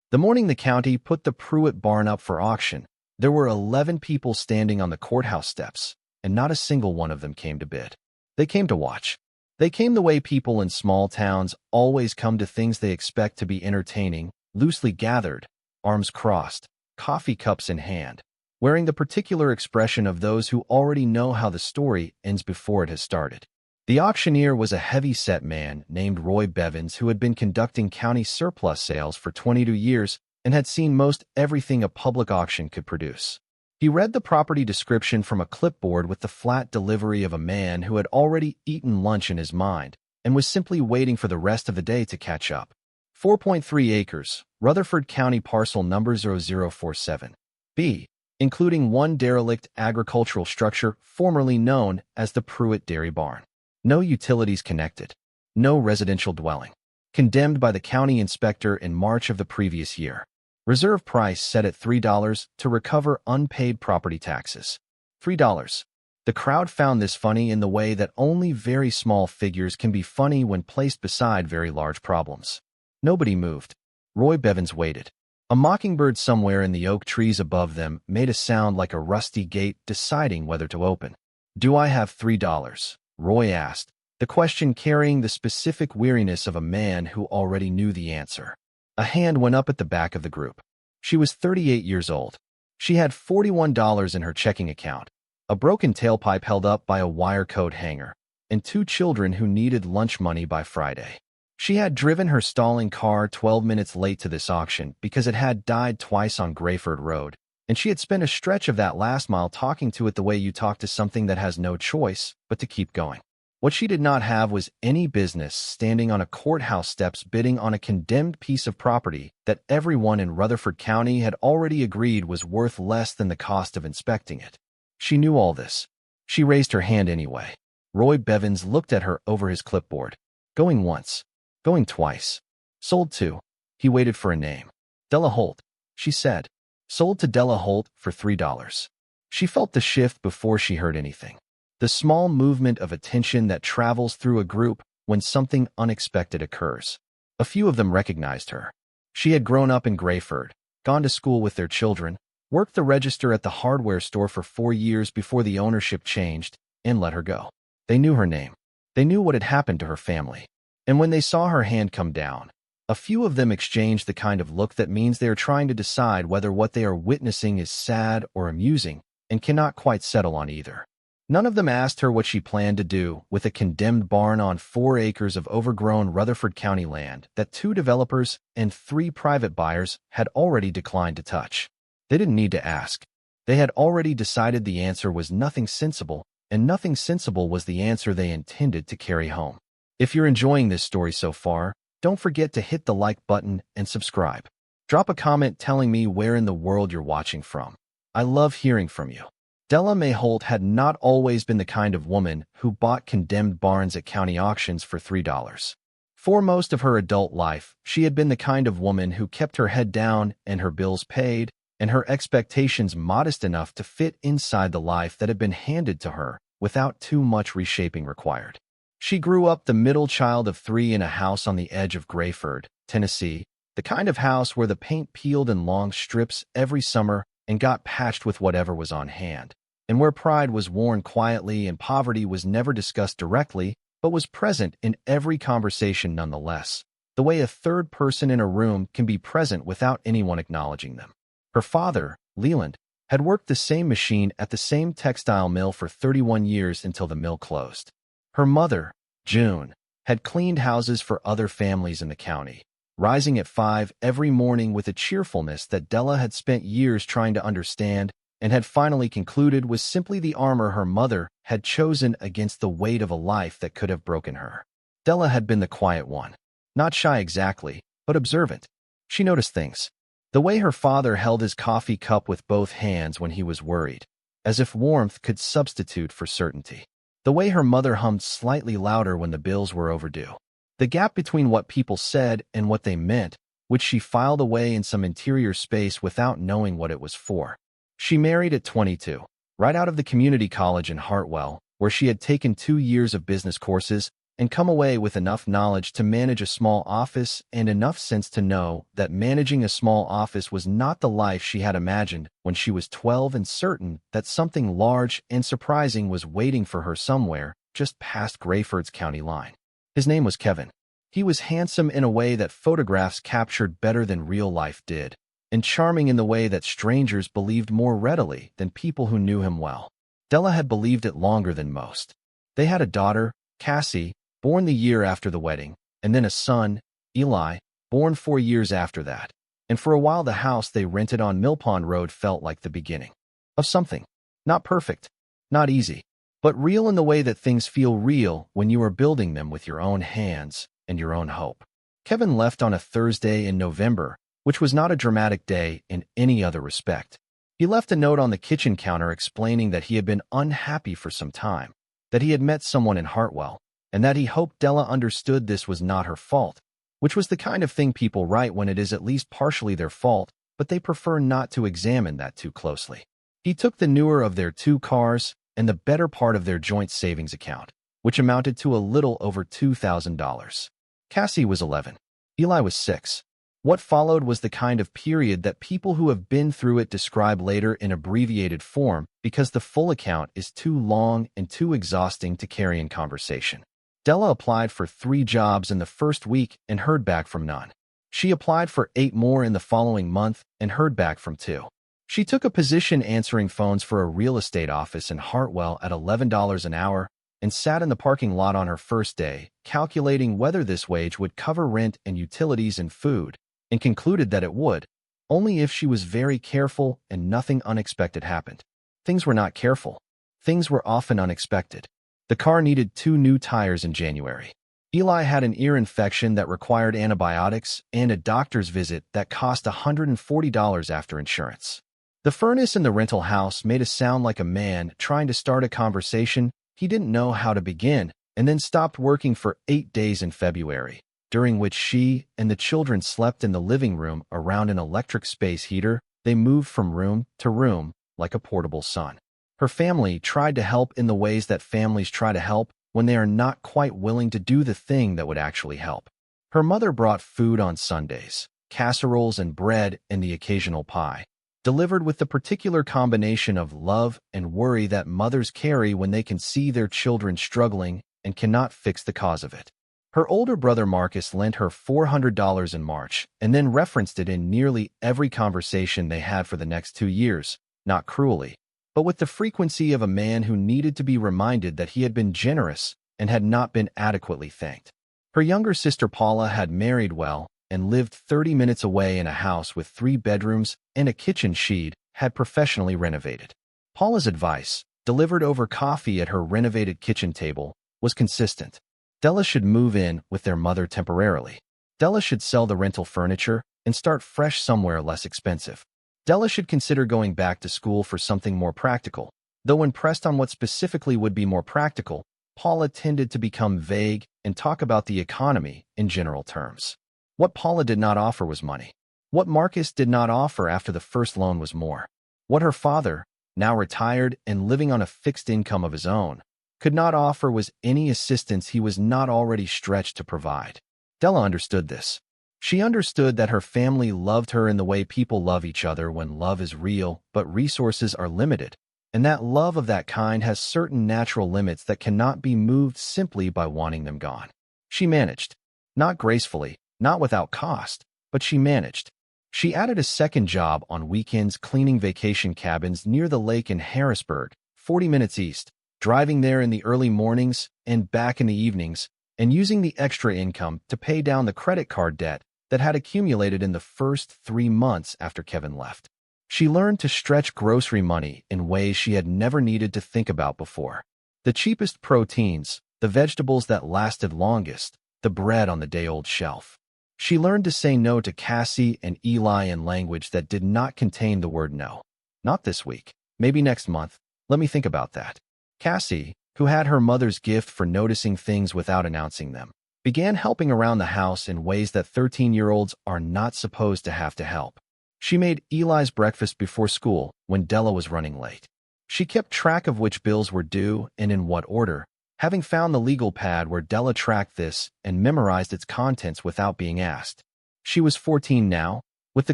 The morning the county put the Pruitt barn up for auction, there were 11 people standing on the courthouse steps, and not a single one of them came to bid. They came to watch. They came the way people in small towns always come to things they expect to be entertaining, loosely gathered, arms crossed, coffee cups in hand, wearing the particular expression of those who already know how the story ends before it has started. The auctioneer was a heavy-set man named Roy Bevins who had been conducting county surplus sales for 22 years and had seen most everything a public auction could produce. He read the property description from a clipboard with the flat delivery of a man who had already eaten lunch in his mind and was simply waiting for the rest of the day to catch up. 4.3 acres, Rutherford County parcel number 0047. B. Including one derelict agricultural structure formerly known as the Pruitt Dairy Barn. No utilities connected. No residential dwelling. Condemned by the county inspector in March of the previous year. Reserve price set at $3 to recover unpaid property taxes. $3. The crowd found this funny in the way that only very small figures can be funny when placed beside very large problems. Nobody moved. Roy Bevins waited. A mockingbird somewhere in the oak trees above them made a sound like a rusty gate deciding whether to open. "Do I have $3? Roy asked, the question carrying the specific weariness of a man who already knew the answer. A hand went up at the back of the group. She was 38 years old. She had $41 in her checking account, a broken tailpipe held up by a wire coat hanger, and 2 children who needed lunch money by Friday. She had driven her stalling car 12 minutes late to this auction because it had died twice on Grayford Road, and she had spent a stretch of that last mile talking to it the way you talk to something that has no choice but to keep going. What she did not have was any business standing on a courthouse steps bidding on a condemned piece of property that everyone in Rutherford County had already agreed was worth less than the cost of inspecting it. She knew all this. She raised her hand anyway. Roy Bevins looked at her over his clipboard. Going once. Going twice. Sold to. He waited for a name. Della Holt, she said. Sold to Della Holt for $3. She felt the shift before she heard anything. The small movement of attention that travels through a group when something unexpected occurs. A few of them recognized her. She had grown up in Grayford, gone to school with their children, worked the register at the hardware store for 4 years before the ownership changed, and let her go. They knew her name. They knew what had happened to her family. And when they saw her hand come down, a few of them exchanged the kind of look that means they are trying to decide whether what they are witnessing is sad or amusing, and cannot quite settle on either. None of them asked her what she planned to do with a condemned barn on 4 acres of overgrown Rutherford County land that 2 developers and 3 private buyers had already declined to touch. They didn't need to ask. They had already decided the answer was nothing sensible, and nothing sensible was the answer they intended to carry home. If you're enjoying this story so far, don't forget to hit the like button and subscribe. Drop a comment telling me where in the world you're watching from. I love hearing from you. Della Mae Holt had not always been the kind of woman who bought condemned barns at county auctions for $3. For most of her adult life, she had been the kind of woman who kept her head down and her bills paid, and her expectations modest enough to fit inside the life that had been handed to her without too much reshaping required. She grew up the middle child of 3 in a house on the edge of Grayford, Tennessee, the kind of house where the paint peeled in long strips every summer and got patched with whatever was on hand, and where pride was worn quietly and poverty was never discussed directly, but was present in every conversation nonetheless, the way a third person in a room can be present without anyone acknowledging them. Her father, Leland, had worked the same machine at the same textile mill for 31 years until the mill closed. Her mother, June, had cleaned houses for other families in the county, rising at 5 every morning with a cheerfulness that Della had spent years trying to understand and had finally concluded was simply the armor her mother had chosen against the weight of a life that could have broken her. Della had been the quiet one, not shy exactly, but observant. She noticed things. The way her father held his coffee cup with both hands when he was worried, as if warmth could substitute for certainty. The way her mother hummed slightly louder when the bills were overdue. The gap between what people said and what they meant, which she filed away in some interior space without knowing what it was for. She married at 22, right out of the community college in Hartwell, where she had taken 2 years of business courses, and come away with enough knowledge to manage a small office and enough sense to know that managing a small office was not the life she had imagined when she was 12, and certain that something large and surprising was waiting for her somewhere just past Grayford's county line. His name was Kevin. He was handsome in a way that photographs captured better than real life did, and charming in the way that strangers believed more readily than people who knew him well. Della had believed it longer than most. They had a daughter, Cassie, born the year after the wedding, and then a son, Eli, born 4 years after that. And for a while the house they rented on Millpond Road felt like the beginning of something. Not perfect, not easy, but real in the way that things feel real when you are building them with your own hands and your own hope. Kevin left on a Thursday in November, which was not a dramatic day in any other respect. He left a note on the kitchen counter explaining that he had been unhappy for some time, that he had met someone in Hartwell, and that he hoped Della understood this was not her fault, which was the kind of thing people write when it is at least partially their fault, but they prefer not to examine that too closely. He took the newer of their 2 cars and the better part of their joint savings account, which amounted to a little over $2,000. Cassie was 11. Eli was 6. What followed was the kind of period that people who have been through it describe later in abbreviated form because the full account is too long and too exhausting to carry in conversation. Della applied for 3 jobs in the first week and heard back from none. She applied for 8 more in the following month and heard back from 2. She took a position answering phones for a real estate office in Hartwell at $11 an hour and sat in the parking lot on her first day, calculating whether this wage would cover rent and utilities and food, and concluded that it would, only if she was very careful and nothing unexpected happened. Things were not careful. Things were often unexpected. The car needed 2 new tires in January. Eli had an ear infection that required antibiotics and a doctor's visit that cost $140 after insurance. The furnace in the rental house made a sound like a man trying to start a conversation he didn't know how to begin, and then stopped working for 8 days in February, during which she and the children slept in the living room around an electric space heater. They moved from room to room like a portable sun. Her family tried to help in the ways that families try to help when they are not quite willing to do the thing that would actually help. Her mother brought food on Sundays, casseroles and bread and the occasional pie, delivered with the particular combination of love and worry that mothers carry when they can see their children struggling and cannot fix the cause of it. Her older brother Marcus lent her $400 in March and then referenced it in nearly every conversation they had for the next 2 years, not cruelly, but with the frequency of a man who needed to be reminded that he had been generous and had not been adequately thanked. Her younger sister Paula had married well and lived 30 minutes away in a house with 3 bedrooms and a kitchen she'd had professionally renovated. Paula's advice, delivered over coffee at her renovated kitchen table, was consistent. Della should move in with their mother temporarily. Della should sell the rental furniture and start fresh somewhere less expensive. Della should consider going back to school for something more practical. Though when pressed on what specifically would be more practical, Paula tended to become vague and talk about the economy in general terms. What Paula did not offer was money. What Marcus did not offer after the first loan was more. What her father, now retired and living on a fixed income of his own, could not offer was any assistance he was not already stretched to provide. Della understood this. She understood that her family loved her in the way people love each other when love is real but resources are limited, and that love of that kind has certain natural limits that cannot be moved simply by wanting them gone. She managed. Not gracefully, not without cost, but she managed. She added a second job on weekends cleaning vacation cabins near the lake in Harrisburg, 40 minutes east, driving there in the early mornings and back in the evenings, and using the extra income to pay down the credit card debt that had accumulated in the first 3 months after Kevin left. She learned to stretch grocery money in ways she had never needed to think about before. The cheapest proteins, the vegetables that lasted longest, the bread on the day-old shelf. She learned to say no to Cassie and Eli in language that did not contain the word no. Not this week. Maybe next month. Let me think about that. Cassie, who had her mother's gift for noticing things without announcing them, began helping around the house in ways that 13-year-olds are not supposed to have to help. She made Eli's breakfast before school when Della was running late. She kept track of which bills were due and in what order, having found the legal pad where Della tracked this and memorized its contents without being asked. She was 14 now, with the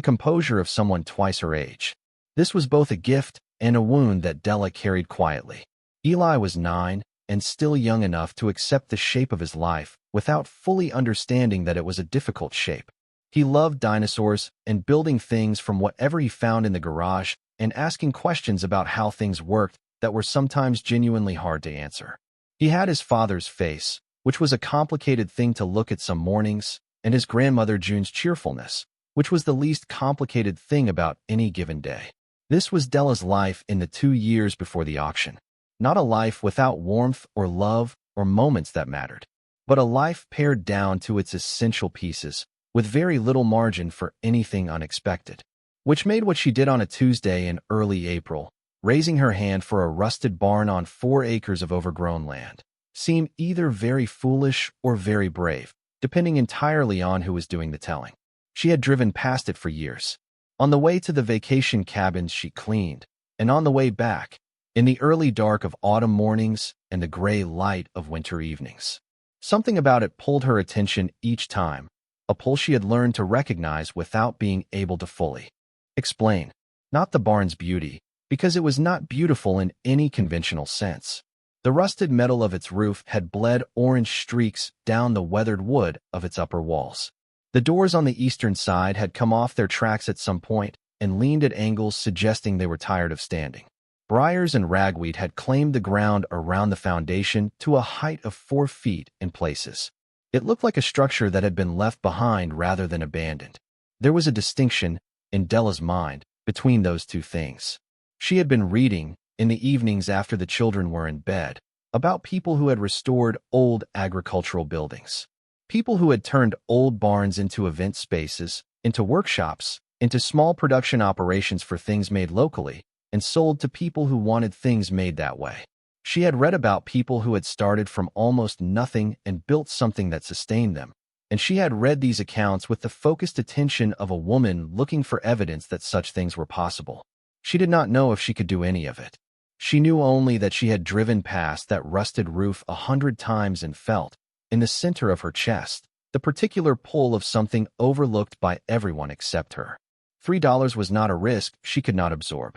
composure of someone twice her age. This was both a gift and a wound that Della carried quietly. Eli was 9 and still young enough to accept the shape of his life without fully understanding that it was a difficult shape. He loved dinosaurs and building things from whatever he found in the garage and asking questions about how things worked that were sometimes genuinely hard to answer. He had his father's face, which was a complicated thing to look at some mornings, and his grandmother June's cheerfulness, which was the least complicated thing about any given day. This was Della's life in the 2 years before the auction. Not a life without warmth or love or moments that mattered, but a life pared down to its essential pieces, with very little margin for anything unexpected. Which made what she did on a Tuesday in early April, raising her hand for a rusted barn on 4 acres of overgrown land, seem either very foolish or very brave, depending entirely on who was doing the telling. She had driven past it for years. On the way to the vacation cabins she cleaned, and on the way back, in the early dark of autumn mornings and the gray light of winter evenings. Something about it pulled her attention each time, a pull she had learned to recognize without being able to fully explain. Not the barn's beauty, because it was not beautiful in any conventional sense. The rusted metal of its roof had bled orange streaks down the weathered wood of its upper walls. The doors on the eastern side had come off their tracks at some point and leaned at angles suggesting they were tired of standing. Briars and ragweed had claimed the ground around the foundation to a height of 4 feet in places. It looked like a structure that had been left behind rather than abandoned. There was a distinction, in Della's mind, between those two things. She had been reading, in the evenings after the children were in bed, about people who had restored old agricultural buildings. People who had turned old barns into event spaces, into workshops, into small production operations for things made locally, and sold to people who wanted things made that way. She had read about people who had started from almost nothing and built something that sustained them, and she had read these accounts with the focused attention of a woman looking for evidence that such things were possible. She did not know if she could do any of it. She knew only that she had driven past that rusted roof 100 times and felt, in the center of her chest, the particular pull of something overlooked by everyone except her. $3 was not a risk she could not absorb.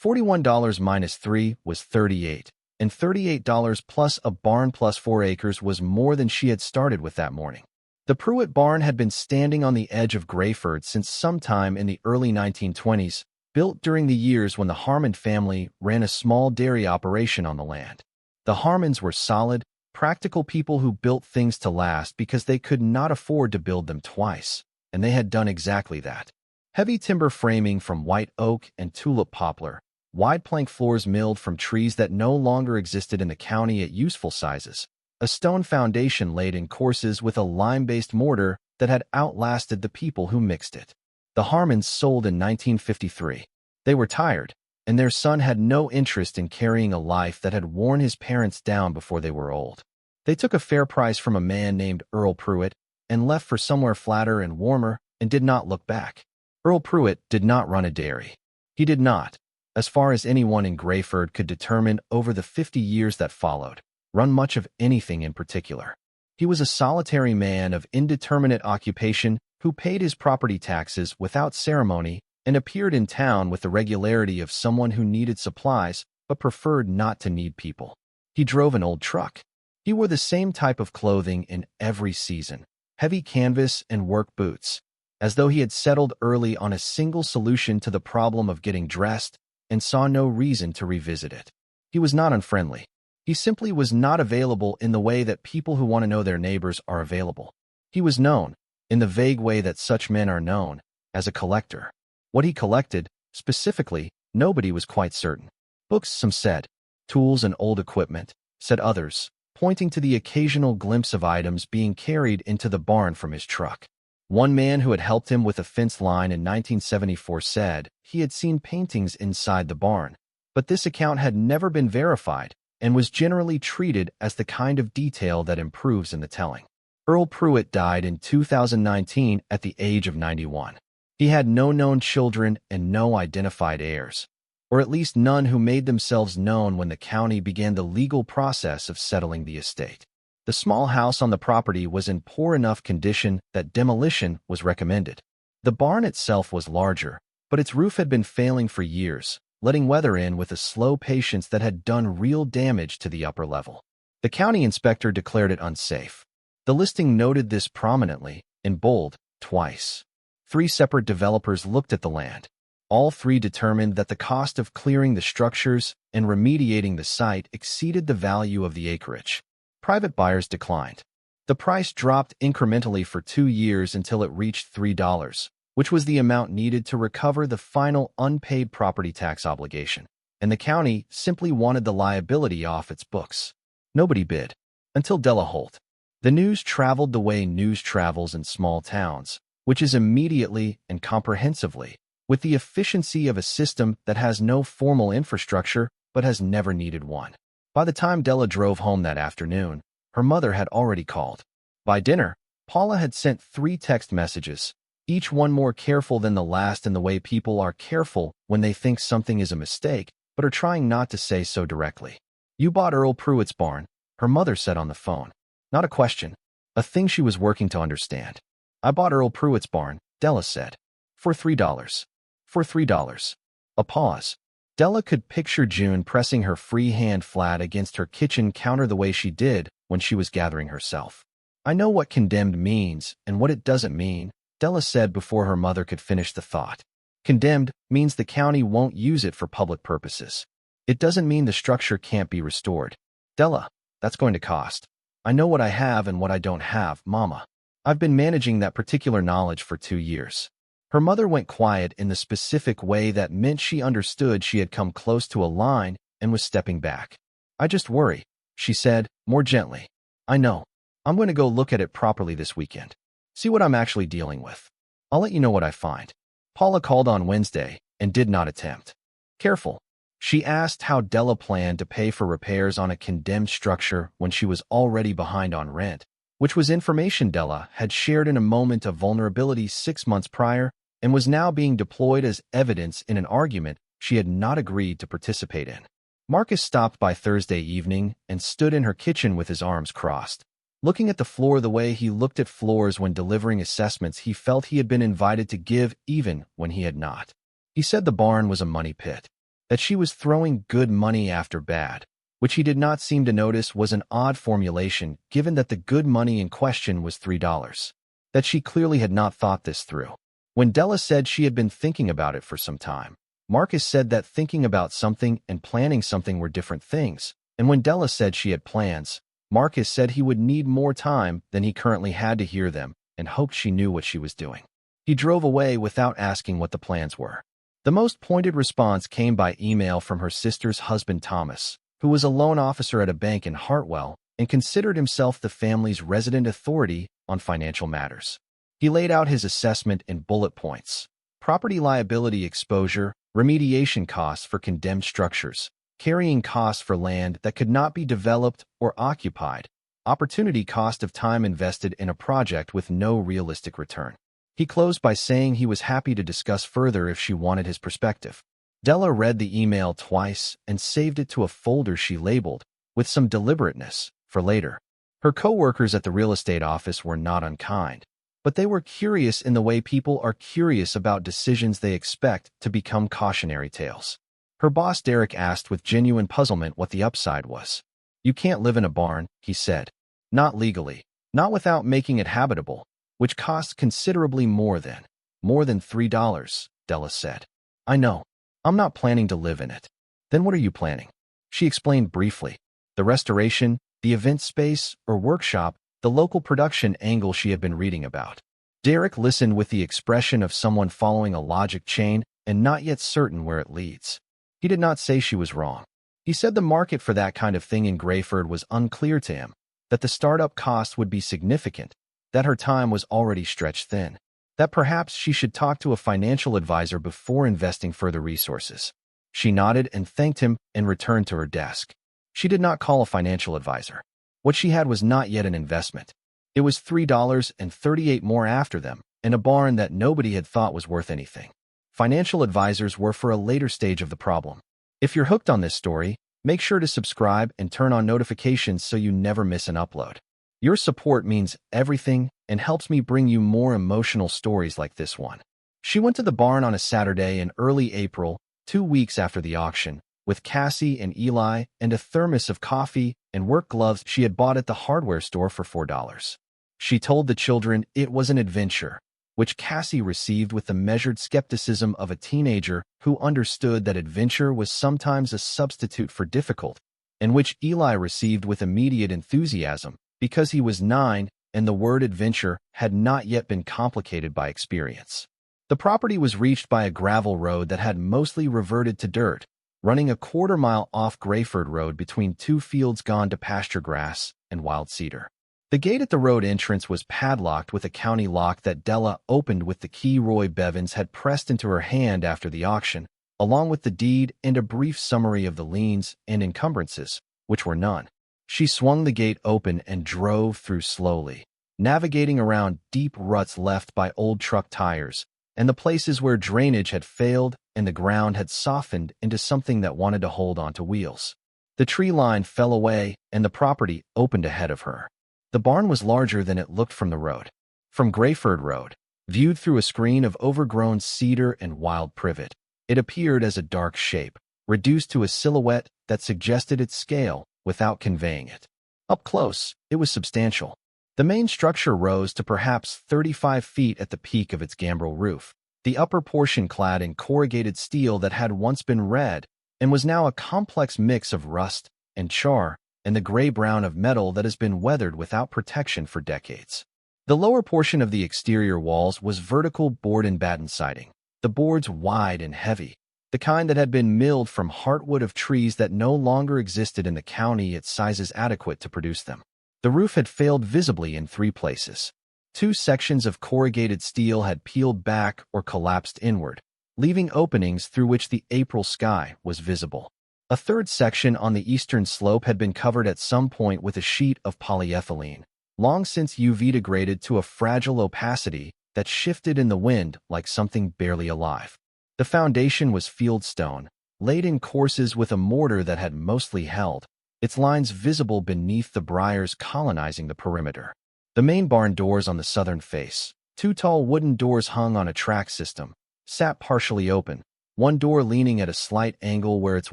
$41 minus 3 was $38, and $38 plus a barn plus 4 acres was more than she had started with that morning. The Pruitt barn had been standing on the edge of Grayford since sometime in the early 1920s, built during the years when the Harmon family ran a small dairy operation on the land. The Harmons were solid, practical people who built things to last because they could not afford to build them twice, and they had done exactly that. Heavy timber framing from white oak and tulip poplar, wide plank floors milled from trees that no longer existed in the county at useful sizes, a stone foundation laid in courses with a lime-based mortar that had outlasted the people who mixed it. The Harmons sold in 1953. They were tired, and their son had no interest in carrying a life that had worn his parents down before they were old. They took a fair price from a man named Earl Pruitt and left for somewhere flatter and warmer and did not look back. Earl Pruitt did not run a dairy. He did not, as far as anyone in Grayford could determine over the 50 years that followed, run much of anything in particular. He was a solitary man of indeterminate occupation who paid his property taxes without ceremony and appeared in town with the regularity of someone who needed supplies but preferred not to need people. He drove an old truck. He wore the same type of clothing in every season, heavy canvas and work boots, as though he had settled early on a single solution to the problem of getting dressed and saw no reason to revisit it. He was not unfriendly. He simply was not available in the way that people who want to know their neighbors are available. He was known, in the vague way that such men are known, as a collector. What he collected, specifically, nobody was quite certain. Books, some said. Tools and old equipment, said others, pointing to the occasional glimpse of items being carried into the barn from his truck. One man who had helped him with a fence line in 1974 said he had seen paintings inside the barn, but this account had never been verified and was generally treated as the kind of detail that improves in the telling. Earl Pruitt died in 2019 at the age of 91. He had no known children and no identified heirs. or at least none who made themselves known when the county began the legal process of settling the estate. The small house on the property was in poor enough condition that demolition was recommended. The barn itself was larger, but its roof had been failing for years, letting weather in with a slow patience that had done real damage to the upper level. The county inspector declared it unsafe. The listing noted this prominently, in bold, twice. 3 separate developers looked at the land. All 3 determined that the cost of clearing the structures and remediating the site exceeded the value of the acreage. Private buyers declined. The price dropped incrementally for 2 years until it reached $3, which was the amount needed to recover the final unpaid property tax obligation, and the county simply wanted the liability off its books. Nobody bid. Until Della Holt. The news traveled the way news travels in small towns, which is immediately and comprehensively, with the efficiency of a system that has no formal infrastructure but has never needed one. By the time Della drove home that afternoon, her mother had already called. By dinner, Paula had sent 3 text messages, each one more careful than the last in the way people are careful when they think something is a mistake, but are trying not to say so directly. "You bought Earl Pruitt's barn," her mother said on the phone. Not a question, a thing she was working to understand. "I bought Earl Pruitt's barn," Della said. "For $3. For $3. A pause. Della could picture June pressing her free hand flat against her kitchen counter the way she did when she was gathering herself. "I know what condemned means and what it doesn't mean," Della said before her mother could finish the thought. "Condemned means the county won't use it for public purposes. It doesn't mean the structure can't be restored." "Della, that's going to cost. I know what I have and what I don't have, Mama. I've been managing that particular knowledge for 2 years." Her mother went quiet in the specific way that meant she understood she had come close to a line and was stepping back. "I just worry," she said, more gently. "I know. I'm going to go look at it properly this weekend. See what I'm actually dealing with. I'll let you know what I find." Paula called on Wednesday and did not attempt. "Careful." She asked how Della planned to pay for repairs on a condemned structure when she was already behind on rent, which was information Della had shared in a moment of vulnerability 6 months prior and was now being deployed as evidence in an argument she had not agreed to participate in. Marcus stopped by Thursday evening and stood in her kitchen with his arms crossed. Looking at the floor the way he looked at floors when delivering assessments he felt he had been invited to give even when he had not. He said the barn was a money pit, that she was throwing good money after bad, which he did not seem to notice was an odd formulation given that the good money in question was $3, that she clearly had not thought this through. When Della said she had been thinking about it for some time, Marcus said that thinking about something and planning something were different things, and when Della said she had plans, Marcus said he would need more time than he currently had to hear them and hoped she knew what she was doing. He drove away without asking what the plans were. The most pointed response came by email from her sister's husband Thomas, who was a loan officer at a bank in Hartwell and considered himself the family's resident authority on financial matters. He laid out his assessment in bullet points: property liability exposure, remediation costs for condemned structures, carrying costs for land that could not be developed or occupied, opportunity cost of time invested in a project with no realistic return. He closed by saying he was happy to discuss further if she wanted his perspective. Della read the email twice and saved it to a folder she labeled, with some deliberateness, for later. Her co-workers at the real estate office were not unkind, but they were curious in the way people are curious about decisions they expect to become cautionary tales. Her boss Derek asked with genuine puzzlement what the upside was. "You can't live in a barn," he said. "Not legally. Not without making it habitable, which costs considerably more than $3, Della said. "I know. I'm not planning to live in it." "Then what are you planning?" She explained briefly. The restoration, the event space or workshop, the local production angle she had been reading about. Derek listened with the expression of someone following a logic chain and not yet certain where it leads. He did not say she was wrong. He said the market for that kind of thing in Grayford was unclear to him, that the startup cost would be significant, that her time was already stretched thin, that perhaps she should talk to a financial advisor before investing further resources. She nodded and thanked him and returned to her desk. She did not call a financial advisor. What she had was not yet an investment. It was $3 and 38 more after them, and a barn that nobody had thought was worth anything. Financial advisors were for a later stage of the problem. If you're hooked on this story, make sure to subscribe and turn on notifications so you never miss an upload. Your support means everything and helps me bring you more emotional stories like this one. She went to the barn on a Saturday in early April, 2 weeks after the auction, with Cassie and Eli and a thermos of coffee and work gloves she had bought at the hardware store for $4. She told the children it was an adventure, which Cassie received with the measured skepticism of a teenager who understood that adventure was sometimes a substitute for difficult, and which Eli received with immediate enthusiasm because he was 9 and the word adventure had not yet been complicated by experience. The property was reached by a gravel road that had mostly reverted to dirt, running a quarter-mile off Grayford Road between 2 fields gone to pasture grass and wild cedar. The gate at the road entrance was padlocked with a county lock that Della opened with the key Roy Bevins had pressed into her hand after the auction, along with the deed and a brief summary of the liens and encumbrances, which were none. She swung the gate open and drove through slowly, navigating around deep ruts left by old truck tires and the places where drainage had failed and the ground had softened into something that wanted to hold onto wheels. The tree line fell away and the property opened ahead of her. The barn was larger than it looked from the road. From Grayford Road, viewed through a screen of overgrown cedar and wild privet, it appeared as a dark shape, reduced to a silhouette that suggested its scale without conveying it. Up close, it was substantial. The main structure rose to perhaps 35 feet at the peak of its gambrel roof, the upper portion clad in corrugated steel that had once been red and was now a complex mix of rust and char and the gray-brown of metal that has been weathered without protection for decades. The lower portion of the exterior walls was vertical board and batten siding, the boards wide and heavy, the kind that had been milled from heartwood of trees that no longer existed in the county at sizes adequate to produce them. The roof had failed visibly in 3 places. 2 sections of corrugated steel had peeled back or collapsed inward, leaving openings through which the April sky was visible. A 3rd section on the eastern slope had been covered at some point with a sheet of polyethylene, long since UV degraded to a fragile opacity that shifted in the wind like something barely alive. The foundation was field stone, laid in courses with a mortar that had mostly held, its lines visible beneath the briars colonizing the perimeter. The main barn doors on the southern face, 2 tall wooden doors hung on a track system, sat partially open, one door leaning at a slight angle where its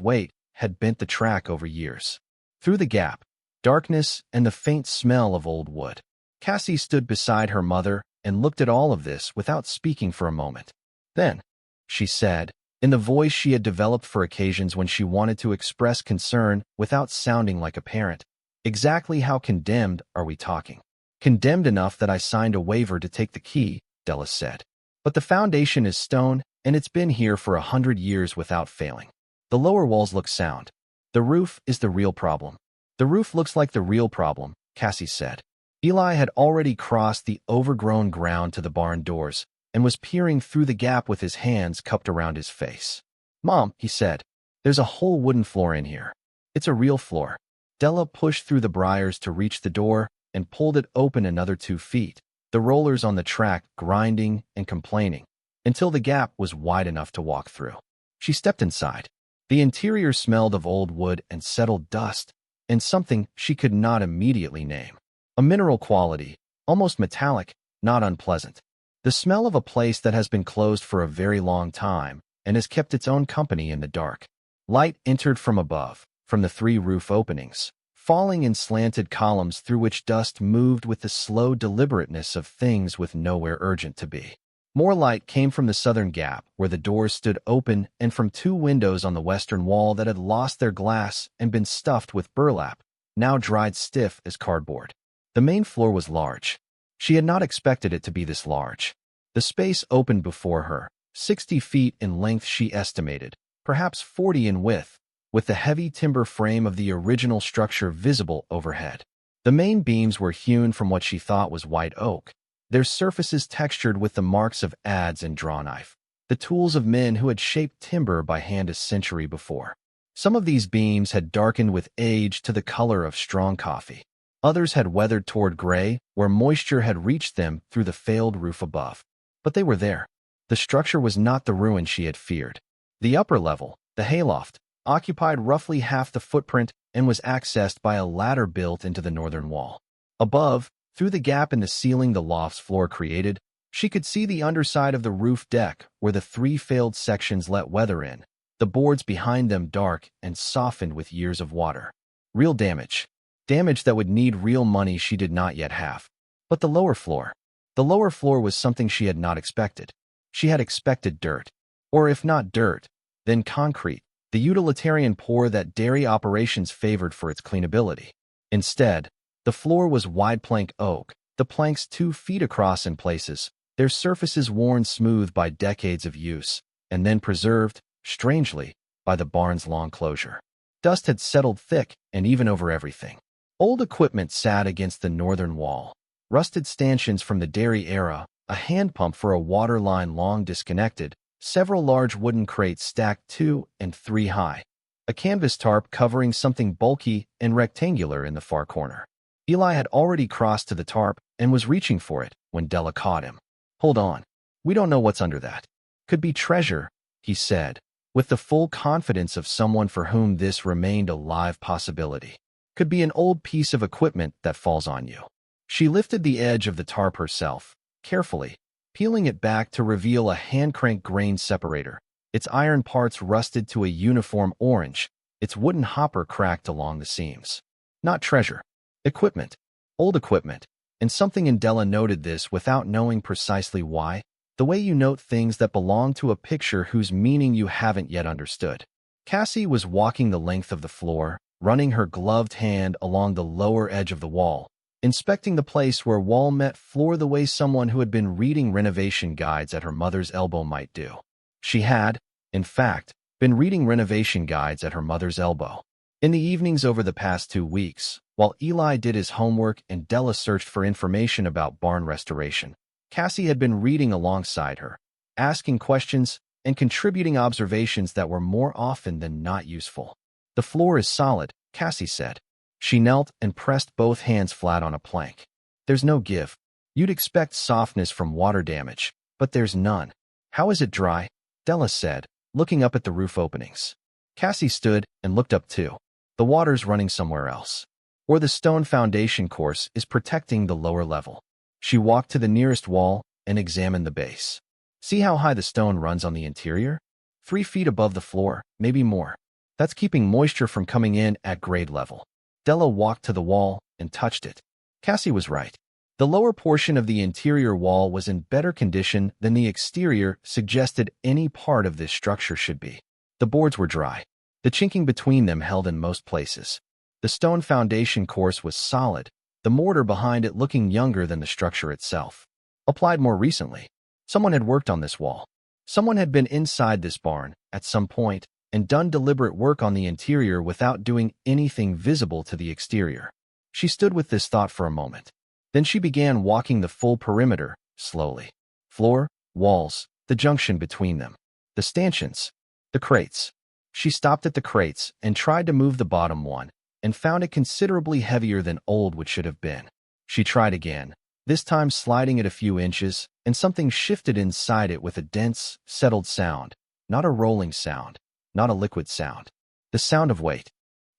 weight had bent the track over years. Through the gap, darkness and the faint smell of old wood. Cassie stood beside her mother and looked at all of this without speaking for a moment. Then, she said, in the voice she had developed for occasions when she wanted to express concern without sounding like a parent, exactly how condemned are we talking? Condemned enough that I signed a waiver to take the key, Della said. But the foundation is stone, and it's been here for 100 years without failing. The lower walls look sound. The roof is the real problem. The roof looks like the real problem, Cassie said. Eli had already crossed the overgrown ground to the barn doors and was peering through the gap with his hands cupped around his face. Mom, he said, there's a whole wooden floor in here. It's a real floor. Della pushed through the briars to reach the door and pulled it open another 2 feet, the rollers on the track grinding and complaining, until the gap was wide enough to walk through. She stepped inside. The interior smelled of old wood and settled dust, and something she could not immediately name. A mineral quality, almost metallic, not unpleasant. The smell of a place that has been closed for a very long time and has kept its own company in the dark. Light entered from above, from the 3 roof openings, falling in slanted columns through which dust moved with the slow deliberateness of things with nowhere urgent to be. More light came from the southern gap, where the doors stood open, and from 2 windows on the western wall that had lost their glass and been stuffed with burlap, now dried stiff as cardboard. The main floor was large. She had not expected it to be this large. The space opened before her, 60 feet in length she estimated, perhaps 40 in width, with the heavy timber frame of the original structure visible overhead. The main beams were hewn from what she thought was white oak, their surfaces textured with the marks of adze and drawknife, the tools of men who had shaped timber by hand a century before. Some of these beams had darkened with age to the color of strong coffee. Others had weathered toward gray, where moisture had reached them through the failed roof above. But they were there. The structure was not the ruin she had feared. The upper level, the hayloft, occupied roughly half the footprint and was accessed by a ladder built into the northern wall. Above, through the gap in the ceiling the loft's floor created, she could see the underside of the roof deck where the 3 failed sections let weather in, the boards behind them dark and softened with years of water. Real damage. Damage that would need real money she did not yet have. But the lower floor. The lower floor was something she had not expected. She had expected dirt. Or if not dirt, then concrete, the utilitarian pour that dairy operations favored for its cleanability. Instead, the floor was wide plank oak, the planks 2 feet across in places, their surfaces worn smooth by decades of use, and then preserved, strangely, by the barn's long closure. Dust had settled thick and even over everything. Old equipment sat against the northern wall. Rusted stanchions from the dairy era, a hand pump for a water line long disconnected, several large wooden crates stacked 2 and 3 high, a canvas tarp covering something bulky and rectangular in the far corner. Eli had already crossed to the tarp and was reaching for it when Della caught him. "Hold on. We don't know what's under that. Could be treasure," he said, with the full confidence of someone for whom this remained a live possibility. "Could be an old piece of equipment that falls on you." She lifted the edge of the tarp herself, carefully, peeling it back to reveal a hand-crank grain separator, its iron parts rusted to a uniform orange, its wooden hopper cracked along the seams. Not treasure. Equipment. Old equipment. And something in Della noted this without knowing precisely why, the way you note things that belong to a picture whose meaning you haven't yet understood. Cassie was walking the length of the floor, running her gloved hand along the lower edge of the wall, inspecting the place where wall met floor the way someone who had been reading renovation guides at her mother's elbow might do. She had, in fact, been reading renovation guides at her mother's elbow. In the evenings over the past 2 weeks, while Eli did his homework and Della searched for information about barn restoration, Cassie had been reading alongside her, asking questions and contributing observations that were more often than not useful. "The floor is solid," Cassie said. She knelt and pressed both hands flat on a plank. "There's no give. You'd expect softness from water damage, but there's none." "How is it dry?" Della said, looking up at the roof openings. Cassie stood and looked up too. "The water's running somewhere else. Or the stone foundation course is protecting the lower level." She walked to the nearest wall and examined the base. "See how high the stone runs on the interior? 3 feet above the floor, maybe more. That's keeping moisture from coming in at grade level." Della walked to the wall and touched it. Cassie was right. The lower portion of the interior wall was in better condition than the exterior suggested any part of this structure should be. The boards were dry. The chinking between them held in most places. The stone foundation course was solid, the mortar behind it looking younger than the structure itself. Applied more recently. Someone had worked on this wall. Someone had been inside this barn, at some point, and done deliberate work on the interior without doing anything visible to the exterior. She stood with this thought for a moment. Then she began walking the full perimeter, slowly. Floor, walls, the junction between them. The stanchions. The crates. She stopped at the crates and tried to move the bottom one, and found it considerably heavier than old wood should have been. She tried again, this time sliding it a few inches, and something shifted inside it with a dense, settled sound, not a rolling sound, not a liquid sound. The sound of weight,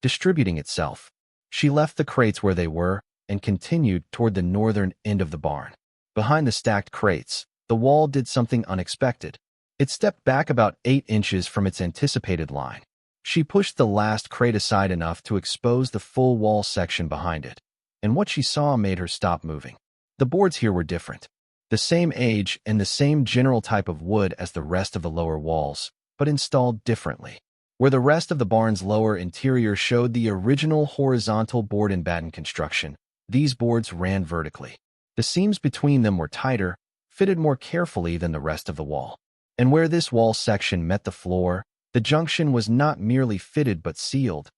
distributing itself. She left the crates where they were and continued toward the northern end of the barn. Behind the stacked crates, the wall did something unexpected. It stepped back about 8 inches from its anticipated line. She pushed the last crate aside enough to expose the full wall section behind it, and what she saw made her stop moving. The boards here were different. The same age and the same general type of wood as the rest of the lower walls, but installed differently. Where the rest of the barn's lower interior showed the original horizontal board and batten construction, these boards ran vertically. The seams between them were tighter, fitted more carefully than the rest of the wall. And where this wall section met the floor, the junction was not merely fitted but sealed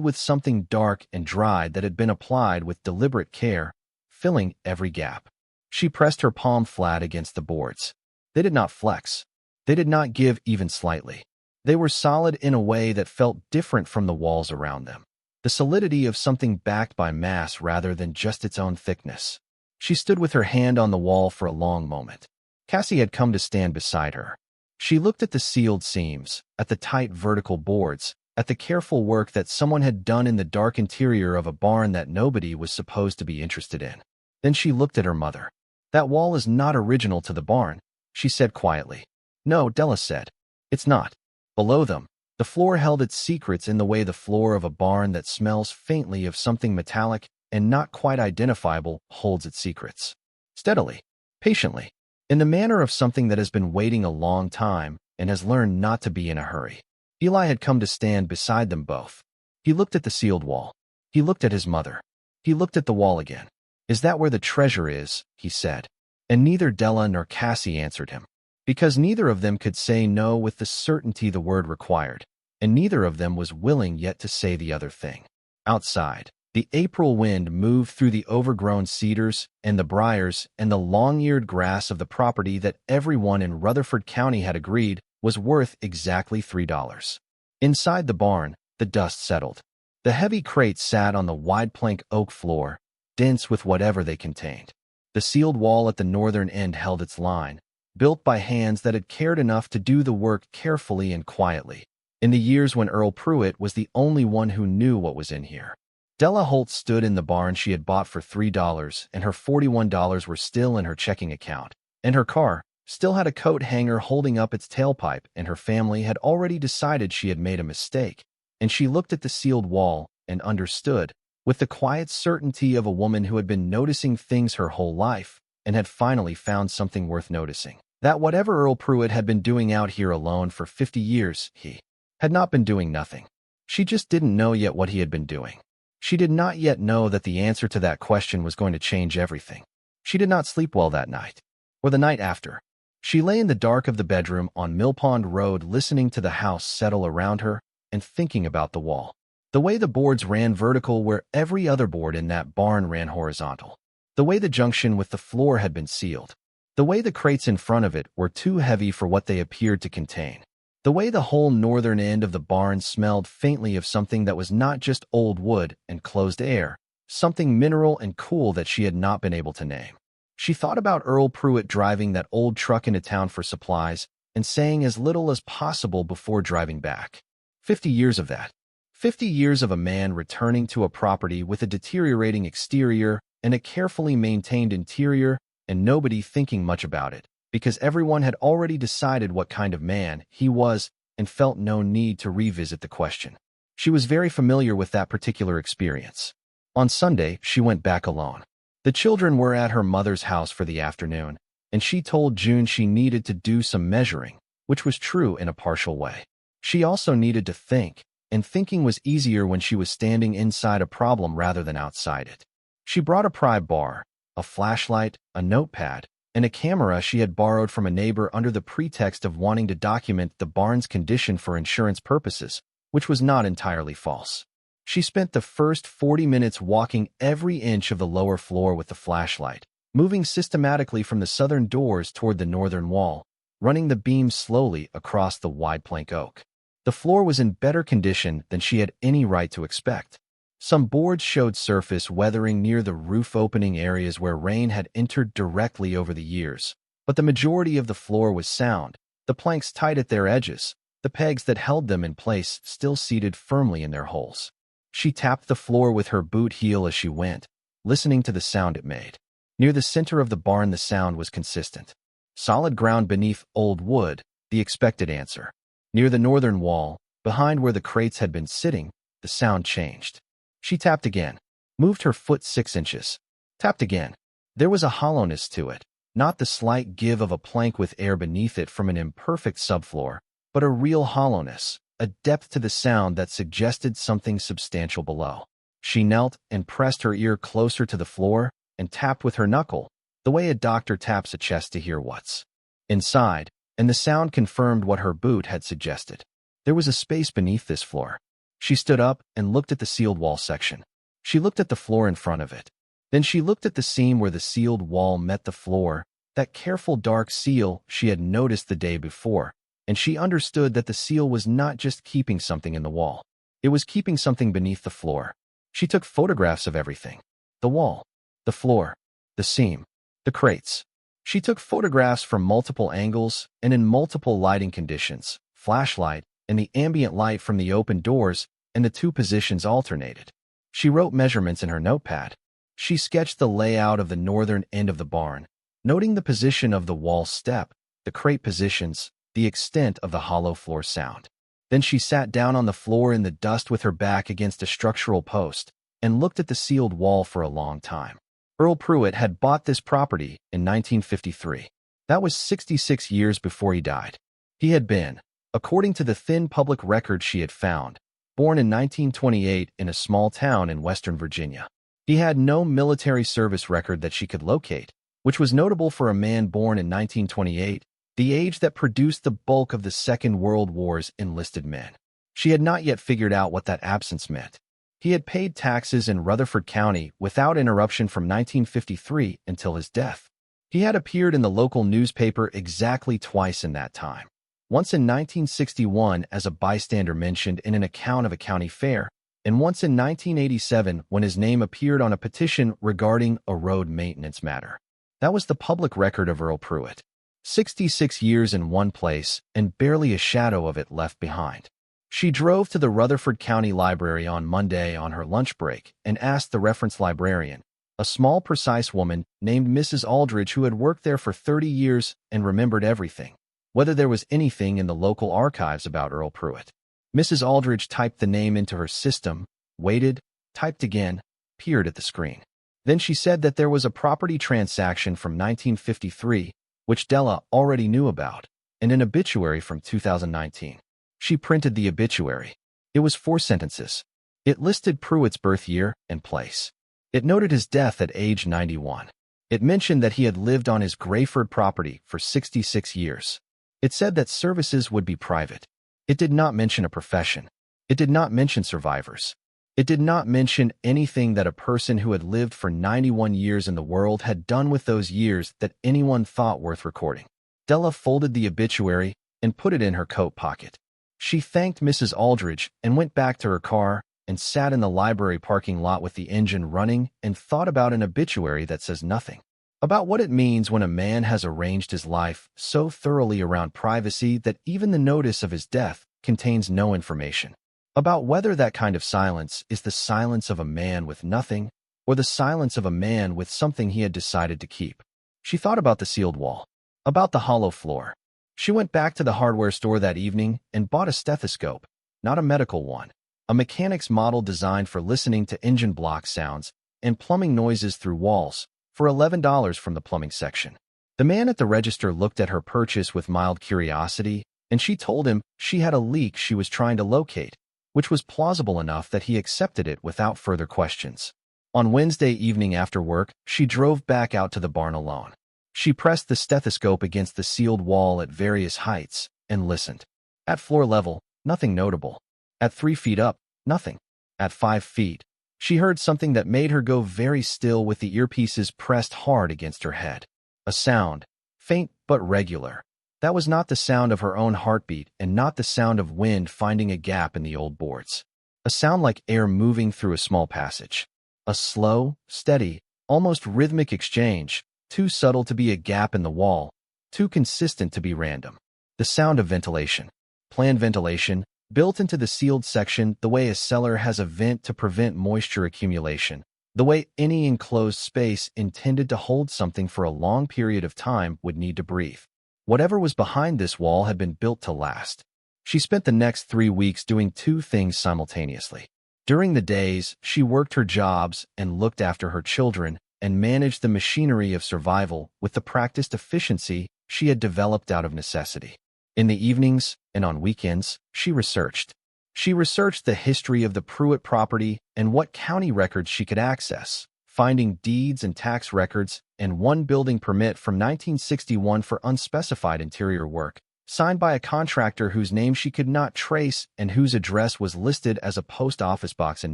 with something dark and dry that had been applied with deliberate care, filling every gap. She pressed her palm flat against the boards. They did not flex. They did not give even slightly. They were solid in a way that felt different from the walls around them. The solidity of something backed by mass rather than just its own thickness. She stood with her hand on the wall for a long moment. Cassie had come to stand beside her. She looked at the sealed seams, at the tight vertical boards, at the careful work that someone had done in the dark interior of a barn that nobody was supposed to be interested in. Then she looked at her mother. "That wall is not original to the barn," she said quietly. "No," Della said. "It's not." Below them, the floor held its secrets in the way the floor of a barn that smells faintly of something metallic and not quite identifiable holds its secrets. Steadily, patiently, in the manner of something that has been waiting a long time and has learned not to be in a hurry. Eli had come to stand beside them both. He looked at the sealed wall. He looked at his mother. He looked at the wall again. "Is that where the treasure is?" he said. And neither Della nor Cassie answered him, because neither of them could say no with the certainty the word required, and neither of them was willing yet to say the other thing. Outside, the April wind moved through the overgrown cedars and the briars and the long-eared grass of the property that everyone in Rutherford County had agreed was worth exactly $3. Inside the barn, the dust settled. The heavy crates sat on the wide plank oak floor, dense with whatever they contained. The sealed wall at the northern end held its line, built by hands that had cared enough to do the work carefully and quietly, in the years when Earl Pruitt was the only one who knew what was in here. Della Holt stood in the barn she had bought for $3, and her $41 were still in her checking account, and her car still had a coat hanger holding up its tailpipe, and her family had already decided she had made a mistake, and she looked at the sealed wall and understood, with the quiet certainty of a woman who had been noticing things her whole life and had finally found something worth noticing, that whatever Earl Pruitt had been doing out here alone for 50 years, he had not been doing nothing. She just didn't know yet what he had been doing. She did not yet know that the answer to that question was going to change everything. She did not sleep well that night, or the night after. She lay in the dark of the bedroom on Millpond Road listening to the house settle around her and thinking about the wall. The way the boards ran vertical where every other board in that barn ran horizontal. The way the junction with the floor had been sealed. The way the crates in front of it were too heavy for what they appeared to contain. The way the whole northern end of the barn smelled faintly of something that was not just old wood and closed air, something mineral and cool that she had not been able to name. She thought about Earl Pruitt driving that old truck into town for supplies and saying as little as possible before driving back. 50 years of that. 50 years of a man returning to a property with a deteriorating exterior and a carefully maintained interior, and nobody thinking much about it, because everyone had already decided what kind of man he was and felt no need to revisit the question. She was very familiar with that particular experience. On Sunday, she went back alone. The children were at her mother's house for the afternoon, and she told June she needed to do some measuring, which was true in a partial way. She also needed to think, and thinking was easier when she was standing inside a problem rather than outside it. She brought a pry bar, a flashlight, a notepad, and a camera she had borrowed from a neighbor under the pretext of wanting to document the barn's condition for insurance purposes, which was not entirely false. She spent the first 40 minutes walking every inch of the lower floor with the flashlight, moving systematically from the southern doors toward the northern wall, running the beams slowly across the wide plank oak. The floor was in better condition than she had any right to expect. Some boards showed surface weathering near the roof opening areas where rain had entered directly over the years, but the majority of the floor was sound, the planks tight at their edges, the pegs that held them in place still seated firmly in their holes. She tapped the floor with her boot heel as she went, listening to the sound it made. Near the center of the barn the sound was consistent. Solid ground beneath old wood, the expected answer. Near the northern wall, behind where the crates had been sitting, the sound changed. She tapped again, moved her foot 6 inches. Tapped again. There was a hollowness to it, not the slight give of a plank with air beneath it from an imperfect subfloor, but a real hollowness, a depth to the sound that suggested something substantial below. She knelt and pressed her ear closer to the floor and tapped with her knuckle, the way a doctor taps a chest to hear what's inside, and the sound confirmed what her boot had suggested. There was a space beneath this floor. She stood up and looked at the sealed wall section. She looked at the floor in front of it. Then she looked at the seam where the sealed wall met the floor, that careful dark seal she had noticed the day before, and she understood that the seal was not just keeping something in the wall. It was keeping something beneath the floor. She took photographs of everything. The wall, the floor, the seam, the crates. She took photographs from multiple angles and in multiple lighting conditions, flashlight, and the ambient light from the open doors, and the two positions alternated. She wrote measurements in her notepad. She sketched the layout of the northern end of the barn, noting the position of the wall step, the crate positions, the extent of the hollow floor sound. Then she sat down on the floor in the dust with her back against a structural post and looked at the sealed wall for a long time. Earl Pruitt had bought this property in 1953. That was 66 years before he died. He had been, according to the thin public record she had found, born in 1928 in a small town in Western Virginia. He had no military service record that she could locate, which was notable for a man born in 1928, the age that produced the bulk of the Second World War's enlisted men. She had not yet figured out what that absence meant. He had paid taxes in Rutherford County without interruption from 1953 until his death. He had appeared in the local newspaper exactly twice in that time. Once in 1961 as a bystander mentioned in an account of a county fair, and once in 1987 when his name appeared on a petition regarding a road maintenance matter. That was the public record of Earl Pruitt. 66 years in one place and barely a shadow of it left behind. She drove to the Rutherford County Library on Monday on her lunch break and asked the reference librarian, a small, precise woman named Mrs. Aldridge who had worked there for 30 years and remembered everything, whether there was anything in the local archives about Earl Pruitt. Mrs. Aldridge typed the name into her system, waited, typed again, peered at the screen. Then she said that there was a property transaction from 1953, which Della already knew about, and an obituary from 2019. She printed the obituary. It was 4 sentences. It listed Pruitt's birth year and place. It noted his death at age 91. It mentioned that he had lived on his Grayford property for 66 years. It said that services would be private. It did not mention a profession. It did not mention survivors. It did not mention anything that a person who had lived for 91 years in the world had done with those years that anyone thought worth recording. Della folded the obituary and put it in her coat pocket. She thanked Mrs. Aldridge and went back to her car and sat in the library parking lot with the engine running and thought about an obituary that says nothing. About what it means when a man has arranged his life so thoroughly around privacy that even the notice of his death contains no information. About whether that kind of silence is the silence of a man with nothing or the silence of a man with something he had decided to keep. She thought about the sealed wall, about the hollow floor. She went back to the hardware store that evening and bought a stethoscope, not a medical one, a mechanic's model designed for listening to engine block sounds and plumbing noises through walls, for $11 from the plumbing section. The man at the register looked at her purchase with mild curiosity, and she told him she had a leak she was trying to locate, which was plausible enough that he accepted it without further questions. On Wednesday evening after work, she drove back out to the barn alone. She pressed the stethoscope against the sealed wall at various heights and listened. At floor level, nothing notable. At 3 feet up, nothing. At 5 feet, she heard something that made her go very still with the earpieces pressed hard against her head. A sound, faint but regular. That was not the sound of her own heartbeat and not the sound of wind finding a gap in the old boards. A sound like air moving through a small passage. A slow, steady, almost rhythmic exchange, too subtle to be a gap in the wall, too consistent to be random. The sound of ventilation. Planned ventilation, built into the sealed section the way a cellar has a vent to prevent moisture accumulation, the way any enclosed space intended to hold something for a long period of time would need to breathe. Whatever was behind this wall had been built to last. She spent the next 3 weeks doing 2 things simultaneously. During the days, she worked her jobs and looked after her children and managed the machinery of survival with the practiced efficiency she had developed out of necessity. In the evenings and on weekends, she researched. She researched the history of the Pruitt property and what county records she could access, finding deeds and tax records and one building permit from 1961 for unspecified interior work, signed by a contractor whose name she could not trace and whose address was listed as a post office box in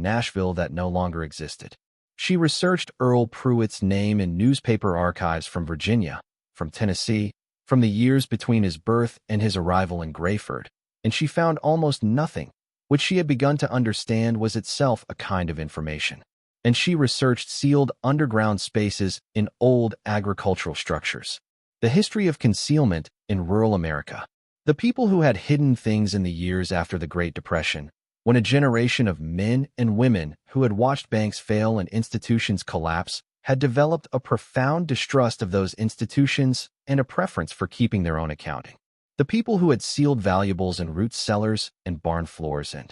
Nashville that no longer existed. She researched Earl Pruitt's name in newspaper archives from Virginia, from Tennessee, from the years between his birth and his arrival in Grayford, and she found almost nothing, which she had begun to understand was itself a kind of information. And she researched sealed underground spaces in old agricultural structures. The history of concealment in rural America. The people who had hidden things in the years after the Great Depression, when a generation of men and women who had watched banks fail and institutions collapse had developed a profound distrust of those institutions and a preference for keeping their own accounting. The people who had sealed valuables in root cellars and barn floors and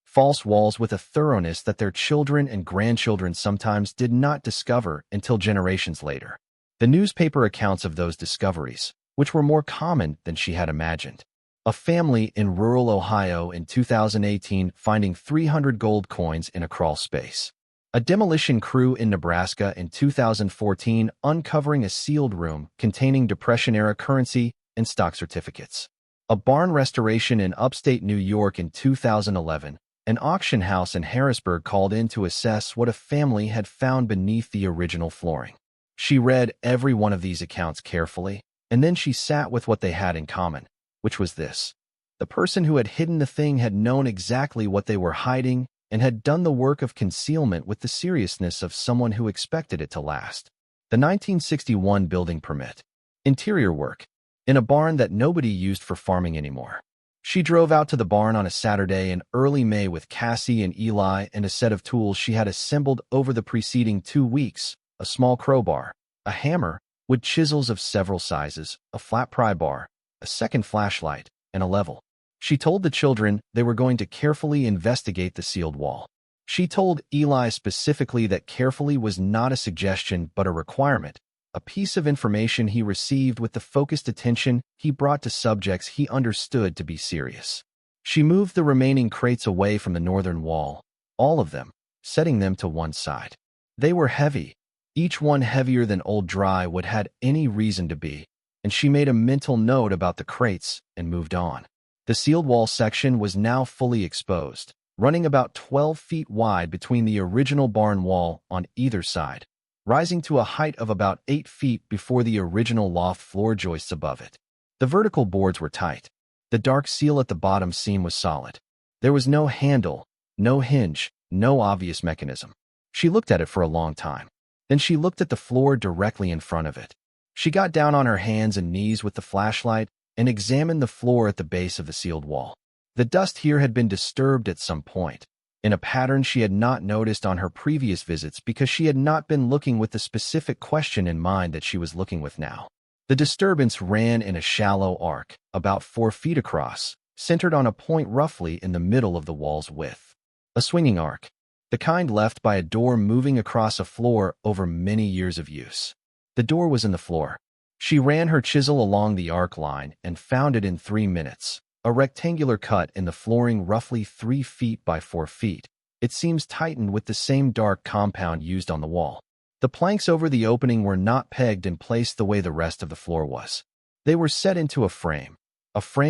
false walls with a thoroughness that their children and grandchildren sometimes did not discover until generations later. The newspaper accounts of those discoveries, which were more common than she had imagined. A family in rural Ohio in 2018 finding 300 gold coins in a crawl space. A demolition crew in Nebraska in 2014 uncovering a sealed room containing Depression-era currency and stock certificates. A barn restoration in upstate New York in 2011. An auction house in Harrisburg called in to assess what a family had found beneath the original flooring. She read every one of these accounts carefully, and then she sat with what they had in common, which was this. The person who had hidden the thing had known exactly what they were hiding and had done the work of concealment with the seriousness of someone who expected it to last. The 1961 building permit. Interior work. In a barn that nobody used for farming anymore. She drove out to the barn on a Saturday in early May with Cassie and Eli and a set of tools she had assembled over the preceding 2 weeks, a small crowbar, a hammer, wood chisels of several sizes, a flat pry bar, a second flashlight, and a level. She told the children they were going to carefully investigate the sealed wall. She told Eli specifically that carefully was not a suggestion but a requirement, a piece of information he received with the focused attention he brought to subjects he understood to be serious. She moved the remaining crates away from the northern wall, all of them, setting them to one side. They were heavy, each one heavier than old dry would had any reason to be, and she made a mental note about the crates and moved on. The sealed wall section was now fully exposed, running about 12 feet wide between the original barn wall on either side, rising to a height of about 8 feet before the original loft floor joists above it. The vertical boards were tight. The dark seal at the bottom seam was solid. There was no handle, no hinge, no obvious mechanism. She looked at it for a long time. Then she looked at the floor directly in front of it. She got down on her hands and knees with the flashlight and examined the floor at the base of the sealed wall. The dust here had been disturbed at some point, in a pattern she had not noticed on her previous visits because she had not been looking with the specific question in mind that she was looking with now. The disturbance ran in a shallow arc, about 4 feet across, centered on a point roughly in the middle of the wall's width. A swinging arc, the kind left by a door moving across a floor over many years of use. The door was in the floor. She ran her chisel along the arc line and found it in 3 minutes. A rectangular cut in the flooring roughly 3 feet by 4 feet. It seems tightened with the same dark compound used on the wall. The planks over the opening were not pegged and placed the way the rest of the floor was. They were set into a frame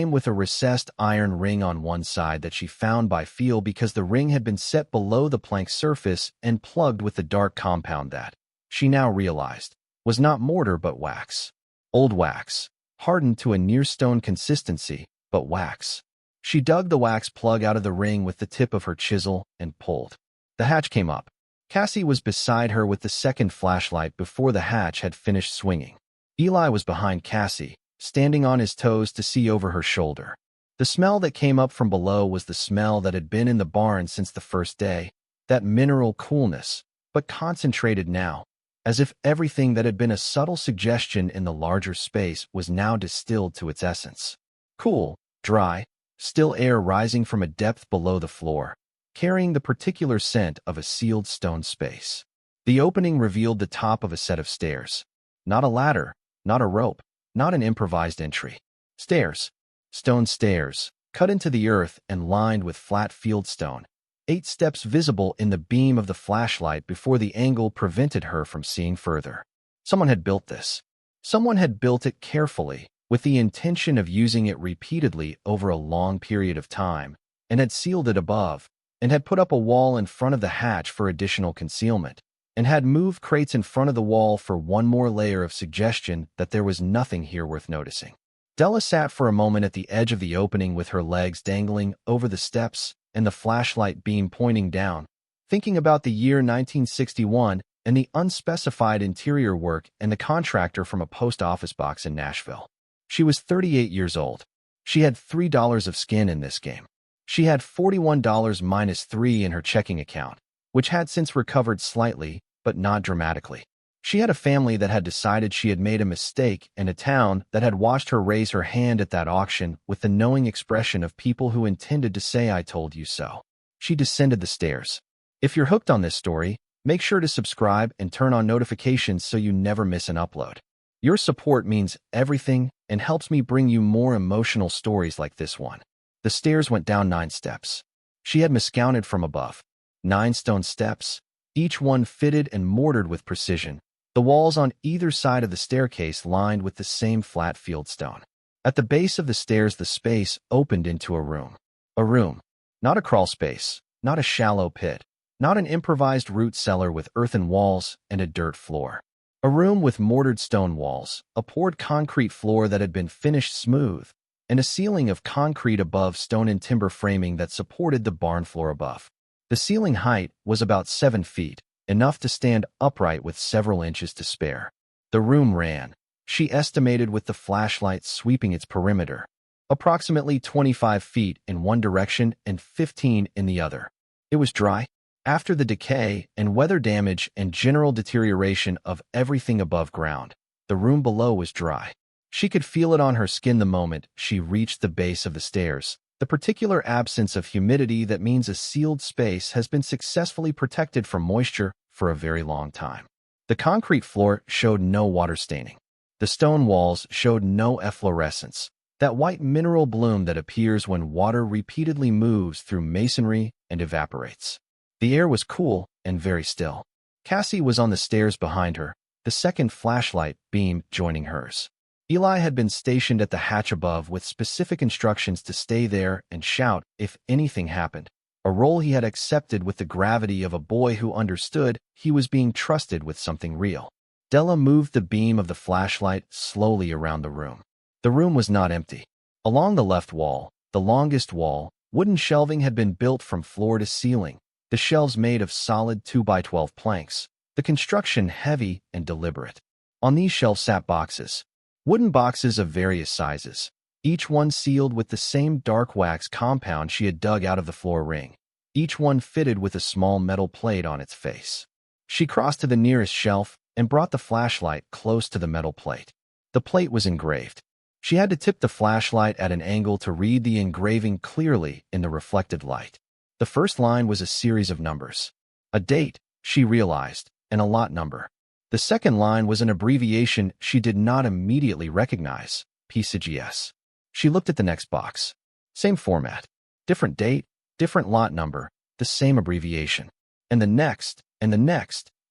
with a recessed iron ring on one side that she found by feel because the ring had been set below the plank surface and plugged with the dark compound that, she now realized, was not mortar but wax. Old wax, hardened to a near stone consistency, but wax. She dug the wax plug out of the ring with the tip of her chisel and pulled. The hatch came up. Cassie was beside her with the second flashlight before the hatch had finished swinging. Eli was behind Cassie, standing on his toes to see over her shoulder. The smell that came up from below was the smell that had been in the barn since the first day, that mineral coolness, but concentrated now, as if everything that had been a subtle suggestion in the larger space was now distilled to its essence. Cool, dry, still air rising from a depth below the floor, carrying the particular scent of a sealed stone space. The opening revealed the top of a set of stairs. Not a ladder, not a rope, not an improvised entry. Stairs. Stone stairs, cut into the earth and lined with flat fieldstone. 8 steps visible in the beam of the flashlight before the angle prevented her from seeing further. Someone had built this. Someone had built it carefully, with the intention of using it repeatedly over a long period of time, and had sealed it above, and had put up a wall in front of the hatch for additional concealment, and had moved crates in front of the wall for one more layer of suggestion that there was nothing here worth noticing. Della sat for a moment at the edge of the opening with her legs dangling over the steps and the flashlight beam pointing down, thinking about the year 1961 and the unspecified interior work and the contractor from a post office box in Nashville. She was 38 years old. She had $3 of skin in this game. She had $41 minus $3 in her checking account, which had since recovered slightly, but not dramatically. She had a family that had decided she had made a mistake and a town that had watched her raise her hand at that auction with the knowing expression of people who intended to say "I told you so." She descended the stairs. If you're hooked on this story, make sure to subscribe and turn on notifications so you never miss an upload. Your support means everything and helps me bring you more emotional stories like this one. The stairs went down 9 steps. She had miscounted from above. 9 stone steps, each one fitted and mortared with precision. The walls on either side of the staircase lined with the same flat field stone. At the base of the stairs, the space opened into a room. A room. Not a crawl space, not a shallow pit, not an improvised root cellar with earthen walls and a dirt floor. A room with mortared stone walls, a poured concrete floor that had been finished smooth, and a ceiling of concrete above stone and timber framing that supported the barn floor above. The ceiling height was about 7 feet, enough to stand upright with several inches to spare. The room ran, she estimated with the flashlight sweeping its perimeter, approximately 25 feet in one direction and 15 in the other. It was dry. After the decay and weather damage and general deterioration of everything above ground, the room below was dry. She could feel it on her skin the moment she reached the base of the stairs, the particular absence of humidity that means a sealed space has been successfully protected from moisture for a very long time. The concrete floor showed no water staining. The stone walls showed no efflorescence, that white mineral bloom that appears when water repeatedly moves through masonry and evaporates. The air was cool and very still. Cassie was on the stairs behind her, the second flashlight beam joining hers. Eli had been stationed at the hatch above with specific instructions to stay there and shout if anything happened, a role he had accepted with the gravity of a boy who understood he was being trusted with something real. Della moved the beam of the flashlight slowly around the room. The room was not empty. Along the left wall, the longest wall, wooden shelving had been built from floor to ceiling, the shelves made of solid 2x12 planks, the construction heavy and deliberate. On these shelves sat boxes. Wooden boxes of various sizes, each one sealed with the same dark wax compound she had dug out of the floor ring, each one fitted with a small metal plate on its face. She crossed to the nearest shelf and brought the flashlight close to the metal plate. The plate was engraved. She had to tip the flashlight at an angle to read the engraving clearly in the reflected light. The first line was a series of numbers. A date, she realized, and a lot number. The second line was an abbreviation she did not immediately recognize, PCGS. She looked at the next box. Same format. Different date, different lot number, the same abbreviation. And the next,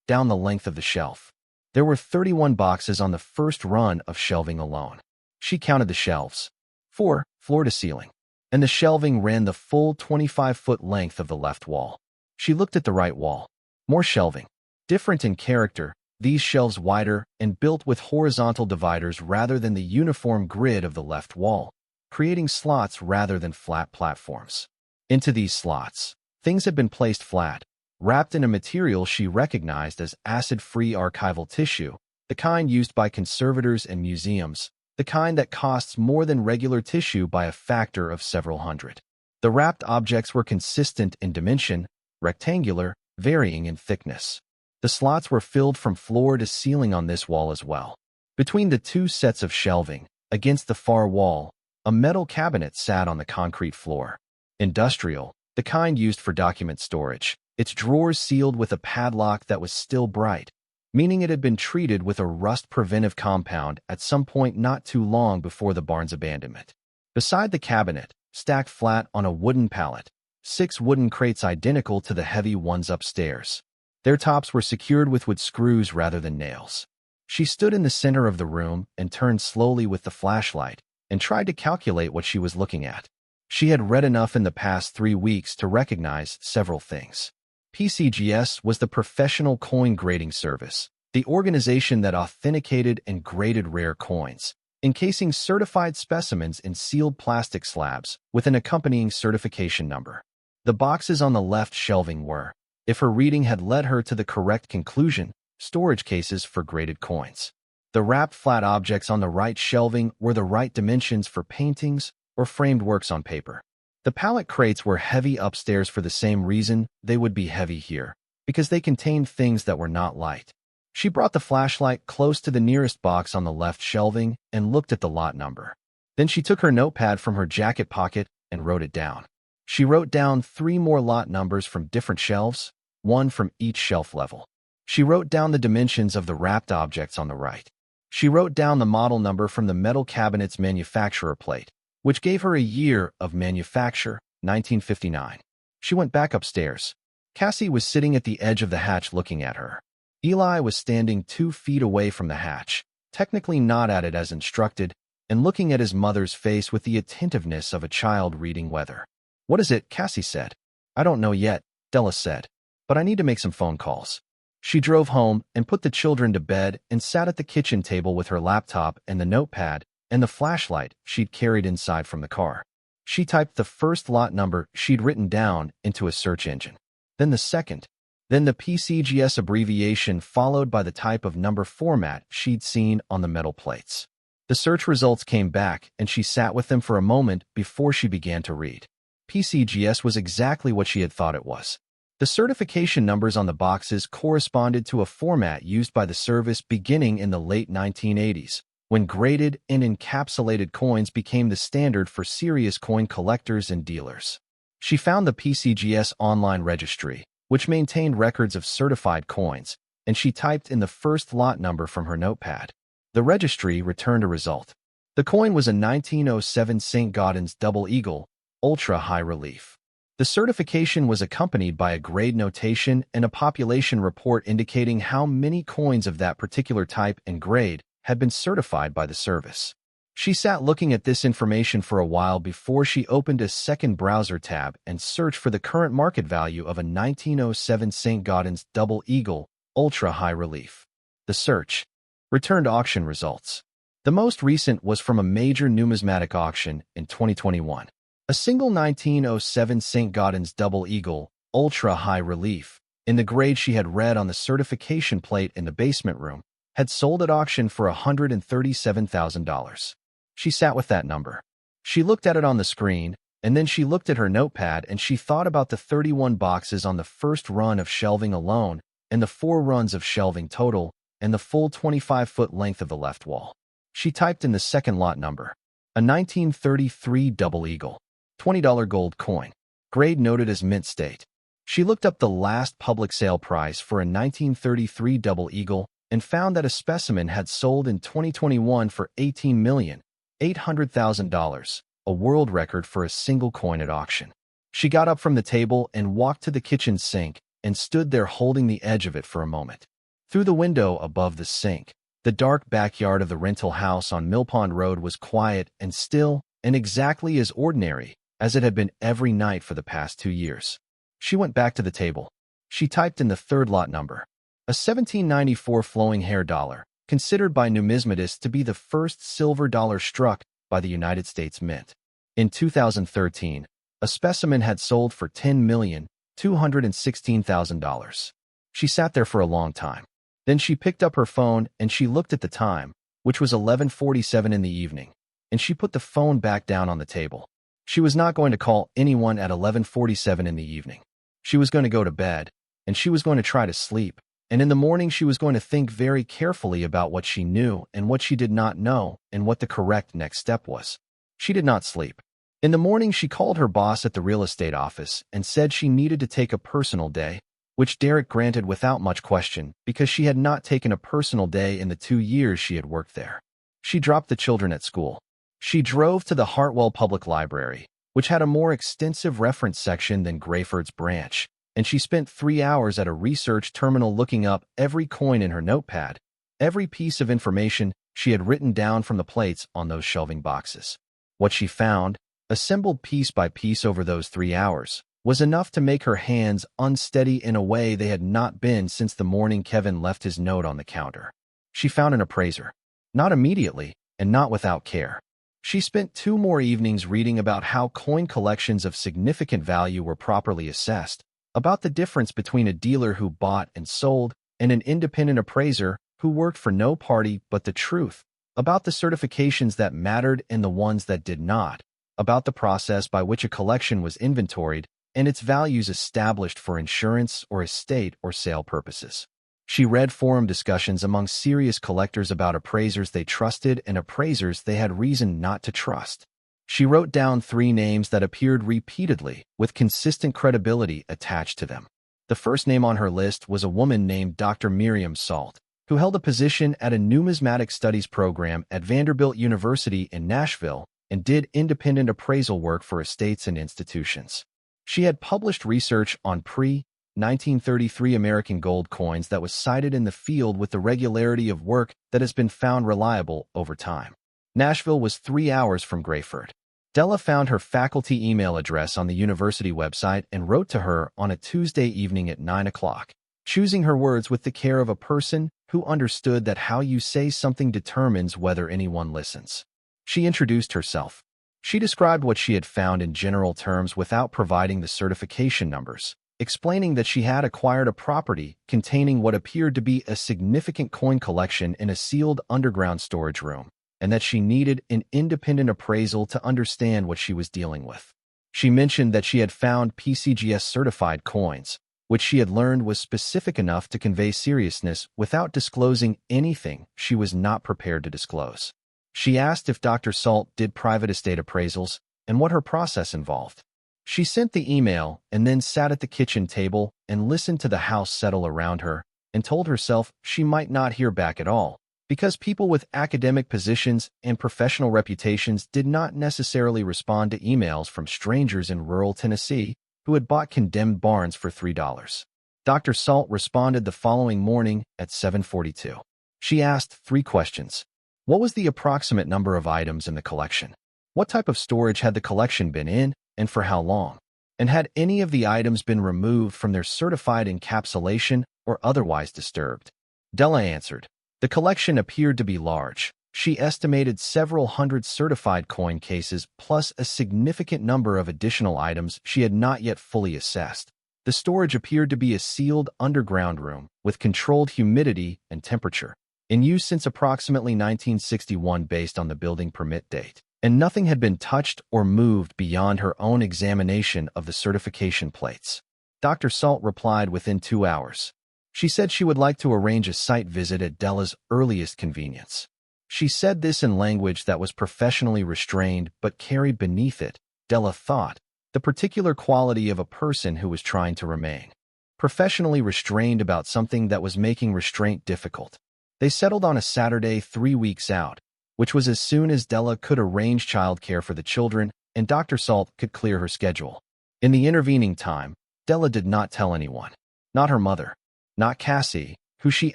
down the length of the shelf. There were 31 boxes on the first run of shelving alone. She counted the shelves. 4, floor to ceiling. And the shelving ran the full 25-foot length of the left wall. She looked at the right wall. More shelving. Different in character, these shelves wider and built with horizontal dividers rather than the uniform grid of the left wall, creating slots rather than flat platforms. Into these slots, things had been placed flat, wrapped in a material she recognized as acid-free archival tissue, the kind used by conservators and museums, the kind that costs more than regular tissue by a factor of several hundred. The wrapped objects were consistent in dimension, rectangular, varying in thickness. The slots were filled from floor to ceiling on this wall as well. Between the two sets of shelving, against the far wall, a metal cabinet sat on the concrete floor. Industrial, the kind used for document storage, its drawers sealed with a padlock that was still bright, meaning it had been treated with a rust-preventive compound at some point not too long before the barn's abandonment. Beside the cabinet, stacked flat on a wooden pallet, 6 wooden crates identical to the heavy ones upstairs. Their tops were secured with wood screws rather than nails. She stood in the center of the room and turned slowly with the flashlight and tried to calculate what she was looking at. She had read enough in the past 3 weeks to recognize several things. PCGS was the professional coin grading service, the organization that authenticated and graded rare coins, encasing certified specimens in sealed plastic slabs with an accompanying certification number. The boxes on the left shelving were, if her reading had led her to the correct conclusion, storage cases for graded coins. The wrapped flat objects on the right shelving were the right dimensions for paintings or framed works on paper. The pallet crates were heavy upstairs for the same reason they would be heavy here, because they contained things that were not light. She brought the flashlight close to the nearest box on the left shelving and looked at the lot number. Then she took her notepad from her jacket pocket and wrote it down. She wrote down 3 more lot numbers from different shelves, one from each shelf level. She wrote down the dimensions of the wrapped objects on the right. She wrote down the model number from the metal cabinet's manufacturer plate, which gave her a year of manufacture, 1959. She went back upstairs. Cassie was sitting at the edge of the hatch looking at her. Eli was standing 2 feet away from the hatch, technically not at it as instructed, and looking at his mother's face with the attentiveness of a child reading weather. "What is it?" Cassie said. "I don't know yet," Della said, "but I need to make some phone calls." She drove home and put the children to bed and sat at the kitchen table with her laptop and the notepad and the flashlight she'd carried inside from the car. She typed the first lot number she'd written down into a search engine, then the second, then the PCGS abbreviation followed by the type of number format she'd seen on the metal plates. The search results came back and she sat with them for a moment before she began to read. PCGS was exactly what she had thought it was. The certification numbers on the boxes corresponded to a format used by the service beginning in the late 1980s, when graded and encapsulated coins became the standard for serious coin collectors and dealers. She found the PCGS online registry, which maintained records of certified coins, and she typed in the first lot number from her notepad. The registry returned a result. The coin was a 1907 St. Gaudens Double Eagle, ultra high relief. The certification was accompanied by a grade notation and a population report indicating how many coins of that particular type and grade had been certified by the service. She sat looking at this information for a while before she opened a second browser tab and searched for the current market value of a 1907 St. Gaudens Double Eagle, ultra high relief. The search returned auction results. The most recent was from a major numismatic auction in 2021. A single 1907 St. Gaudens Double Eagle, ultra high relief, in the grade she had read on the certification plate in the basement room, had sold at auction for $137,000. She sat with that number. She looked at it on the screen, and then she looked at her notepad and she thought about the 31 boxes on the first run of shelving alone, and the 4 runs of shelving total, and the full 25-foot length of the left wall. She typed in the second lot number, a 1933 Double Eagle, $20 gold coin, grade noted as mint state. She looked up the last public sale price for a 1933 Double Eagle and found that a specimen had sold in 2021 for $18,800,000, a world record for a single coin at auction. She got up from the table and walked to the kitchen sink and stood there holding the edge of it for a moment. Through the window above the sink, the dark backyard of the rental house on Mill Pond Road was quiet and still and exactly as ordinary as it had been every night for the past 2 years. She went back to the table. She typed in the third lot number, a 1794 flowing hair dollar, considered by numismatists to be the first silver dollar struck by the United States Mint. In 2013, a specimen had sold for $10,216,000. She sat there for a long time. Then she picked up her phone and she looked at the time, which was 11:47 in the evening, and she put the phone back down on the table. She was not going to call anyone at 11:47 in the evening. She was going to go to bed, and she was going to try to sleep, and in the morning she was going to think very carefully about what she knew and what she did not know and what the correct next step was. She did not sleep. In the morning she called her boss at the real estate office and said she needed to take a personal day, which Derek granted without much question because she had not taken a personal day in the 2 years she had worked there. She dropped the children at school. She drove to the Hartwell Public Library, which had a more extensive reference section than Grayford's branch, and she spent 3 hours at a research terminal looking up every coin in her notepad, every piece of information she had written down from the plates on those shelving boxes. What she found, assembled piece by piece over those 3 hours, was enough to make her hands unsteady in a way they had not been since the morning Kevin left his note on the counter. She found an appraiser. Not immediately, and not without care. She spent 2 more evenings reading about how coin collections of significant value were properly assessed, about the difference between a dealer who bought and sold and an independent appraiser who worked for no party but the truth, about the certifications that mattered and the ones that did not, about the process by which a collection was inventoried and its values established for insurance or estate or sale purposes. She read forum discussions among serious collectors about appraisers they trusted and appraisers they had reason not to trust. She wrote down 3 names that appeared repeatedly, with consistent credibility attached to them. The first name on her list was a woman named Dr. Miriam Salt, who held a position at a numismatic studies program at Vanderbilt University in Nashville and did independent appraisal work for estates and institutions. She had published research on pre-1933 American gold coins that was cited in the field with the regularity of work that has been found reliable over time. Nashville was 3 hours from Grayford. Della found her faculty email address on the university website and wrote to her on a Tuesday evening at 9 o'clock, choosing her words with the care of a person who understood that how you say something determines whether anyone listens. She introduced herself. She described what she had found in general terms without providing the certification numbers, explaining that she had acquired a property containing what appeared to be a significant coin collection in a sealed underground storage room, and that she needed an independent appraisal to understand what she was dealing with. She mentioned that she had found PCGS-certified coins, which she had learned was specific enough to convey seriousness without disclosing anything she was not prepared to disclose. She asked if Dr. Salt did private estate appraisals and what her process involved. She sent the email and then sat at the kitchen table and listened to the house settle around her and told herself she might not hear back at all, because people with academic positions and professional reputations did not necessarily respond to emails from strangers in rural Tennessee who had bought condemned barns for $3. Dr. Salt responded the following morning at 7:42. She asked 3 questions. What was the approximate number of items in the collection? What type of storage had the collection been in, and for how long? And had any of the items been removed from their certified encapsulation or otherwise disturbed? Della answered. The collection appeared to be large. She estimated several hundred certified coin cases plus a significant number of additional items she had not yet fully assessed. The storage appeared to be a sealed underground room with controlled humidity and temperature, in use since approximately 1961 based on the building permit date, and nothing had been touched or moved beyond her own examination of the certification plates. Dr. Salt replied within 2 hours. She said she would like to arrange a site visit at Della's earliest convenience. She said this in language that was professionally restrained but carried beneath it, Della thought, the particular quality of a person who was trying to remain professionally restrained about something that was making restraint difficult. They settled on a Saturday 3 weeks out, which was as soon as Della could arrange childcare for the children and Dr. Salt could clear her schedule. In the intervening time, Della did not tell anyone, not her mother, not Cassie, who she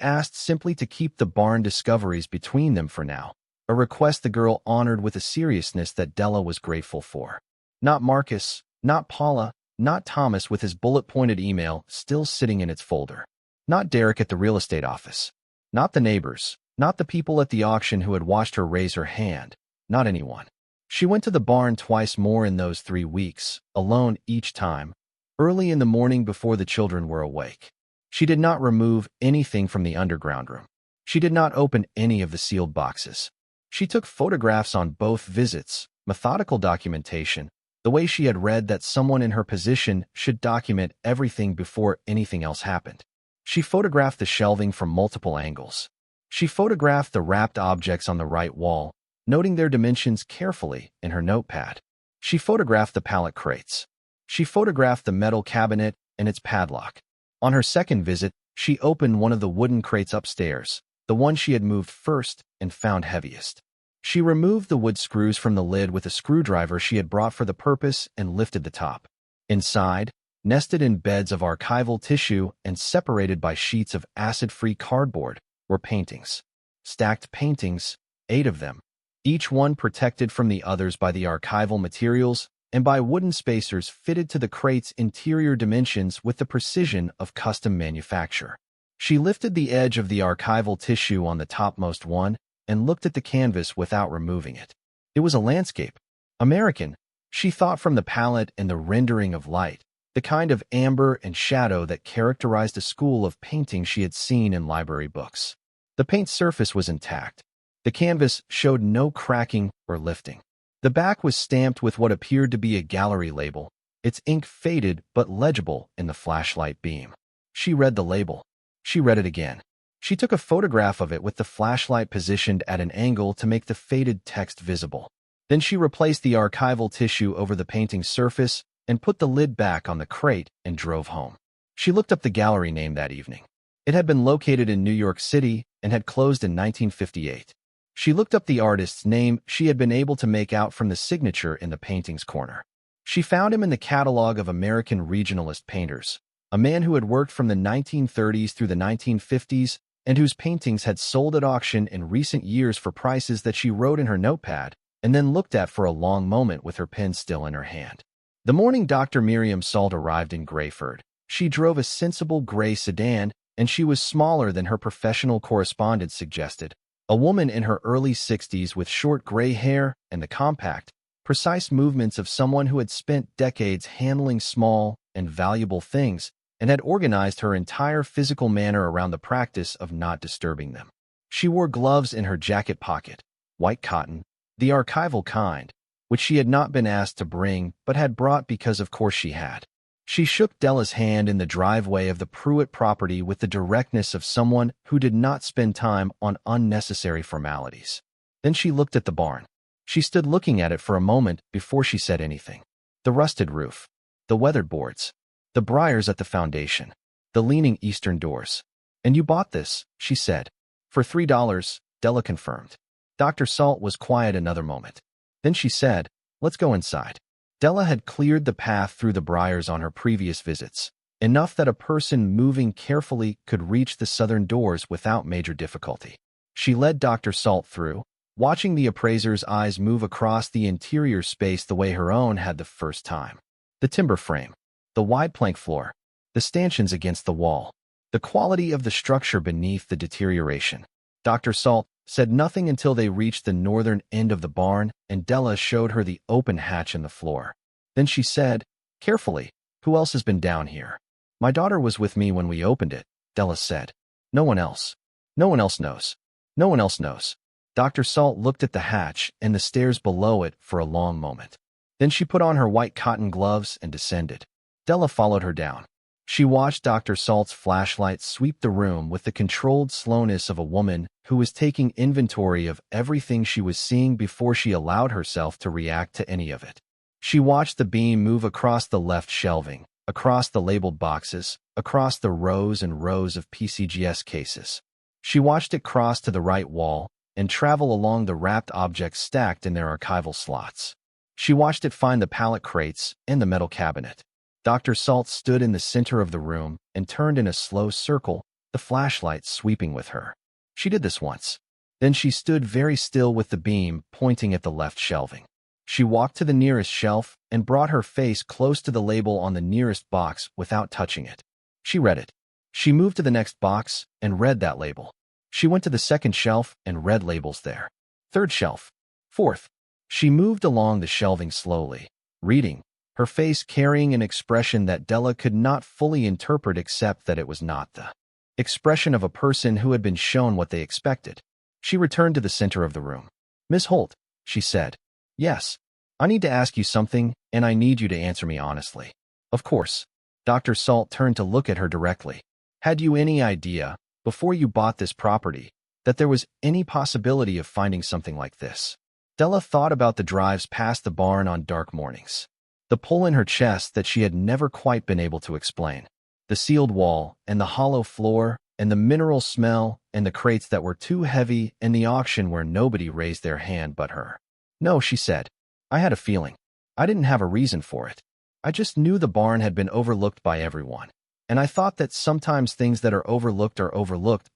asked simply to keep the barn discoveries between them for now, a request the girl honored with a seriousness that Della was grateful for. Not Marcus, not Paula, not Thomas with his bullet-pointed email still sitting in its folder. Not Derek at the real estate office. Not the neighbors, not the people at the auction who had watched her raise her hand, not anyone. She went to the barn twice more in those 3 weeks, alone each time, early in the morning before the children were awake. She did not remove anything from the underground room. She did not open any of the sealed boxes. She took photographs on both visits, methodical documentation, the way she had read that someone in her position should document everything before anything else happened. She photographed the shelving from multiple angles. She photographed the wrapped objects on the right wall, noting their dimensions carefully in her notepad. She photographed the pallet crates. She photographed the metal cabinet and its padlock. On her second visit, she opened one of the wooden crates upstairs, the one she had moved first and found heaviest. She removed the wood screws from the lid with a screwdriver she had brought for the purpose and lifted the top. Inside, nested in beds of archival tissue and separated by sheets of acid-free cardboard, were paintings. Stacked paintings, 8 of them, each one protected from the others by the archival materials and by wooden spacers fitted to the crate's interior dimensions with the precision of custom manufacture. She lifted the edge of the archival tissue on the topmost one and looked at the canvas without removing it. It was a landscape. American, she thought from the palette and the rendering of light, the kind of amber and shadow that characterized a school of painting she had seen in library books. The paint surface was intact. The canvas showed no cracking or lifting. The back was stamped with what appeared to be a gallery label, its ink faded but legible in the flashlight beam. She read the label. She read it again. She took a photograph of it with the flashlight positioned at an angle to make the faded text visible. Then she replaced the archival tissue over the painting's surface and put the lid back on the crate and drove home. She looked up the gallery name that evening. It had been located in New York City and had closed in 1958. She looked up the artist's name she had been able to make out from the signature in the painting's corner. She found him in the catalog of American regionalist painters, a man who had worked from the 1930s through the 1950s and whose paintings had sold at auction in recent years for prices that she wrote in her notepad and then looked at for a long moment with her pen still in her hand. The morning Dr. Miriam Salt arrived in Grayford, she drove a sensible gray sedan, and she was smaller than her professional correspondent suggested, a woman in her early 60s with short gray hair and the compact, precise movements of someone who had spent decades handling small and valuable things and had organized her entire physical manner around the practice of not disturbing them. She wore gloves in her jacket pocket, white cotton, the archival kind, which she had not been asked to bring but had brought because of course she had. She shook Della's hand in the driveway of the Pruitt property with the directness of someone who did not spend time on unnecessary formalities. Then she looked at the barn. She stood looking at it for a moment before she said anything. The rusted roof, the weathered boards, the briars at the foundation, the leaning eastern doors. "And you bought this," she said. "For $3, Della confirmed. Dr. Salt was quiet another moment. Then she said, "Let's go inside." Della had cleared the path through the briars on her previous visits, enough that a person moving carefully could reach the southern doors without major difficulty. She led Dr. Salt through, watching the appraiser's eyes move across the interior space the way her own had the first time. The timber frame, the wide plank floor, the stanchions against the wall, the quality of the structure beneath the deterioration. Dr. Salt said nothing until they reached the northern end of the barn and Della showed her the open hatch in the floor. Then she said, carefully, "Who else has been down here?" "My daughter was with me when we opened it," Della said. "No one else. No one else knows. No one else knows." Dr. Salt looked at the hatch and the stairs below it for a long moment. Then she put on her white cotton gloves and descended. Della followed her down. She watched Dr. Salt's flashlight sweep the room with the controlled slowness of a woman who was taking inventory of everything she was seeing before she allowed herself to react to any of it. She watched the beam move across the left shelving, across the labeled boxes, across the rows and rows of PCGS cases. She watched it cross to the right wall and travel along the wrapped objects stacked in their archival slots. She watched it find the pallet crates and the metal cabinet. Dr. Salt stood in the center of the room and turned in a slow circle, the flashlight sweeping with her. She did this once. Then she stood very still with the beam pointing at the left shelving. She walked to the nearest shelf and brought her face close to the label on the nearest box without touching it. She read it. She moved to the next box and read that label. She went to the second shelf and read labels there. Third shelf. Fourth. She moved along the shelving slowly, reading, her face carrying an expression that Della could not fully interpret except that it was not the expression of a person who had been shown what they expected. She returned to the center of the room. "Miss Holt," she said. "Yes. I need to ask you something, and I need you to answer me honestly." "Of course." Dr. Salt turned to look at her directly. "Had you any idea, before you bought this property, that there was any possibility of finding something like this?" Della thought about the drives past the barn on dark mornings. The pull in her chest that she had never quite been able to explain. The sealed wall, and the hollow floor, and the mineral smell, and the crates that were too heavy, and the auction where nobody raised their hand but her. "No," she said. "I had a feeling. I didn't have a reason for it. I just knew the barn had been overlooked by everyone. And I thought that sometimes things that are overlooked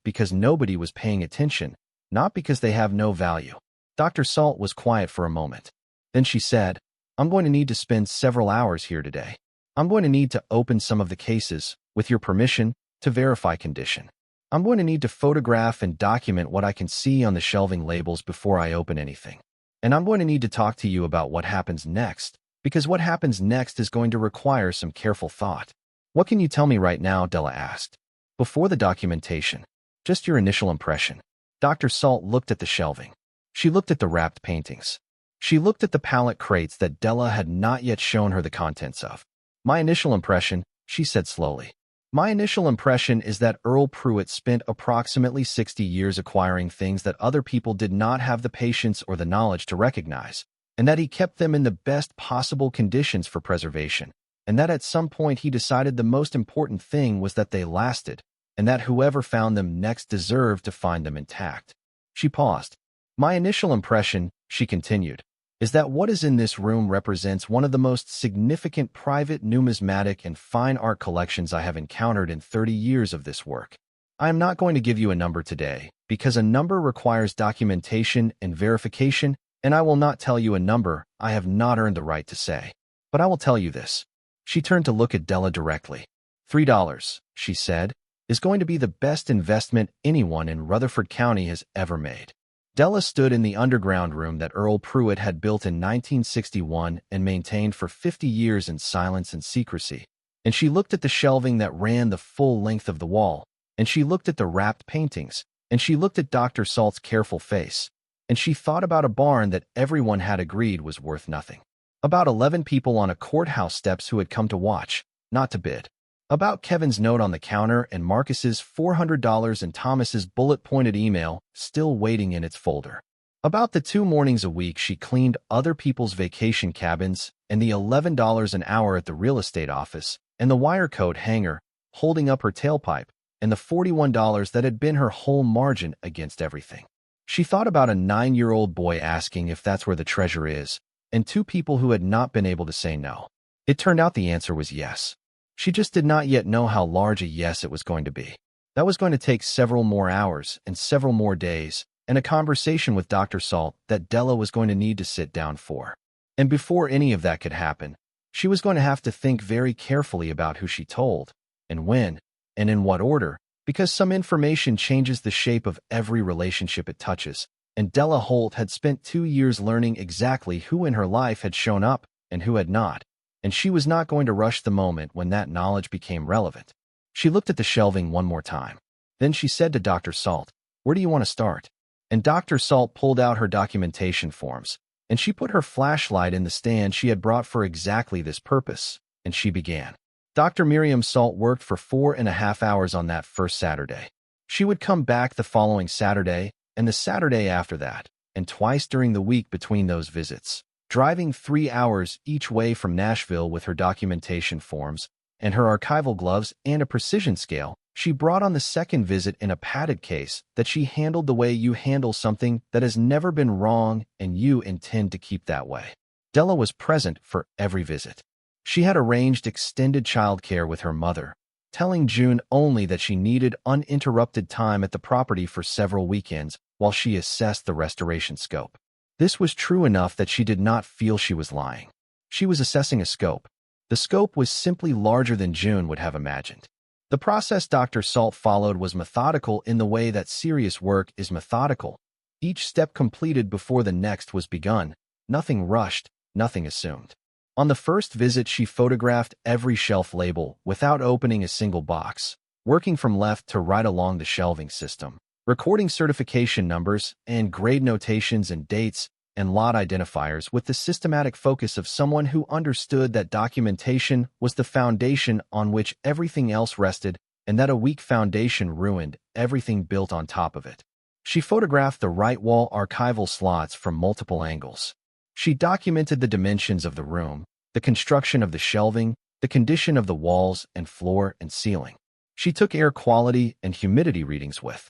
because nobody was paying attention, not because they have no value." Dr. Salt was quiet for a moment. Then she said, "I'm going to need to spend several hours here today. I'm going to need to open some of the cases, with your permission, to verify condition. I'm going to need to photograph and document what I can see on the shelving labels before I open anything. And I'm going to need to talk to you about what happens next, because what happens next is going to require some careful thought. What can you tell me right now? Della asked. Before the documentation, just your initial impression. Dr. Salt looked at the shelving. She looked at the wrapped paintings. She looked at the pallet crates that Della had not yet shown her the contents of. My initial impression, she said slowly. My initial impression is that Earl Pruitt spent approximately 60 years acquiring things that other people did not have the patience or the knowledge to recognize, and that he kept them in the best possible conditions for preservation, and that at some point he decided the most important thing was that they lasted, and that whoever found them next deserved to find them intact. She paused. My initial impression, she continued, is that what is in this room represents one of the most significant private numismatic and fine art collections I have encountered in 30 years of this work. I am not going to give you a number today, because a number requires documentation and verification, and I will not tell you a number I have not earned the right to say. But I will tell you this. She turned to look at Della directly. $3, she said, is going to be the best investment anyone in Rutherford County has ever made. Della stood in the underground room that Earl Pruitt had built in 1961 and maintained for 50 years in silence and secrecy, and she looked at the shelving that ran the full length of the wall, and she looked at the wrapped paintings, and she looked at Dr. Salt's careful face, and she thought about a barn that everyone had agreed was worth nothing. About 11 people on a courthouse steps who had come to watch, not to bid. About Kevin's note on the counter and Marcus's $400 and Thomas's bullet-pointed email still waiting in its folder. About the 2 mornings a week she cleaned other people's vacation cabins and the $11 an hour at the real estate office and the wire coat hanger holding up her tailpipe and the $41 that had been her whole margin against everything. She thought about a 9-year-old boy asking if that's where the treasure is, and 2 people who had not been able to say no. It turned out the answer was yes. She just did not yet know how large a yes it was going to be. That was going to take several more hours and several more days, and a conversation with Dr. Salt that Della was going to need to sit down for. And before any of that could happen, she was going to have to think very carefully about who she told, and when, and in what order, because some information changes the shape of every relationship it touches, and Della Holt had spent 2 years learning exactly who in her life had shown up and who had not, and she was not going to rush the moment when that knowledge became relevant. She looked at the shelving one more time. Then she said to Dr. Salt, "Where do you want to start?" And Dr. Salt pulled out her documentation forms, and she put her flashlight in the stand she had brought for exactly this purpose, and she began. Dr. Miriam Salt worked for 4.5 hours on that first Saturday. She would come back the following Saturday, and the Saturday after that, and twice during the week between those visits, driving 3 hours each way from Nashville with her documentation forms and her archival gloves and a precision scale. She brought on the second visit in a padded case that she handled the way you handle something that has never been wrong and you intend to keep that way. Della was present for every visit. She had arranged extended childcare with her mother, telling June only that she needed uninterrupted time at the property for several weekends while she assessed the restoration scope. This was true enough that she did not feel she was lying. She was assessing a scope. The scope was simply larger than June would have imagined. The process Dr. Salt followed was methodical in the way that serious work is methodical. Each step completed before the next was begun, nothing rushed, nothing assumed. On the first visit she photographed every shelf label without opening a single box, working from left to right along the shelving system, recording certification numbers and grade notations and dates and lot identifiers with the systematic focus of someone who understood that documentation was the foundation on which everything else rested and that a weak foundation ruined everything built on top of it. She photographed the right wall archival slots from multiple angles. She documented the dimensions of the room, the construction of the shelving, the condition of the walls and floor and ceiling. She took air quality and humidity readings with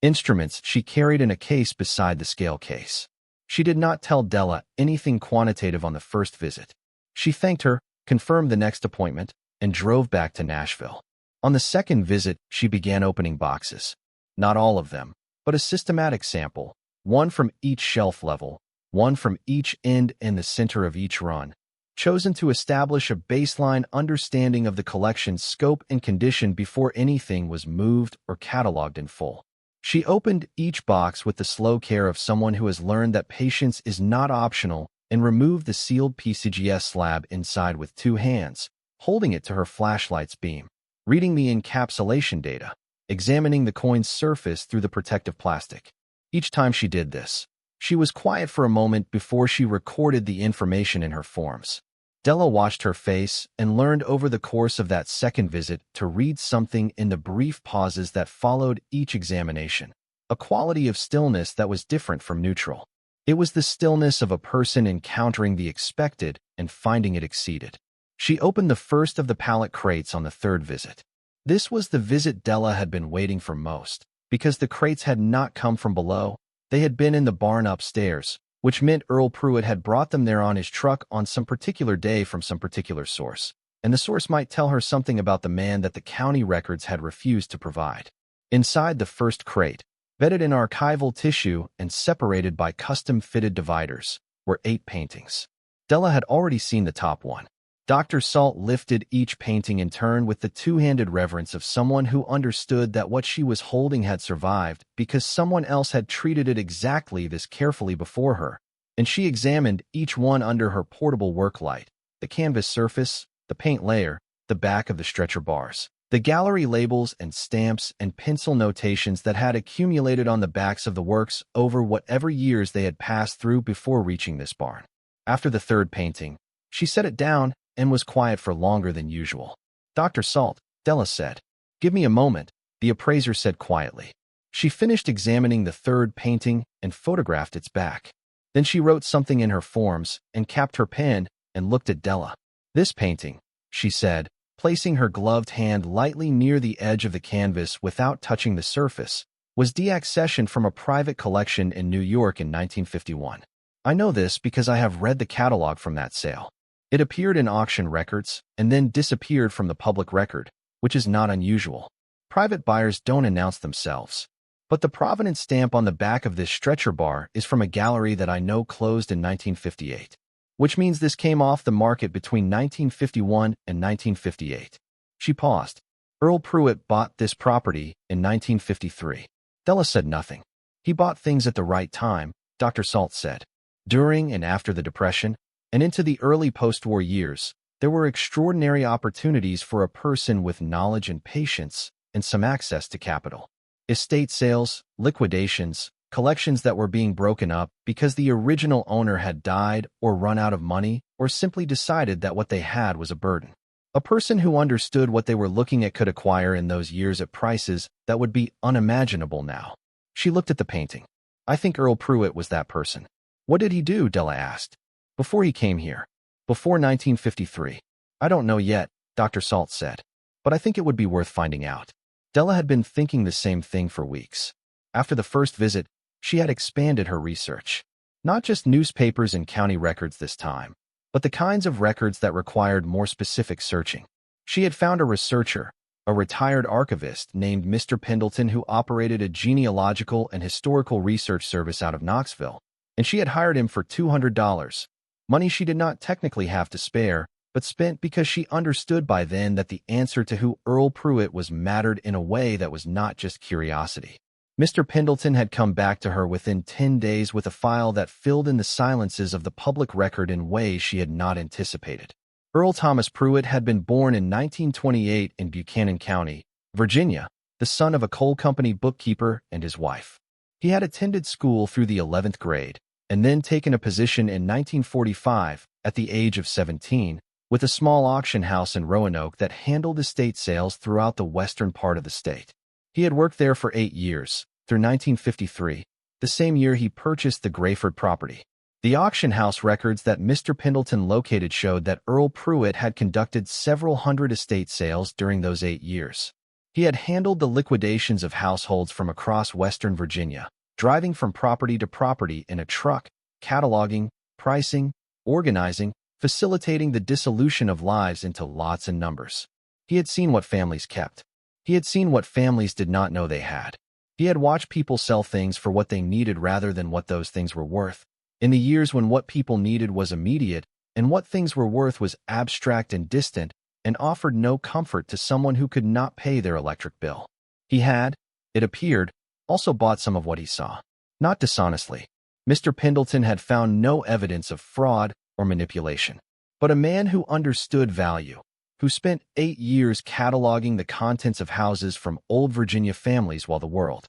instruments she carried in a case beside the scale case. She did not tell Della anything quantitative on the first visit. She thanked her, confirmed the next appointment, and drove back to Nashville. On the second visit, she began opening boxes. Not all of them, but a systematic sample, one from each shelf level, one from each end and the center of each run, chosen to establish a baseline understanding of the collection's scope and condition before anything was moved or cataloged in full. She opened each box with the slow care of someone who has learned that patience is not optional and removed the sealed PCGS slab inside with 2 hands, holding it to her flashlight's beam, reading the encapsulation data, examining the coin's surface through the protective plastic. Each time she did this, she was quiet for a moment before she recorded the information in her forms. Della watched her face and learned over the course of that second visit to read something in the brief pauses that followed each examination, a quality of stillness that was different from neutral. It was the stillness of a person encountering the expected and finding it exceeded. She opened the first of the pallet crates on the third visit. This was the visit Della had been waiting for most, because the crates had not come from below. They had been in the barn upstairs, which meant Earl Pruitt had brought them there on his truck on some particular day from some particular source, and the source might tell her something about the man that the county records had refused to provide. Inside the first crate, bedded in archival tissue and separated by custom-fitted dividers, were 8 paintings. Della had already seen the top one. Dr. Salt lifted each painting in turn with the two-handed reverence of someone who understood that what she was holding had survived because someone else had treated it exactly this carefully before her, and she examined each one under her portable work light, the canvas surface, the paint layer, the back of the stretcher bars, the gallery labels and stamps and pencil notations that had accumulated on the backs of the works over whatever years they had passed through before reaching this barn. After the third painting, she set it down and was quiet for longer than usual. "Dr. Salt," Della said. "Give me a moment," the appraiser said quietly. She finished examining the third painting and photographed its back. Then she wrote something in her forms and capped her pen and looked at Della. "This painting," she said, placing her gloved hand lightly near the edge of the canvas without touching the surface, was deaccessioned from a private collection in New York in 1951. I know this because I have read the catalog from that sale. It appeared in auction records and then disappeared from the public record, which is not unusual. Private buyers don't announce themselves. But the provenance stamp on the back of this stretcher bar is from a gallery that I know closed in 1958, which means this came off the market between 1951 and 1958. She paused. Earl Pruitt bought this property in 1953. Della said nothing. He bought things at the right time, Dr. Salt said. During and after the Depression, and into the early post-war years, there were extraordinary opportunities for a person with knowledge and patience and some access to capital. Estate sales, liquidations, collections that were being broken up because the original owner had died or run out of money or simply decided that what they had was a burden. A person who understood what they were looking at could acquire in those years at prices that would be unimaginable now. She looked at the painting. I think Earl Pruitt was that person. What did he do? Della asked. Before he came here. Before 1953. I don't know yet, Dr. Salt said. But I think it would be worth finding out. Della had been thinking the same thing for weeks. After the first visit, she had expanded her research. Not just newspapers and county records this time, but the kinds of records that required more specific searching. She had found a researcher, a retired archivist named Mr. Pendleton who operated a genealogical and historical research service out of Knoxville, and she had hired him for $200. Money she did not technically have to spare, but spent because she understood by then that the answer to who Earl Pruitt was mattered in a way that was not just curiosity. Mr. Pendleton had come back to her within 10 days with a file that filled in the silences of the public record in ways she had not anticipated. Earl Thomas Pruitt had been born in 1928 in Buchanan County, Virginia, the son of a coal company bookkeeper and his wife. He had attended school through the 11th grade, and then taken a position in 1945, at the age of 17, with a small auction house in Roanoke that handled estate sales throughout the western part of the state. He had worked there for 8 years, through 1953, the same year he purchased the Grayford property. The auction house records that Mr. Pendleton located showed that Earl Pruitt had conducted several hundred estate sales during those 8 years. He had handled the liquidations of households from across western Virginia, driving from property to property in a truck, cataloging, pricing, organizing, facilitating the dissolution of lives into lots and numbers. He had seen what families kept. He had seen what families did not know they had. He had watched people sell things for what they needed rather than what those things were worth. In the years when what people needed was immediate and what things were worth was abstract and distant and offered no comfort to someone who could not pay their electric bill. He had, it appeared, also bought some of what he saw. Not dishonestly. Mr. Pendleton had found no evidence of fraud or manipulation. But a man who understood value, who spent 8 years cataloging the contents of houses from old Virginia families while the world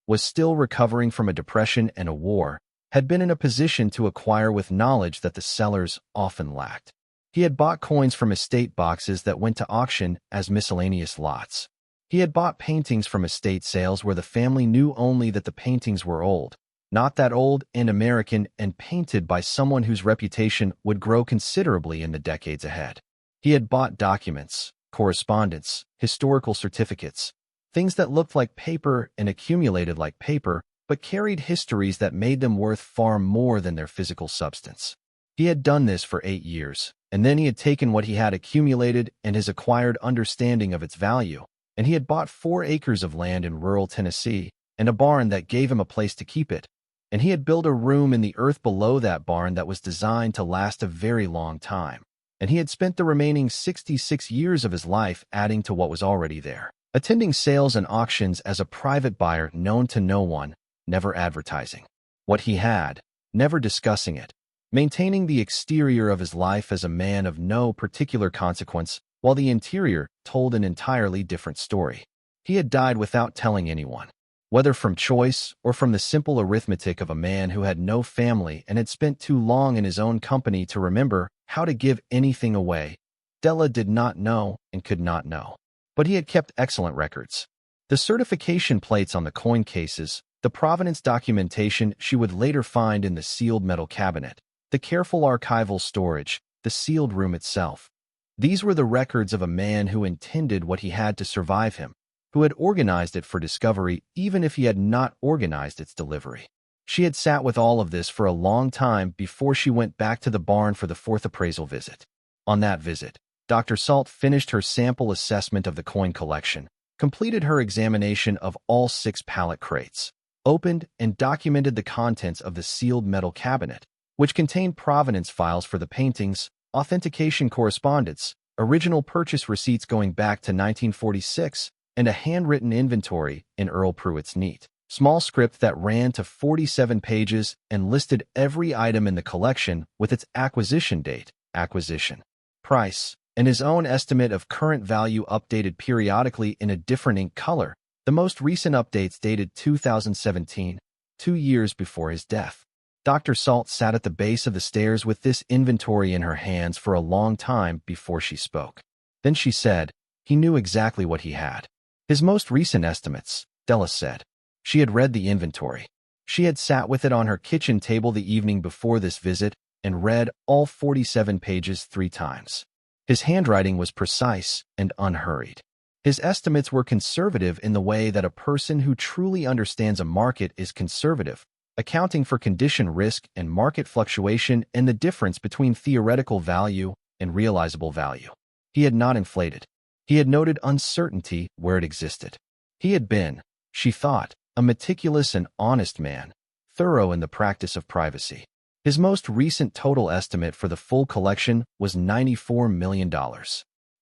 was still recovering from a depression and a war, had been in a position to acquire with knowledge that the sellers often lacked. He had bought coins from estate boxes that went to auction as miscellaneous lots. He had bought paintings from estate sales where the family knew only that the paintings were old, not that old and American, and painted by someone whose reputation would grow considerably in the decades ahead. He had bought documents, correspondence, historical certificates, things that looked like paper and accumulated like paper, but carried histories that made them worth far more than their physical substance. He had done this for 8 years, and then he had taken what he had accumulated and his acquired understanding of its value, and he had bought 4 acres of land in rural Tennessee and a barn that gave him a place to keep it, and he had built a room in the earth below that barn that was designed to last a very long time, and he had spent the remaining 66 years of his life adding to what was already there, attending sales and auctions as a private buyer known to no one, never advertising what he had, never discussing it, maintaining the exterior of his life as a man of no particular consequence, while the interior told an entirely different story. He had died without telling anyone, whether from choice or from the simple arithmetic of a man who had no family and had spent too long in his own company to remember how to give anything away. Della did not know and could not know. But he had kept excellent records. The certification plates on the coin cases, the provenance documentation she would later find in the sealed metal cabinet, the careful archival storage, the sealed room itself. These were the records of a man who intended what he had to survive him, who had organized it for discovery even if he had not organized its delivery. She had sat with all of this for a long time before she went back to the barn for the 4th appraisal visit. On that visit, Dr. Salt finished her sample assessment of the coin collection, completed her examination of all 6 pallet crates, opened and documented the contents of the sealed metal cabinet, which contained provenance files for the paintings, authentication correspondence, original purchase receipts going back to 1946, and a handwritten inventory in Earl Pruitt's neat, small script that ran to 47 pages and listed every item in the collection with its acquisition date, acquisition price, and his own estimate of current value updated periodically in a different ink color. The most recent updates dated 2017, 2 years before his death. Dr. Salt sat at the base of the stairs with this inventory in her hands for a long time before she spoke. Then she said, he knew exactly what he had. His most recent estimates, Della said. She had read the inventory. She had sat with it on her kitchen table the evening before this visit and read all 47 pages 3 times. His handwriting was precise and unhurried. His estimates were conservative in the way that a person who truly understands a market is conservative, accounting for condition risk and market fluctuation and the difference between theoretical value and realizable value. He had not inflated. He had noted uncertainty where it existed. He had been, she thought, a meticulous and honest man, thorough in the practice of privacy. His most recent total estimate for the full collection was $94 million.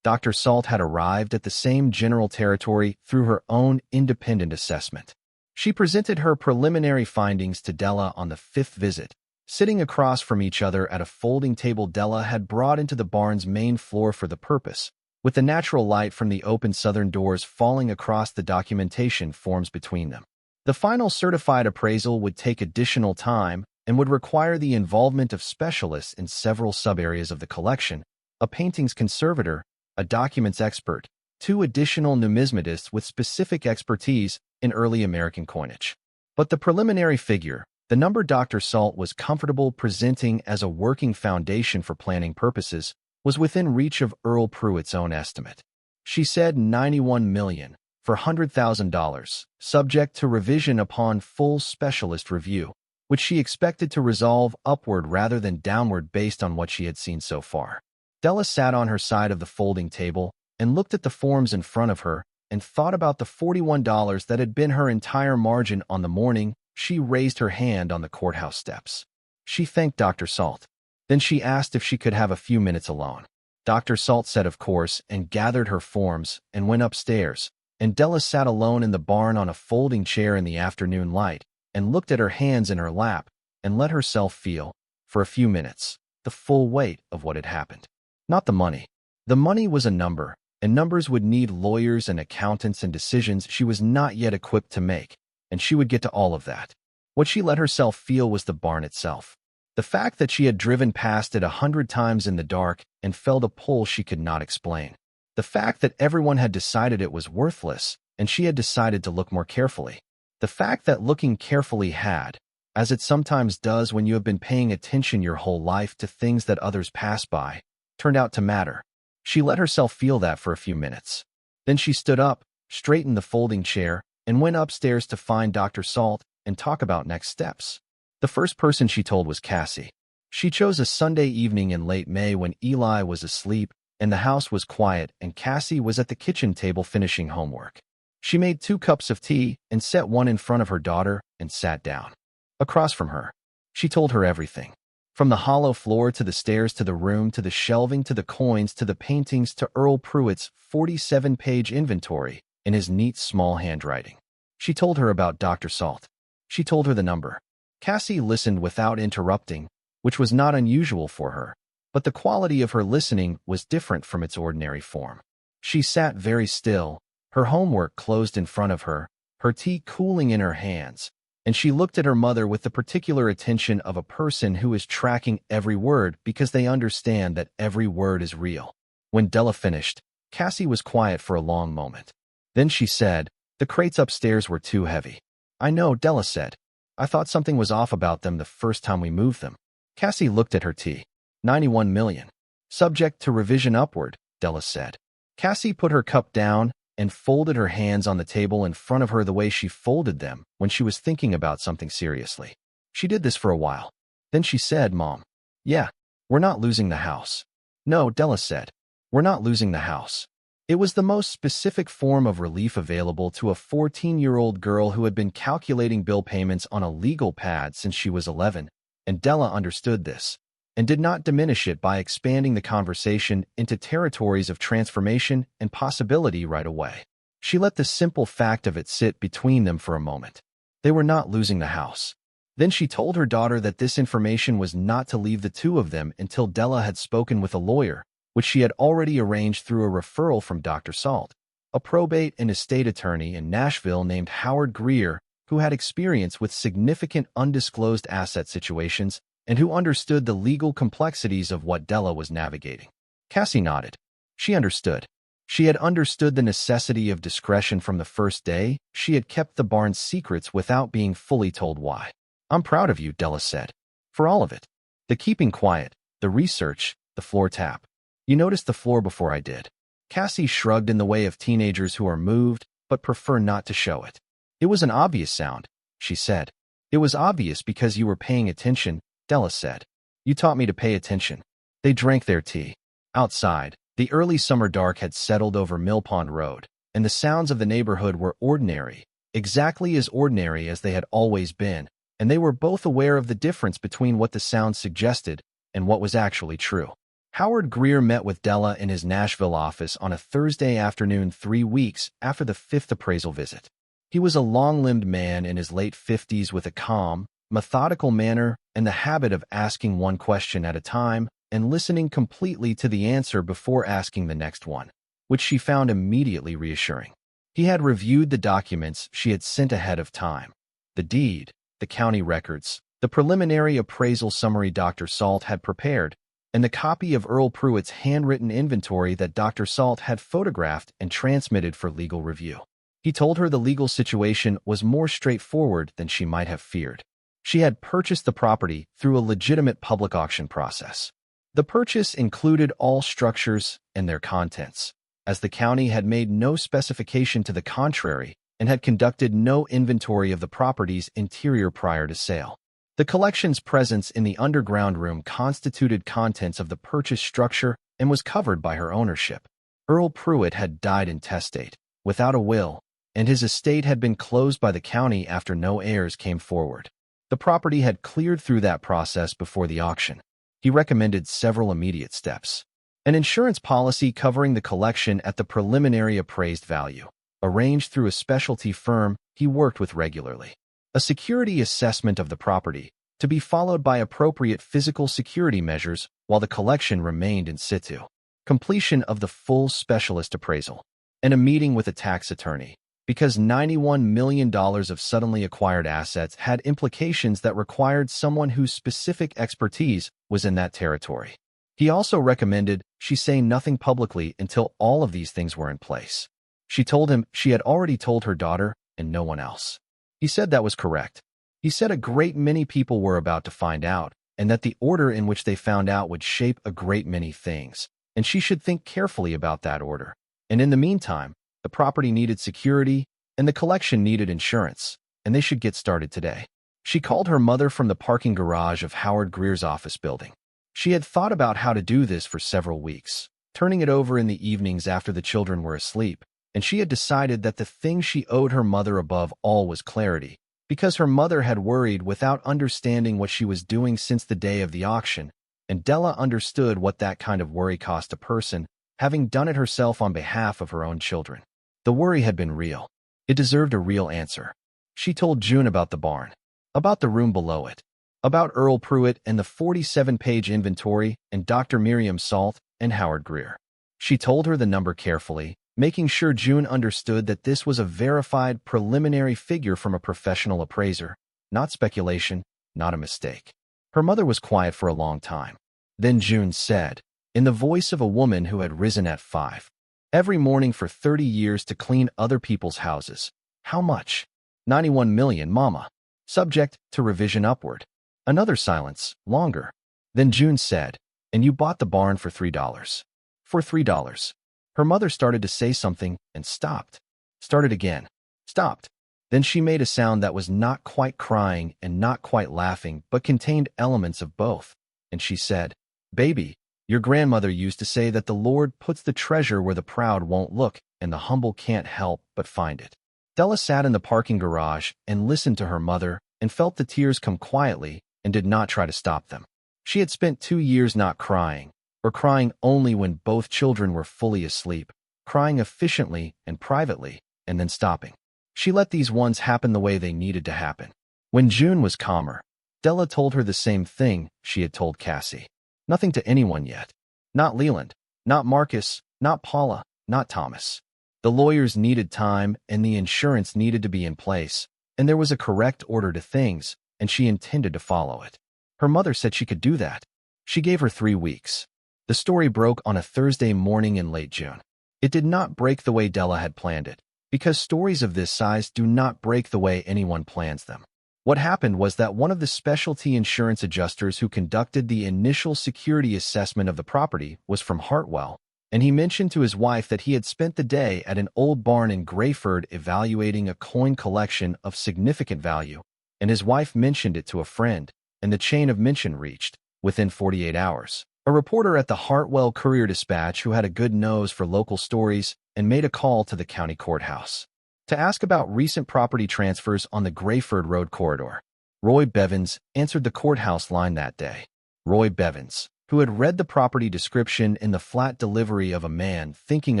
Dr. Salt had arrived at the same general territory through her own independent assessment. She presented her preliminary findings to Della on the 5th visit. Sitting across from each other at a folding table Della had brought into the barn's main floor for the purpose, with the natural light from the open southern doors falling across the documentation forms between them. The final certified appraisal would take additional time and would require the involvement of specialists in several sub-areas of the collection, a paintings conservator, a documents expert, 2 additional numismatists with specific expertise in early American coinage. But the preliminary figure, the number Dr. Salt was comfortable presenting as a working foundation for planning purposes, was within reach of Earl Pruitt's own estimate. She said $91 million for $100,000, subject to revision upon full specialist review, which she expected to resolve upward rather than downward based on what she had seen so far. Della sat on her side of the folding table and looked at the forms in front of her and thought about the $41 that had been her entire margin on the morning she raised her hand on the courthouse steps. She thanked Dr. Salt. Then she asked if she could have a few minutes alone. Dr. Salt said of course and gathered her forms and went upstairs, and Della sat alone in the barn on a folding chair in the afternoon light and looked at her hands in her lap, and let herself feel, for a few minutes, the full weight of what had happened. Not the money. The money was a number, and numbers would need lawyers and accountants and decisions she was not yet equipped to make, and she would get to all of that. What she let herself feel was the barn itself. The fact that she had driven past it 100 times in the dark and felt a pull she could not explain. The fact that everyone had decided it was worthless, and she had decided to look more carefully. The fact that looking carefully had, as it sometimes does when you have been paying attention your whole life to things that others pass by, turned out to matter. She let herself feel that for a few minutes. Then she stood up, straightened the folding chair, and went upstairs to find Dr. Salt and talk about next steps. The first person she told was Cassie. She chose a Sunday evening in late May when Eli was asleep and the house was quiet and Cassie was at the kitchen table finishing homework. She made 2 cups of tea and set one in front of her daughter and sat down. Across from her, she told her everything. From the hollow floor to the stairs to the room to the shelving to the coins to the paintings to Earl Pruitt's 47-page inventory in his neat small handwriting. She told her about Dr. Salt. She told her the number. Cassie listened without interrupting, which was not unusual for her, but the quality of her listening was different from its ordinary form. She sat very still, her homework closed in front of her, her tea cooling in her hands, and she looked at her mother with the particular attention of a person who is tracking every word because they understand that every word is real. When Della finished, Cassie was quiet for a long moment. Then she said, "The crates upstairs were too heavy." "I know," Della said. "I thought something was off about them the first time we moved them." Cassie looked at her tea. 91 million. "Subject to revision upward," Della said. Cassie put her cup down and folded her hands on the table in front of her the way she folded them when she was thinking about something seriously. She did this for a while. Then she said, "Mom, yeah, we're not losing the house." "No," Della said. "We're not losing the house." It was the most specific form of relief available to a 14-year-old girl who had been calculating bill payments on a legal pad since she was 11, and Della understood this, and did not diminish it by expanding the conversation into territories of transformation and possibility right away. She let the simple fact of it sit between them for a moment. They were not losing the house. Then she told her daughter that this information was not to leave the two of them until Della had spoken with a lawyer, which she had already arranged through a referral from Dr. Salt, a probate and estate attorney in Nashville named Howard Greer, who had experience with significant undisclosed asset situations and who understood the legal complexities of what Della was navigating. Cassie nodded. She understood. She had understood the necessity of discretion from the first day. She had kept the barn's secrets without being fully told why. "I'm proud of you," Della said. "For all of it. The keeping quiet, the research, the floor tap. You noticed the floor before I did." Cassie shrugged in the way of teenagers who are moved, but prefer not to show it. "It was an obvious sound," she said. "It was obvious because you were paying attention," Della said. "You taught me to pay attention." They drank their tea. Outside, the early summer dark had settled over Mill Pond Road, and the sounds of the neighborhood were ordinary, exactly as ordinary as they had always been, and they were both aware of the difference between what the sound suggested and what was actually true. Howard Greer met with Della in his Nashville office on a Thursday afternoon 3 weeks after the 5th appraisal visit. He was a long-limbed man in his late 50s with a calm, methodical manner and the habit of asking one question at a time and listening completely to the answer before asking the next one, which she found immediately reassuring. He had reviewed the documents she had sent ahead of time. The deed, the county records, the preliminary appraisal summary Dr. Salt had prepared, and the copy of Earl Pruitt's handwritten inventory that Dr. Salt had photographed and transmitted for legal review. He told her the legal situation was more straightforward than she might have feared. She had purchased the property through a legitimate public auction process. The purchase included all structures and their contents, as the county had made no specification to the contrary and had conducted no inventory of the property's interior prior to sale. The collection's presence in the underground room constituted contents of the purchase structure and was covered by her ownership. Earl Pruitt had died intestate, without a will, and his estate had been closed by the county after no heirs came forward. The property had cleared through that process before the auction. He recommended several immediate steps. An insurance policy covering the collection at the preliminary appraised value, arranged through a specialty firm he worked with regularly. A security assessment of the property, to be followed by appropriate physical security measures while the collection remained in situ. Completion of the full specialist appraisal, and a meeting with a tax attorney, because $91 million of suddenly acquired assets had implications that required someone whose specific expertise was in that territory. He also recommended she say nothing publicly until all of these things were in place. She told him she had already told her daughter and no one else. He said that was correct. He said a great many people were about to find out, and that the order in which they found out would shape a great many things, and she should think carefully about that order. And in the meantime, the property needed security, and the collection needed insurance, and they should get started today. She called her mother from the parking garage of Howard Greer's office building. She had thought about how to do this for several weeks, turning it over in the evenings after the children were asleep, and she had decided that the thing she owed her mother above all was clarity, because her mother had worried without understanding what she was doing since the day of the auction, and Della understood what that kind of worry cost a person, having done it herself on behalf of her own children. The worry had been real. It deserved a real answer. She told June about the barn, about the room below it, about Earl Pruitt and the 47-page inventory and Dr. Miriam Salt and Howard Greer. She told her the number carefully, making sure June understood that this was a verified preliminary figure from a professional appraiser, not speculation, not a mistake. Her mother was quiet for a long time. Then June said, in the voice of a woman who had risen at 5, every morning for 30 years to clean other people's houses. How much? 91 million, Mama. Subject to revision upward. Another silence, longer. Then June said, and you bought the barn for $3. For $3. Her mother started to say something and stopped. Started again. Stopped. Then she made a sound that was not quite crying and not quite laughing, but contained elements of both. And she said, Baby, your grandmother used to say that the Lord puts the treasure where the proud won't look, and the humble can't help but find it. Della sat in the parking garage and listened to her mother and felt the tears come quietly and did not try to stop them. She had spent 2 years not crying, or crying only when both children were fully asleep, crying efficiently and privately, and then stopping. She let these ones happen the way they needed to happen. When June was calmer, Della told her the same thing she had told Cassie. Nothing to anyone yet. Not Leland, not Marcus, not Paula, not Thomas. The lawyers needed time and the insurance needed to be in place, and there was a correct order to things, and she intended to follow it. Her mother said she could do that. She gave her 3 weeks. The story broke on a Thursday morning in late June. It did not break the way Della had planned it, because stories of this size do not break the way anyone plans them. What happened was that one of the specialty insurance adjusters who conducted the initial security assessment of the property was from Hartwell, and he mentioned to his wife that he had spent the day at an old barn in Grayford evaluating a coin collection of significant value, and his wife mentioned it to a friend, and the chain of mention reached, within 48 hours, a reporter at the Hartwell Courier-Dispatch who had a good nose for local stories and made a call to the county courthouse to ask about recent property transfers on the Grayford Road corridor. Roy Bevins answered the courthouse line that day. Roy Bevins, who had read the property description in the flat delivery of a man thinking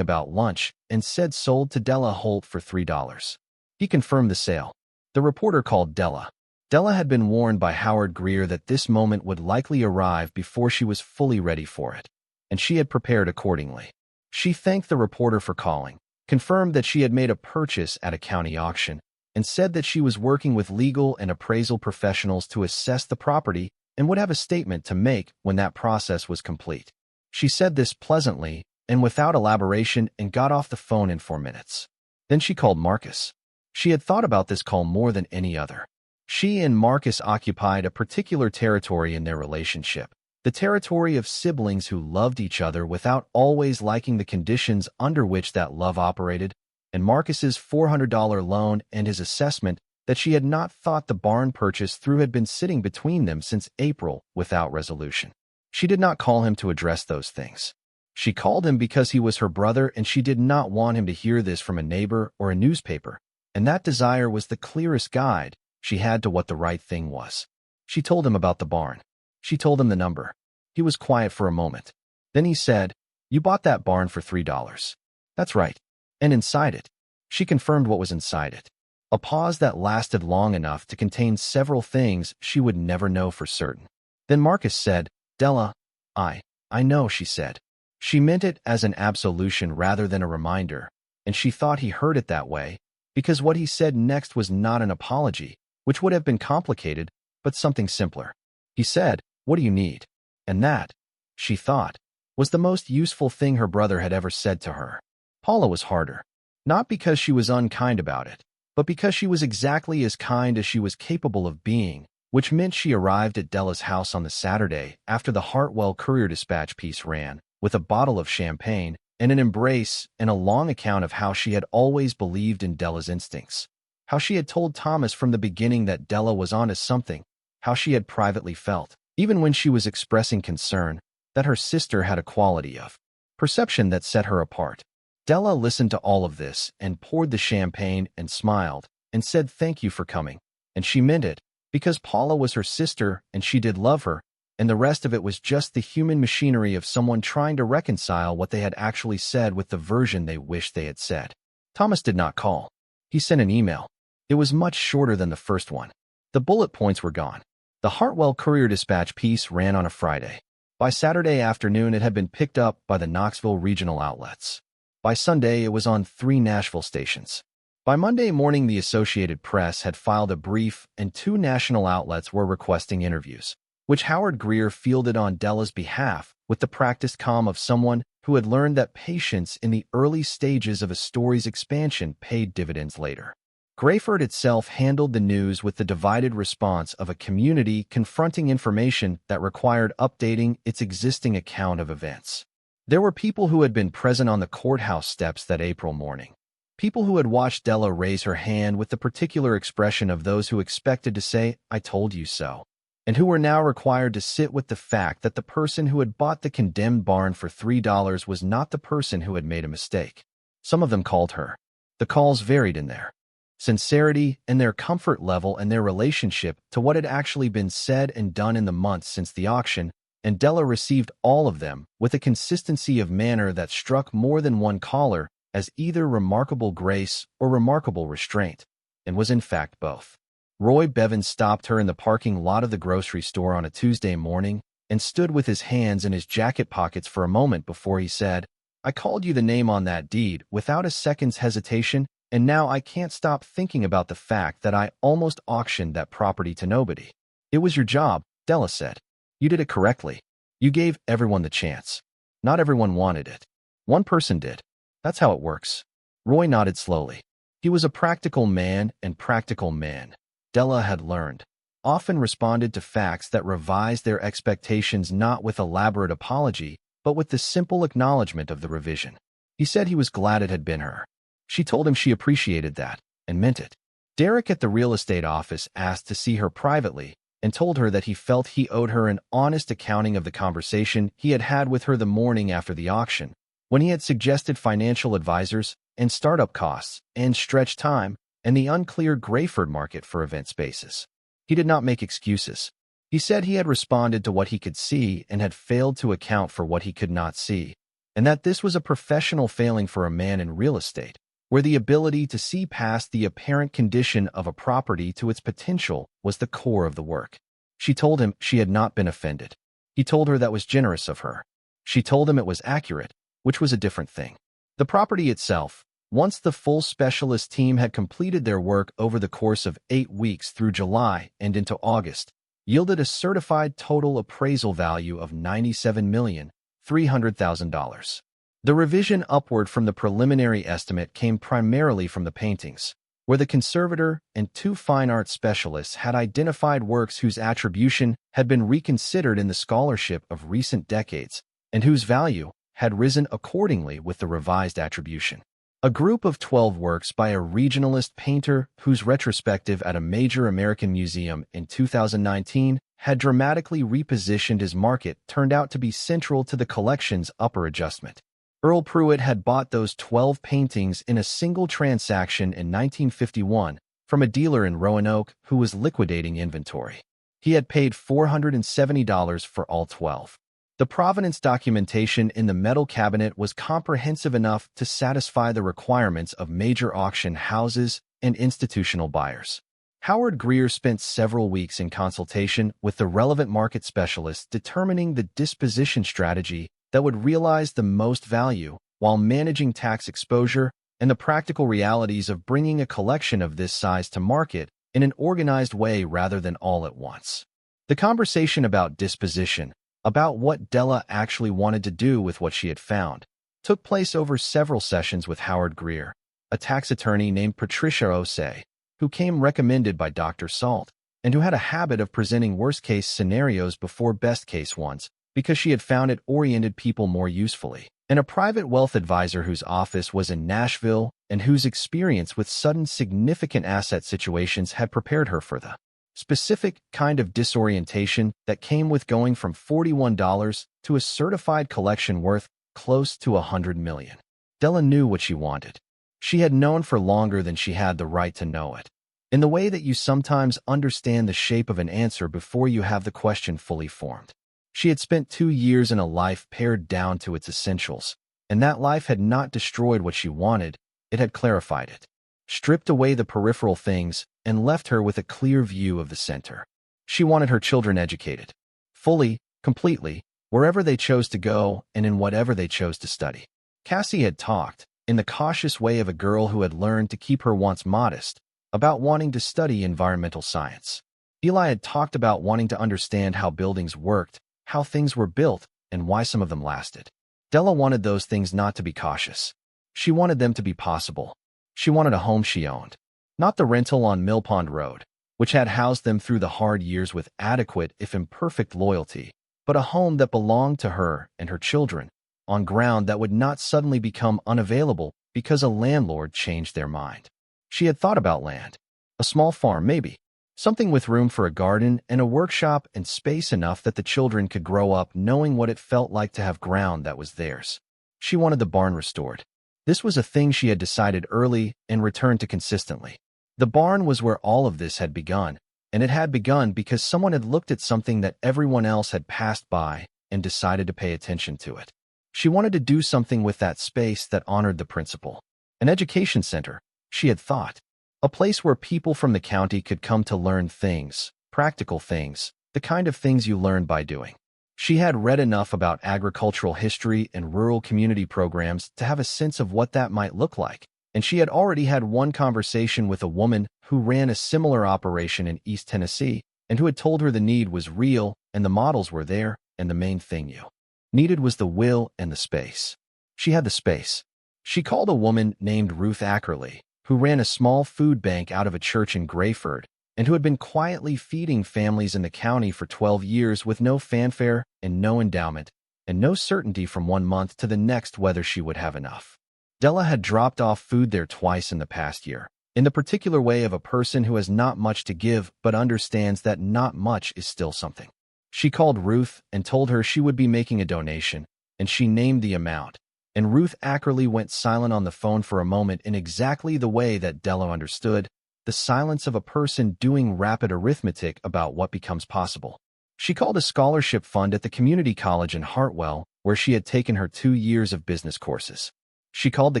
about lunch and said sold to Della Holt for $3. He confirmed the sale. The reporter called Della. Della had been warned by Howard Greer that this moment would likely arrive before she was fully ready for it, and she had prepared accordingly. She thanked the reporter for calling, confirmed that she had made a purchase at a county auction, and said that she was working with legal and appraisal professionals to assess the property and would have a statement to make when that process was complete. She said this pleasantly and without elaboration and got off the phone in 4 minutes. Then she called Marcus. She had thought about this call more than any other. She and Marcus occupied a particular territory in their relationship, the territory of siblings who loved each other without always liking the conditions under which that love operated, and Marcus's $400 loan and his assessment that she had not thought the barn purchase through had been sitting between them since April without resolution. She did not call him to address those things. She called him because he was her brother and she did not want him to hear this from a neighbor or a newspaper, and that desire was the clearest guide she had to what the right thing was. She told him about the barn. She told him the number. He was quiet for a moment. Then he said, "You bought that barn for $3. That's right. And inside it." She confirmed what was inside it. A pause that lasted long enough to contain several things she would never know for certain. Then Marcus said, "Della, I know," she said. She meant it as an absolution rather than a reminder, and she thought he heard it that way, because what he said next was not an apology, which would have been complicated, but something simpler. He said, "What do you need?" And that, she thought, was the most useful thing her brother had ever said to her. Paula was harder. Not because she was unkind about it, but because she was exactly as kind as she was capable of being, which meant she arrived at Della's house on the Saturday after the Hartwell Courier-Dispatch piece ran, with a bottle of champagne and an embrace and a long account of how she had always believed in Della's instincts, how she had told Thomas from the beginning that Della was onto something, how she had privately felt, even when she was expressing concern, that her sister had a quality of perception that set her apart. Della listened to all of this and poured the champagne and smiled and said thank you for coming, and she meant it, because Paula was her sister and she did love her, and the rest of it was just the human machinery of someone trying to reconcile what they had actually said with the version they wished they had said. Thomas did not call. He sent an email. It was much shorter than the first one. The bullet points were gone. The Hartwell Courier-Dispatch piece ran on a Friday. By Saturday afternoon, it had been picked up by the Knoxville regional outlets. By Sunday, it was on 3 Nashville stations. By Monday morning, the Associated Press had filed a brief, and 2 national outlets were requesting interviews, which Howard Greer fielded on Della's behalf with the practiced calm of someone who had learned that patience in the early stages of a story's expansion paid dividends later. Grayford itself handled the news with the divided response of a community confronting information that required updating its existing account of events. There were people who had been present on the courthouse steps that April morning. People who had watched Della raise her hand with the particular expression of those who expected to say, "I told you so," and who were now required to sit with the fact that the person who had bought the condemned barn for $3 was not the person who had made a mistake. Some of them called her. The calls varied in their sincerity and their comfort level and their relationship to what had actually been said and done in the months since the auction, and Della received all of them with a consistency of manner that struck more than one caller as either remarkable grace or remarkable restraint, and was in fact both. Roy Bevins stopped her in the parking lot of the grocery store on a Tuesday morning and stood with his hands in his jacket pockets for a moment before he said, "I called you the name on that deed without a second's hesitation, and now I can't stop thinking about the fact that I almost auctioned that property to nobody." "It was your job," Della said. "You did it correctly. You gave everyone the chance. Not everyone wanted it. One person did. That's how it works." Roy nodded slowly. He was a practical man, and practical men, Della had learned, often responded to facts that revised their expectations not with elaborate apology, but with the simple acknowledgement of the revision. He said he was glad it had been her. She told him she appreciated that, and meant it. Derek at the real estate office asked to see her privately, and told her that he felt he owed her an honest accounting of the conversation he had had with her the morning after the auction, when he had suggested financial advisors and startup costs and stretch time and the unclear Grayford market for event spaces. He did not make excuses. He said he had responded to what he could see and had failed to account for what he could not see, and that this was a professional failing for a man in real estate, where the ability to see past the apparent condition of a property to its potential was the core of the work. She told him she had not been offended. He told her that was generous of her. She told him it was accurate, which was a different thing. The property itself, once the full specialist team had completed their work over the course of 8 weeks through July and into August, yielded a certified total appraisal value of $97,300,000. The revision upward from the preliminary estimate came primarily from the paintings, where the conservator and 2 fine arts specialists had identified works whose attribution had been reconsidered in the scholarship of recent decades, and whose value had risen accordingly with the revised attribution. A group of 12 works by a regionalist painter whose retrospective at a major American museum in 2019 had dramatically repositioned his market turned out to be central to the collection's upper adjustment. Earl Pruitt had bought those 12 paintings in a single transaction in 1951 from a dealer in Roanoke who was liquidating inventory. He had paid $470 for all 12. The provenance documentation in the metal cabinet was comprehensive enough to satisfy the requirements of major auction houses and institutional buyers. Howard Greer spent several weeks in consultation with the relevant market specialists determining the disposition strategy that would realize the most value while managing tax exposure and the practical realities of bringing a collection of this size to market in an organized way rather than all at once. The conversation about disposition, about what Della actually wanted to do with what she had found, took place over several sessions with Howard Greer, a tax attorney named Patricia Osei, who came recommended by Dr. Salt, and who had a habit of presenting worst-case scenarios before best-case ones because she had found it oriented people more usefully, and a private wealth advisor whose office was in Nashville and whose experience with sudden significant asset situations had prepared her for the specific kind of disorientation that came with going from $41 to a certified collection worth close to $100 million. Della knew what she wanted. She had known for longer than she had the right to know it, in the way that you sometimes understand the shape of an answer before you have the question fully formed. She had spent 2 years in a life pared down to its essentials, and that life had not destroyed what she wanted, it had clarified it, stripped away the peripheral things, and left her with a clear view of the center. She wanted her children educated, fully, completely, wherever they chose to go and in whatever they chose to study. Cassie had talked, in the cautious way of a girl who had learned to keep her wants modest, about wanting to study environmental science. Eli had talked about wanting to understand how buildings worked, how things were built, and why some of them lasted. Della wanted those things not to be cautious. She wanted them to be possible. She wanted a home she owned, not the rental on Mill Pond Road, which had housed them through the hard years with adequate if imperfect loyalty, but a home that belonged to her and her children, on ground that would not suddenly become unavailable because a landlord changed their mind. She had thought about land. A small farm, maybe. Something with room for a garden and a workshop and space enough that the children could grow up knowing what it felt like to have ground that was theirs. She wanted the barn restored. This was a thing she had decided early and returned to consistently. The barn was where all of this had begun, and it had begun because someone had looked at something that everyone else had passed by and decided to pay attention to it. She wanted to do something with that space that honored the principle. An education center, she had thought. A place where people from the county could come to learn things, practical things, the kind of things you learn by doing. She had read enough about agricultural history and rural community programs to have a sense of what that might look like, and she had already had one conversation with a woman who ran a similar operation in East Tennessee and who had told her the need was real and the models were there, and the main thing you needed was the will and the space. She had the space. She called a woman named Ruth Ackerley, who ran a small food bank out of a church in Grayford and who had been quietly feeding families in the county for 12 years with no fanfare and no endowment, and no certainty from one month to the next whether she would have enough. Della had dropped off food there twice in the past year, in the particular way of a person who has not much to give but understands that not much is still something. She called Ruth and told her she would be making a donation, and she named the amount, and Ruth Ackerley went silent on the phone for a moment in exactly the way that Della understood, the silence of a person doing rapid arithmetic about what becomes possible. She called a scholarship fund at the community college in Hartwell, where she had taken her 2 years of business courses. She called the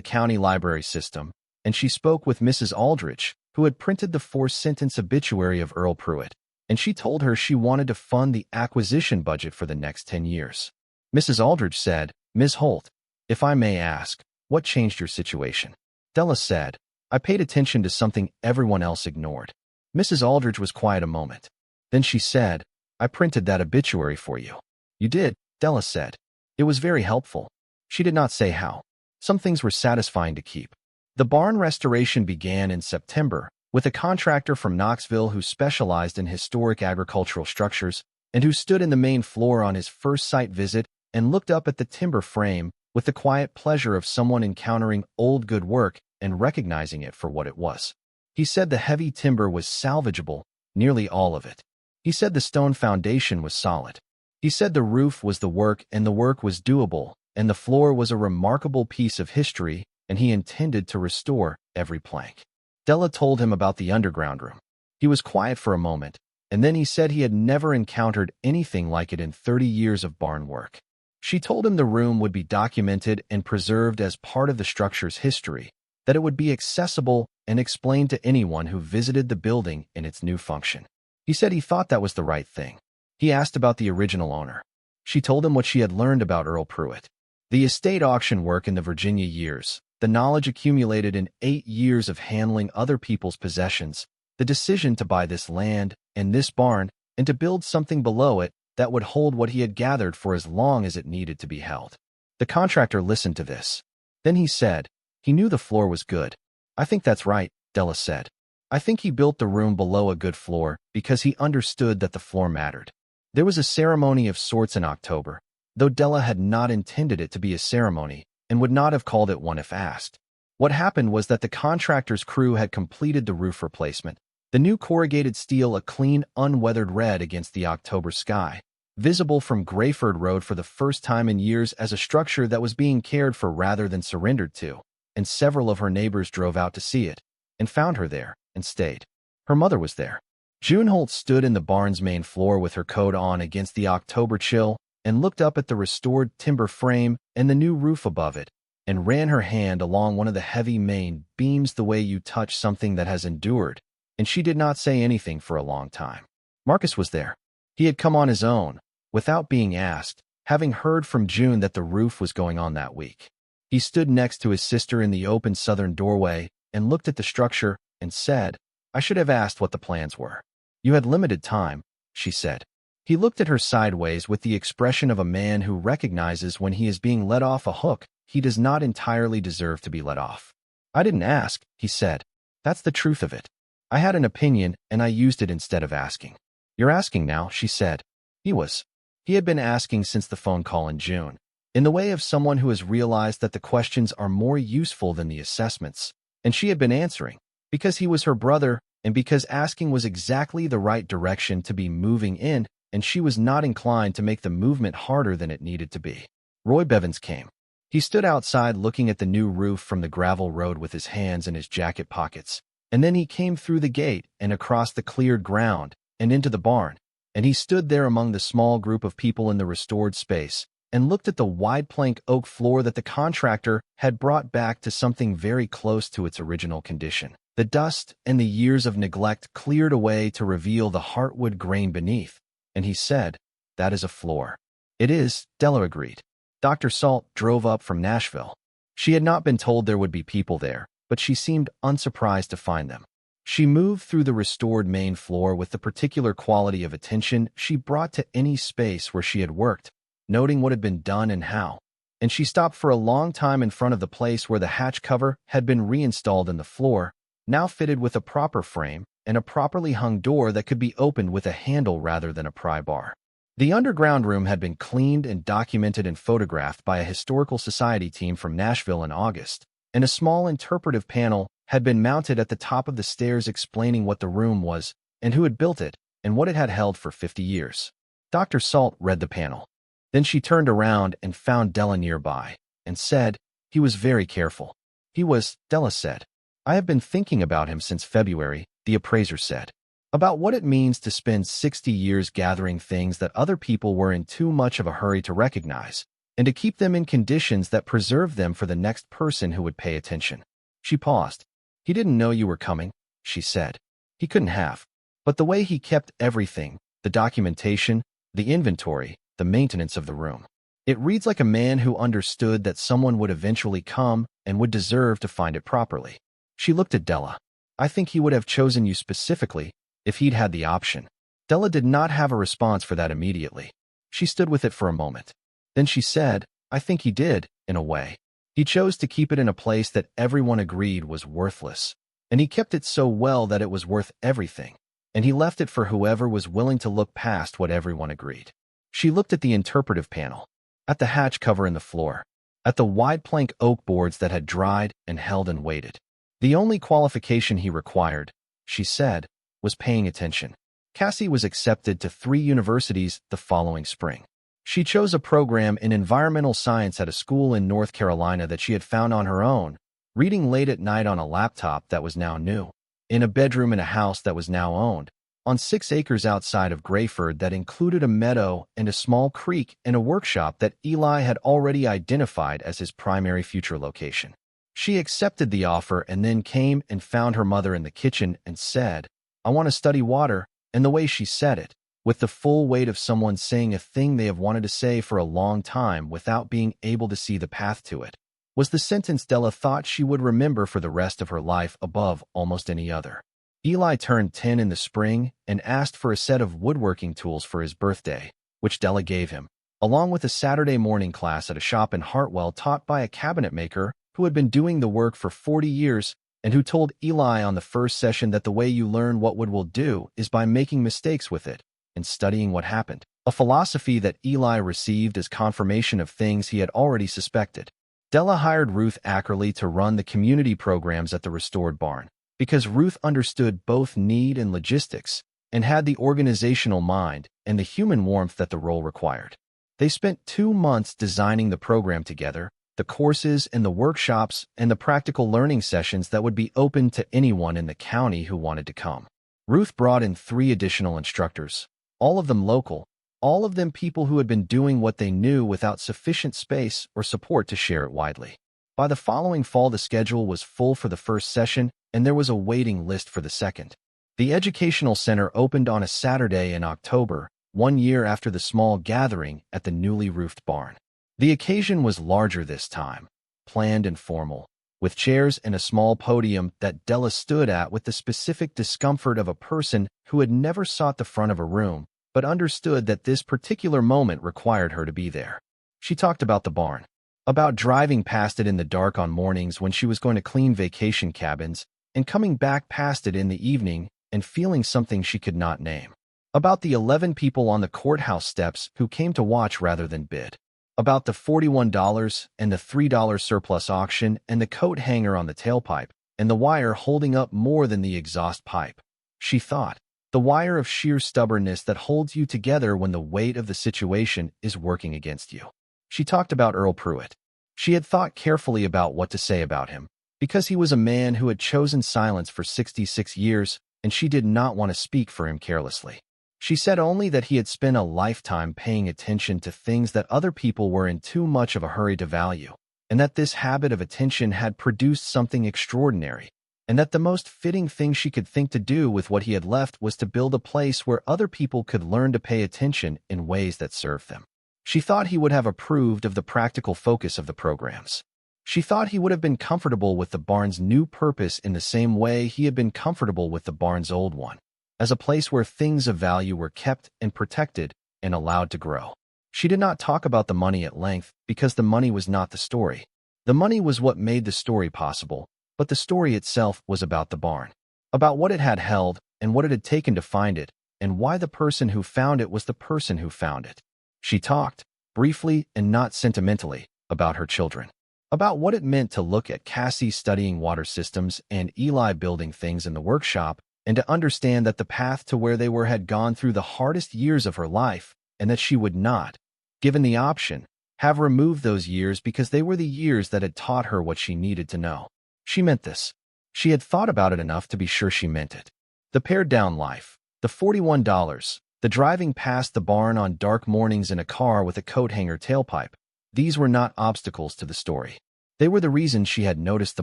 county library system, and she spoke with Mrs. Aldrich, who had printed the 4-sentence obituary of Earl Pruitt, and she told her she wanted to fund the acquisition budget for the next 10 years. Mrs. Aldrich said, "Ms. Holt, if I may ask, what changed your situation?" Della said, "I paid attention to something everyone else ignored." Mrs. Aldrich was quiet a moment. Then she said, "I printed that obituary for you." "You did," Della said. "It was very helpful." She did not say how. Some things were satisfying to keep. The barn restoration began in September, with a contractor from Knoxville who specialized in historic agricultural structures and who stood in the main floor on his first site visit and looked up at the timber frame with the quiet pleasure of someone encountering old good work and recognizing it for what it was. He said the heavy timber was salvageable, nearly all of it. He said the stone foundation was solid. He said the roof was the work and the work was doable, and the floor was a remarkable piece of history, and he intended to restore every plank. Della told him about the underground room. He was quiet for a moment, and then he said he had never encountered anything like it in 30 years of barn work. She told him the room would be documented and preserved as part of the structure's history, that it would be accessible and explained to anyone who visited the building in its new function. He said he thought that was the right thing. He asked about the original owner. She told him what she had learned about Earl Pruitt. The estate auction work in the Virginia years, the knowledge accumulated in 8 years of handling other people's possessions, the decision to buy this land and this barn and to build something below it that would hold what he had gathered for as long as it needed to be held. The contractor listened to this. Then he said, he knew the floor was good. I think that's right, Della said. I think he built the room below a good floor because he understood that the floor mattered. There was a ceremony of sorts in October, though Della had not intended it to be a ceremony and would not have called it one if asked. What happened was that the contractor's crew had completed the roof replacement, the new corrugated steel a clean, unweathered red against the October sky, visible from Grayford Road for the first time in years as a structure that was being cared for rather than surrendered to, and several of her neighbors drove out to see it, and found her there, and stayed. Her mother was there. June Holt stood in the barn's main floor with her coat on against the October chill and looked up at the restored timber frame and the new roof above it, and ran her hand along one of the heavy main beams the way you touch something that has endured, and she did not say anything for a long time. Marcus was there. He had come on his own, without being asked, having heard from June that the roof was going on that week. He stood next to his sister in the open southern doorway and looked at the structure and said, I should have asked what the plans were. You had limited time, she said. He looked at her sideways with the expression of a man who recognizes when he is being let off a hook he does not entirely deserve to be let off. I didn't ask, he said. That's the truth of it. I had an opinion and I used it instead of asking. You're asking now, she said. He had been asking since the phone call in June, in the way of someone who has realized that the questions are more useful than the assessments, and she had been answering, because he was her brother and because asking was exactly the right direction to be moving in, and she was not inclined to make the movement harder than it needed to be. Roy Bevins came. He stood outside looking at the new roof from the gravel road with his hands in his jacket pockets, and then he came through the gate and across the cleared ground and into the barn, and he stood there among the small group of people in the restored space and looked at the wide plank oak floor that the contractor had brought back to something very close to its original condition. The dust and the years of neglect cleared away to reveal the heartwood grain beneath, and he said, That is a floor. It is, Della agreed. Dr. Salt drove up from Nashville. She had not been told there would be people there, but she seemed unsurprised to find them. She moved through the restored main floor with the particular quality of attention she brought to any space where she had worked, noting what had been done and how, and she stopped for a long time in front of the place where the hatch cover had been reinstalled in the floor, now fitted with a proper frame and a properly hung door that could be opened with a handle rather than a pry bar. The underground room had been cleaned and documented and photographed by a historical society team from Nashville in August, and a small interpretive panel had been mounted at the top of the stairs explaining what the room was and who had built it and what it had held for 50 years. Dr. Salt read the panel. Then she turned around and found Della nearby and said, He was very careful. Della said. I have been thinking about him since February, the appraiser said. About what it means to spend 60 years gathering things that other people were in too much of a hurry to recognize, and to keep them in conditions that preserve them for the next person who would pay attention. She paused. He didn't know you were coming, she said. He couldn't have. But the way he kept everything, the documentation, the inventory, the maintenance of the room. It reads like a man who understood that someone would eventually come and would deserve to find it properly. She looked at Della. I think he would have chosen you specifically if he'd had the option. Della did not have a response for that immediately. She stood with it for a moment. Then she said, I think he did, in a way. He chose to keep it in a place that everyone agreed was worthless, and he kept it so well that it was worth everything, and he left it for whoever was willing to look past what everyone agreed. She looked at the interpretive panel, at the hatch cover in the floor, at the wide plank oak boards that had dried and held and waited. The only qualification he required, she said, was paying attention. Cassie was accepted to 3 universities the following spring. She chose a program in environmental science at a school in North Carolina that she had found on her own, reading late at night on a laptop that was now new, in a bedroom in a house that was now owned, on 6 acres outside of Grayford that included a meadow and a small creek and a workshop that Eli had already identified as his primary future location. She accepted the offer and then came and found her mother in the kitchen and said, "I want to study water," and the way she said it, with the full weight of someone saying a thing they have wanted to say for a long time without being able to see the path to it, was the sentence Della thought she would remember for the rest of her life above almost any other. Eli turned 10 in the spring and asked for a set of woodworking tools for his birthday, which Della gave him, along with a Saturday morning class at a shop in Hartwell taught by a cabinet maker who had been doing the work for 40 years and who told Eli on the first session that the way you learn what wood will do is by making mistakes with it and studying what happened, a philosophy that Eli received as confirmation of things he had already suspected. Della hired Ruth Ackerley to run the community programs at the restored barn, because Ruth understood both need and logistics and had the organizational mind and the human warmth that the role required. They spent 2 months designing the program together, the courses and the workshops and the practical learning sessions that would be open to anyone in the county who wanted to come. Ruth brought in 3 additional instructors, all of them local, all of them people who had been doing what they knew without sufficient space or support to share it widely. By the following fall, the schedule was full for the first session, and there was a waiting list for the second. The Educational Center opened on a Saturday in October, 1 year after the small gathering at the newly roofed barn. The occasion was larger this time, planned and formal, with chairs and a small podium that Della stood at with the specific discomfort of a person who had never sought the front of a room, but understood that this particular moment required her to be there. She talked about the barn, about driving past it in the dark on mornings when she was going to clean vacation cabins, and coming back past it in the evening and feeling something she could not name. About the 11 people on the courthouse steps who came to watch rather than bid. About the $41 and the $3 surplus auction and the coat hanger on the tailpipe, and the wire holding up more than the exhaust pipe. She thought, the wire of sheer stubbornness that holds you together when the weight of the situation is working against you. She talked about Earl Pruitt. She had thought carefully about what to say about him, because he was a man who had chosen silence for 66 years, and she did not want to speak for him carelessly. She said only that he had spent a lifetime paying attention to things that other people were in too much of a hurry to value, and that this habit of attention had produced something extraordinary, and that the most fitting thing she could think to do with what he had left was to build a place where other people could learn to pay attention in ways that served them. She thought he would have approved of the practical focus of the programs. She thought he would have been comfortable with the barn's new purpose in the same way he had been comfortable with the barn's old one, as a place where things of value were kept and protected and allowed to grow. She did not talk about the money at length because the money was not the story. The money was what made the story possible, but the story itself was about the barn, about what it had held and what it had taken to find it, and why the person who found it was the person who found it. She talked, briefly and not sentimentally, about her children, about what it meant to look at Cassie studying water systems and Eli building things in the workshop, and to understand that the path to where they were had gone through the hardest years of her life, and that she would not, given the option, have removed those years because they were the years that had taught her what she needed to know. She meant this. She had thought about it enough to be sure she meant it. The pared-down life, the $41, the driving past the barn on dark mornings in a car with a coat hanger tailpipe, these were not obstacles to the story. They were the reason she had noticed the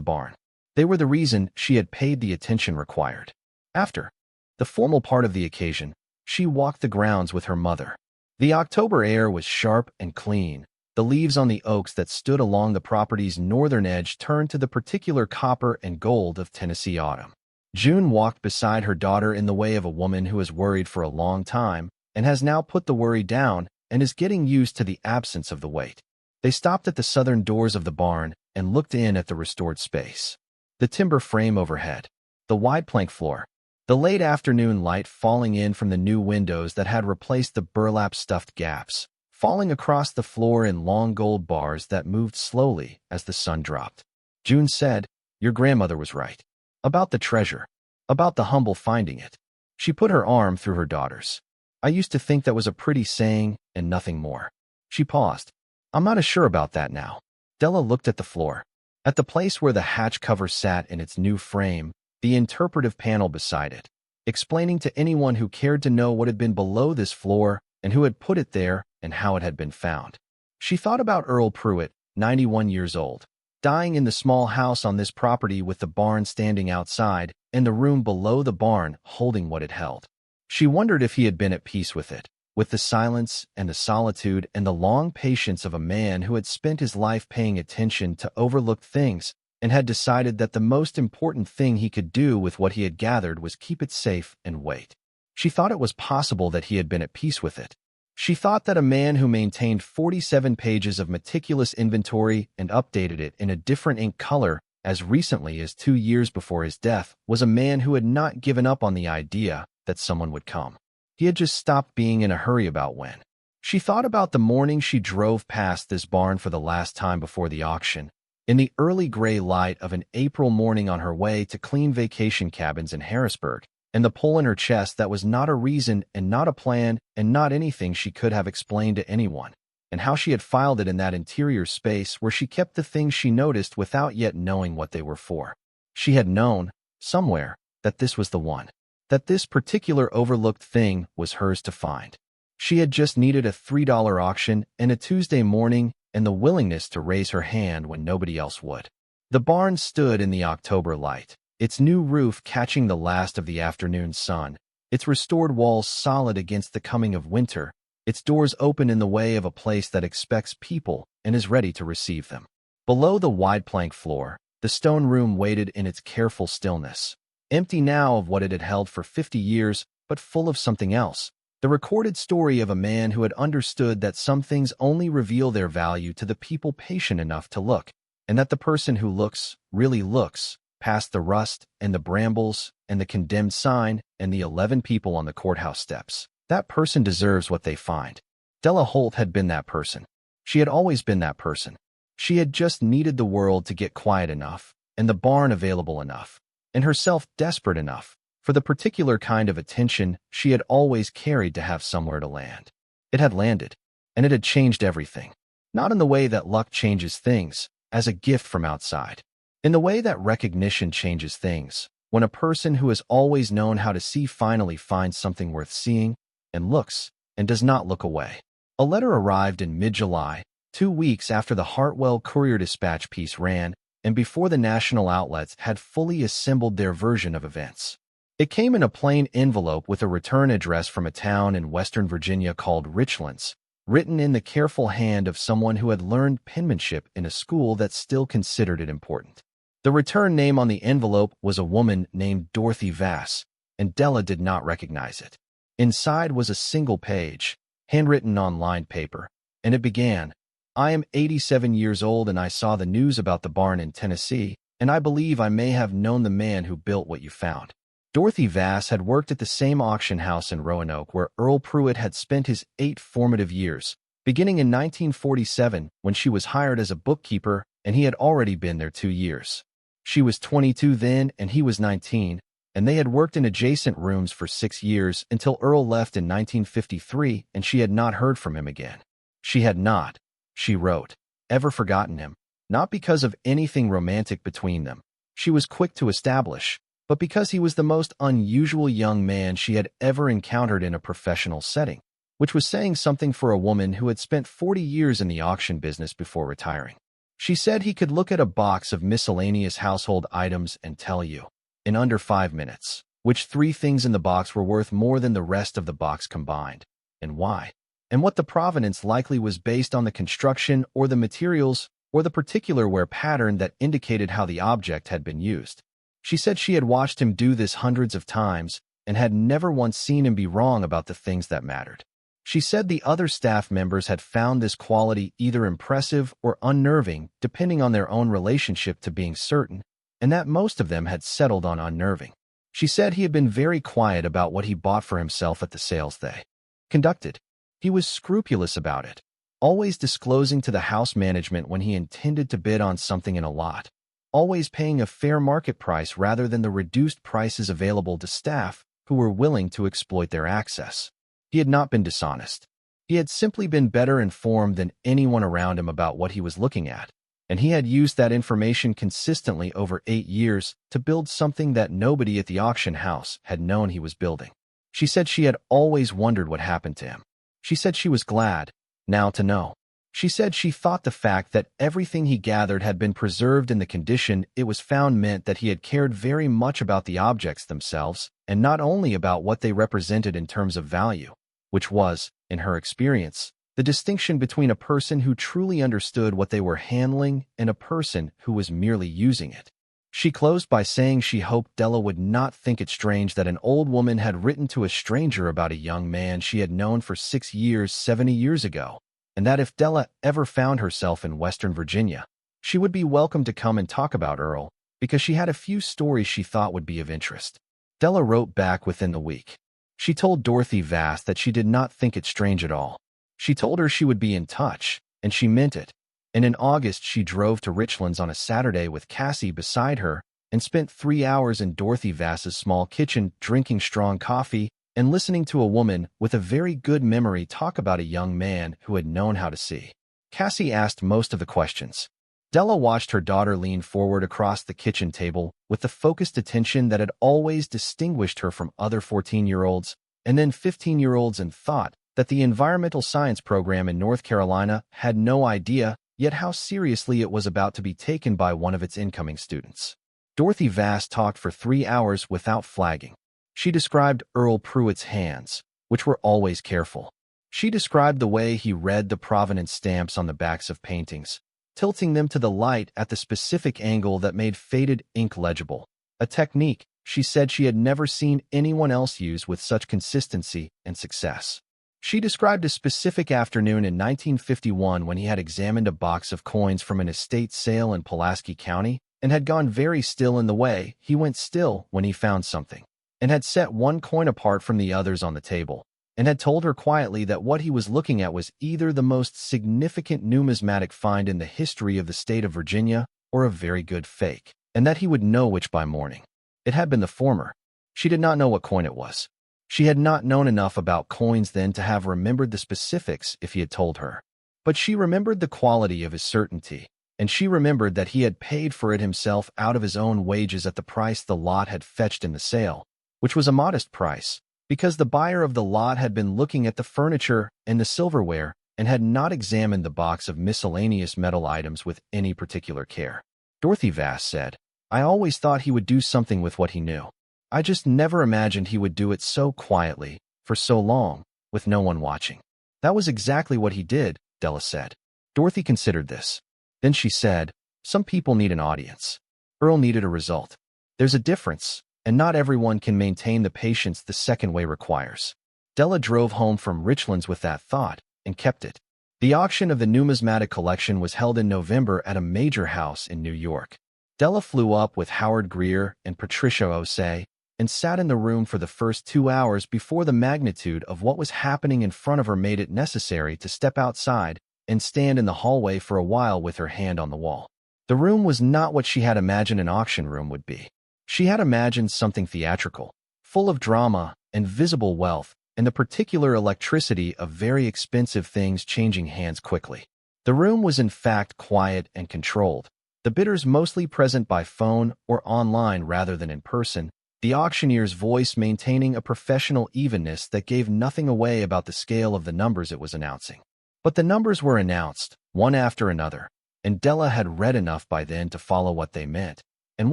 barn. They were the reason she had paid the attention required. After the formal part of the occasion, she walked the grounds with her mother. The October air was sharp and clean. The leaves on the oaks that stood along the property's northern edge turned to the particular copper and gold of Tennessee autumn. June walked beside her daughter in the way of a woman who has worried for a long time and has now put the worry down and is getting used to the absence of the weight. They stopped at the southern doors of the barn and looked in at the restored space. The timber frame overhead, the wide plank floor, the late afternoon light falling in from the new windows that had replaced the burlap stuffed gaps, falling across the floor in long gold bars that moved slowly as the sun dropped. June said, "Your grandmother was right. About the treasure. About the humble finding it." She put her arm through her daughter's. "I used to think that was a pretty saying and nothing more." She paused. "I'm not as sure about that now." Della looked at the floor, at the place where the hatch cover sat in its new frame, the interpretive panel beside it, explaining to anyone who cared to know what had been below this floor and who had put it there and how it had been found. She thought about Earl Pruitt, 91 years old, dying in the small house on this property with the barn standing outside and the room below the barn holding what it held. She wondered if he had been at peace with it, with the silence and the solitude and the long patience of a man who had spent his life paying attention to overlooked things and had decided that the most important thing he could do with what he had gathered was keep it safe and wait. She thought it was possible that he had been at peace with it. She thought that a man who maintained 47 pages of meticulous inventory and updated it in a different ink color as recently as 2 years before his death was a man who had not given up on the idea that someone would come. He had just stopped being in a hurry about when. She thought about the morning she drove past this barn for the last time before the auction, in the early gray light of an April morning on her way to clean vacation cabins in Harrisburg, and the pull in her chest that was not a reason and not a plan and not anything she could have explained to anyone, and how she had filed it in that interior space where she kept the things she noticed without yet knowing what they were for. She had known, somewhere, that this was the one, that this particular overlooked thing was hers to find. She had just needed a $3 auction and a Tuesday morning and the willingness to raise her hand when nobody else would. The barn stood in the October light, its new roof catching the last of the afternoon sun, its restored walls solid against the coming of winter, its doors open in the way of a place that expects people and is ready to receive them. Below the wide plank floor, the stone room waited in its careful stillness, empty now of what it had held for 50 years, but full of something else, the recorded story of a man who had understood that some things only reveal their value to the people patient enough to look, and that the person who looks, really looks, past the rust and the brambles and the condemned sign and the 11 people on the courthouse steps. That person deserves what they find. Della Holt had been that person. She had always been that person. She had just needed the world to get quiet enough, and the barn available enough, and herself desperate enough, for the particular kind of attention she had always carried to have somewhere to land. It had landed, and it had changed everything. Not in the way that luck changes things, as a gift from outside. In the way that recognition changes things, when a person who has always known how to see finally finds something worth seeing, and looks, and does not look away. A letter arrived in mid-July, 2 weeks after the Hartwell Courier-Dispatch piece ran, and before the national outlets had fully assembled their version of events. It came in a plain envelope with a return address from a town in Western Virginia called Richlands, written in the careful hand of someone who had learned penmanship in a school that still considered it important. The return name on the envelope was a woman named Dorothy Vass, and Della did not recognize it. Inside was a single page, handwritten on lined paper, and it began, "I am 87 years old and I saw the news about the barn in Tennessee, and I believe I may have known the man who built what you found." Dorothy Vass had worked at the same auction house in Roanoke where Earl Pruitt had spent his 8 formative years, beginning in 1947 when she was hired as a bookkeeper, and he had already been there 2 years. She was 22 then and he was 19, and they had worked in adjacent rooms for 6 years until Earl left in 1953 and she had not heard from him again. She had not, she wrote, ever forgotten him, not because of anything romantic between them, she was quick to establish, but because he was the most unusual young man she had ever encountered in a professional setting, which was saying something for a woman who had spent 40 years in the auction business before retiring. She said he could look at a box of miscellaneous household items and tell you, in under 5 minutes, which 3 things in the box were worth more than the rest of the box combined, and why, and what the provenance likely was based on the construction or the materials or the particular wear pattern that indicated how the object had been used. She said she had watched him do this hundreds of times and had never once seen him be wrong about the things that mattered. She said the other staff members had found this quality either impressive or unnerving, depending on their own relationship to being certain, and that most of them had settled on unnerving. She said he had been very quiet about what he bought for himself at the sales they conducted. He was scrupulous about it, always disclosing to the house management when he intended to bid on something in a lot, always paying a fair market price rather than the reduced prices available to staff who were willing to exploit their access. He had not been dishonest. He had simply been better informed than anyone around him about what he was looking at, and he had used that information consistently over 8 years to build something that nobody at the auction house had known he was building. She said she had always wondered what happened to him. She said she was glad, now, to know. She said she thought the fact that everything he gathered had been preserved in the condition it was found meant that he had cared very much about the objects themselves, and not only about what they represented in terms of value, which was, in her experience, the distinction between a person who truly understood what they were handling and a person who was merely using it. She closed by saying she hoped Della would not think it strange that an old woman had written to a stranger about a young man she had known for 6 years 70 years ago, and that if Della ever found herself in Western Virginia, she would be welcome to come and talk about Earl, because she had a few stories she thought would be of interest. Della wrote back within the week. She told Dorothy Vass that she did not think it strange at all. She told her she would be in touch, and she meant it. And in August, she drove to Richlands on a Saturday with Cassie beside her and spent 3 hours in Dorothy Vass's small kitchen drinking strong coffee and listening to a woman with a very good memory talk about a young man who had known how to see. Cassie asked most of the questions. Della watched her daughter lean forward across the kitchen table with the focused attention that had always distinguished her from other 14-year-olds and then 15-year-olds, and thought that the environmental science program in North Carolina had no idea yet how seriously it was about to be taken by one of its incoming students. Dorothy Vass talked for 3 hours without flagging. She described Earl Pruitt's hands, which were always careful. She described the way he read the provenance stamps on the backs of paintings, tilting them to the light at the specific angle that made faded ink legible, a technique she said she had never seen anyone else use with such consistency and success. She described a specific afternoon in 1951 when he had examined a box of coins from an estate sale in Pulaski County and had gone very still in the way he went still when he found something, and had set one coin apart from the others on the table, and had told her quietly that what he was looking at was either the most significant numismatic find in the history of the state of Virginia or a very good fake, and that he would know which by morning. It had been the former. She did not know what coin it was. She had not known enough about coins then to have remembered the specifics if he had told her. But she remembered the quality of his certainty, and she remembered that he had paid for it himself out of his own wages at the price the lot had fetched in the sale, which was a modest price, because the buyer of the lot had been looking at the furniture and the silverware and had not examined the box of miscellaneous metal items with any particular care. Dorothy Vass said, "I always thought he would do something with what he knew. I just never imagined he would do it so quietly, for so long, with no one watching." "That was exactly what he did," Della said. Dorothy considered this. Then she said, "Some people need an audience. Earl needed a result. There's a difference, and not everyone can maintain the patience the second way requires." Della drove home from Richlands with that thought, and kept it. The auction of the numismatic collection was held in November at a major house in New York. Della flew up with Howard Greer and Patricia Osei, and sat in the room for the first 2 hours before the magnitude of what was happening in front of her made it necessary to step outside and stand in the hallway for a while with her hand on the wall. The room was not what she had imagined an auction room would be. She had imagined something theatrical, full of drama and visible wealth, and the particular electricity of very expensive things changing hands quickly. The room was in fact quiet and controlled, the bidders mostly present by phone or online rather than in person, the auctioneer's voice maintaining a professional evenness that gave nothing away about the scale of the numbers it was announcing. But the numbers were announced, one after another, and Della had read enough by then to follow what they meant. And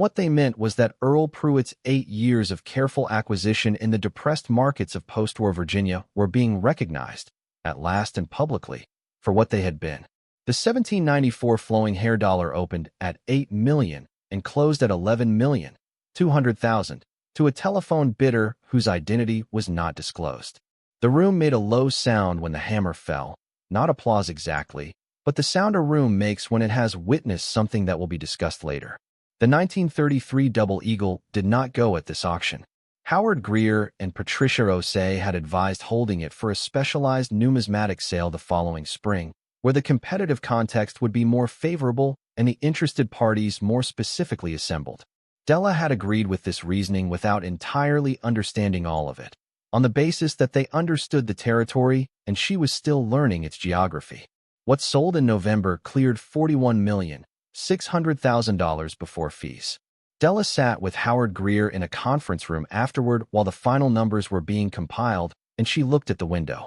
what they meant was that Earl Pruitt's 8 years of careful acquisition in the depressed markets of post-war Virginia were being recognized, at last and publicly, for what they had been. The 1794 flowing hair dollar opened at $8 million and closed at $11,200,000. To a telephone bidder whose identity was not disclosed. The room made a low sound when the hammer fell, not applause exactly, but the sound a room makes when it has witnessed something that will be discussed later. The 1933 Double Eagle did not go at this auction. Howard Greer and Patricia Osei had advised holding it for a specialized numismatic sale the following spring, where the competitive context would be more favorable and the interested parties more specifically assembled. Della had agreed with this reasoning without entirely understanding all of it, on the basis that they understood the territory and she was still learning its geography. What sold in November cleared $41,600,000 before fees. Della sat with Howard Greer in a conference room afterward while the final numbers were being compiled, and she looked at the window.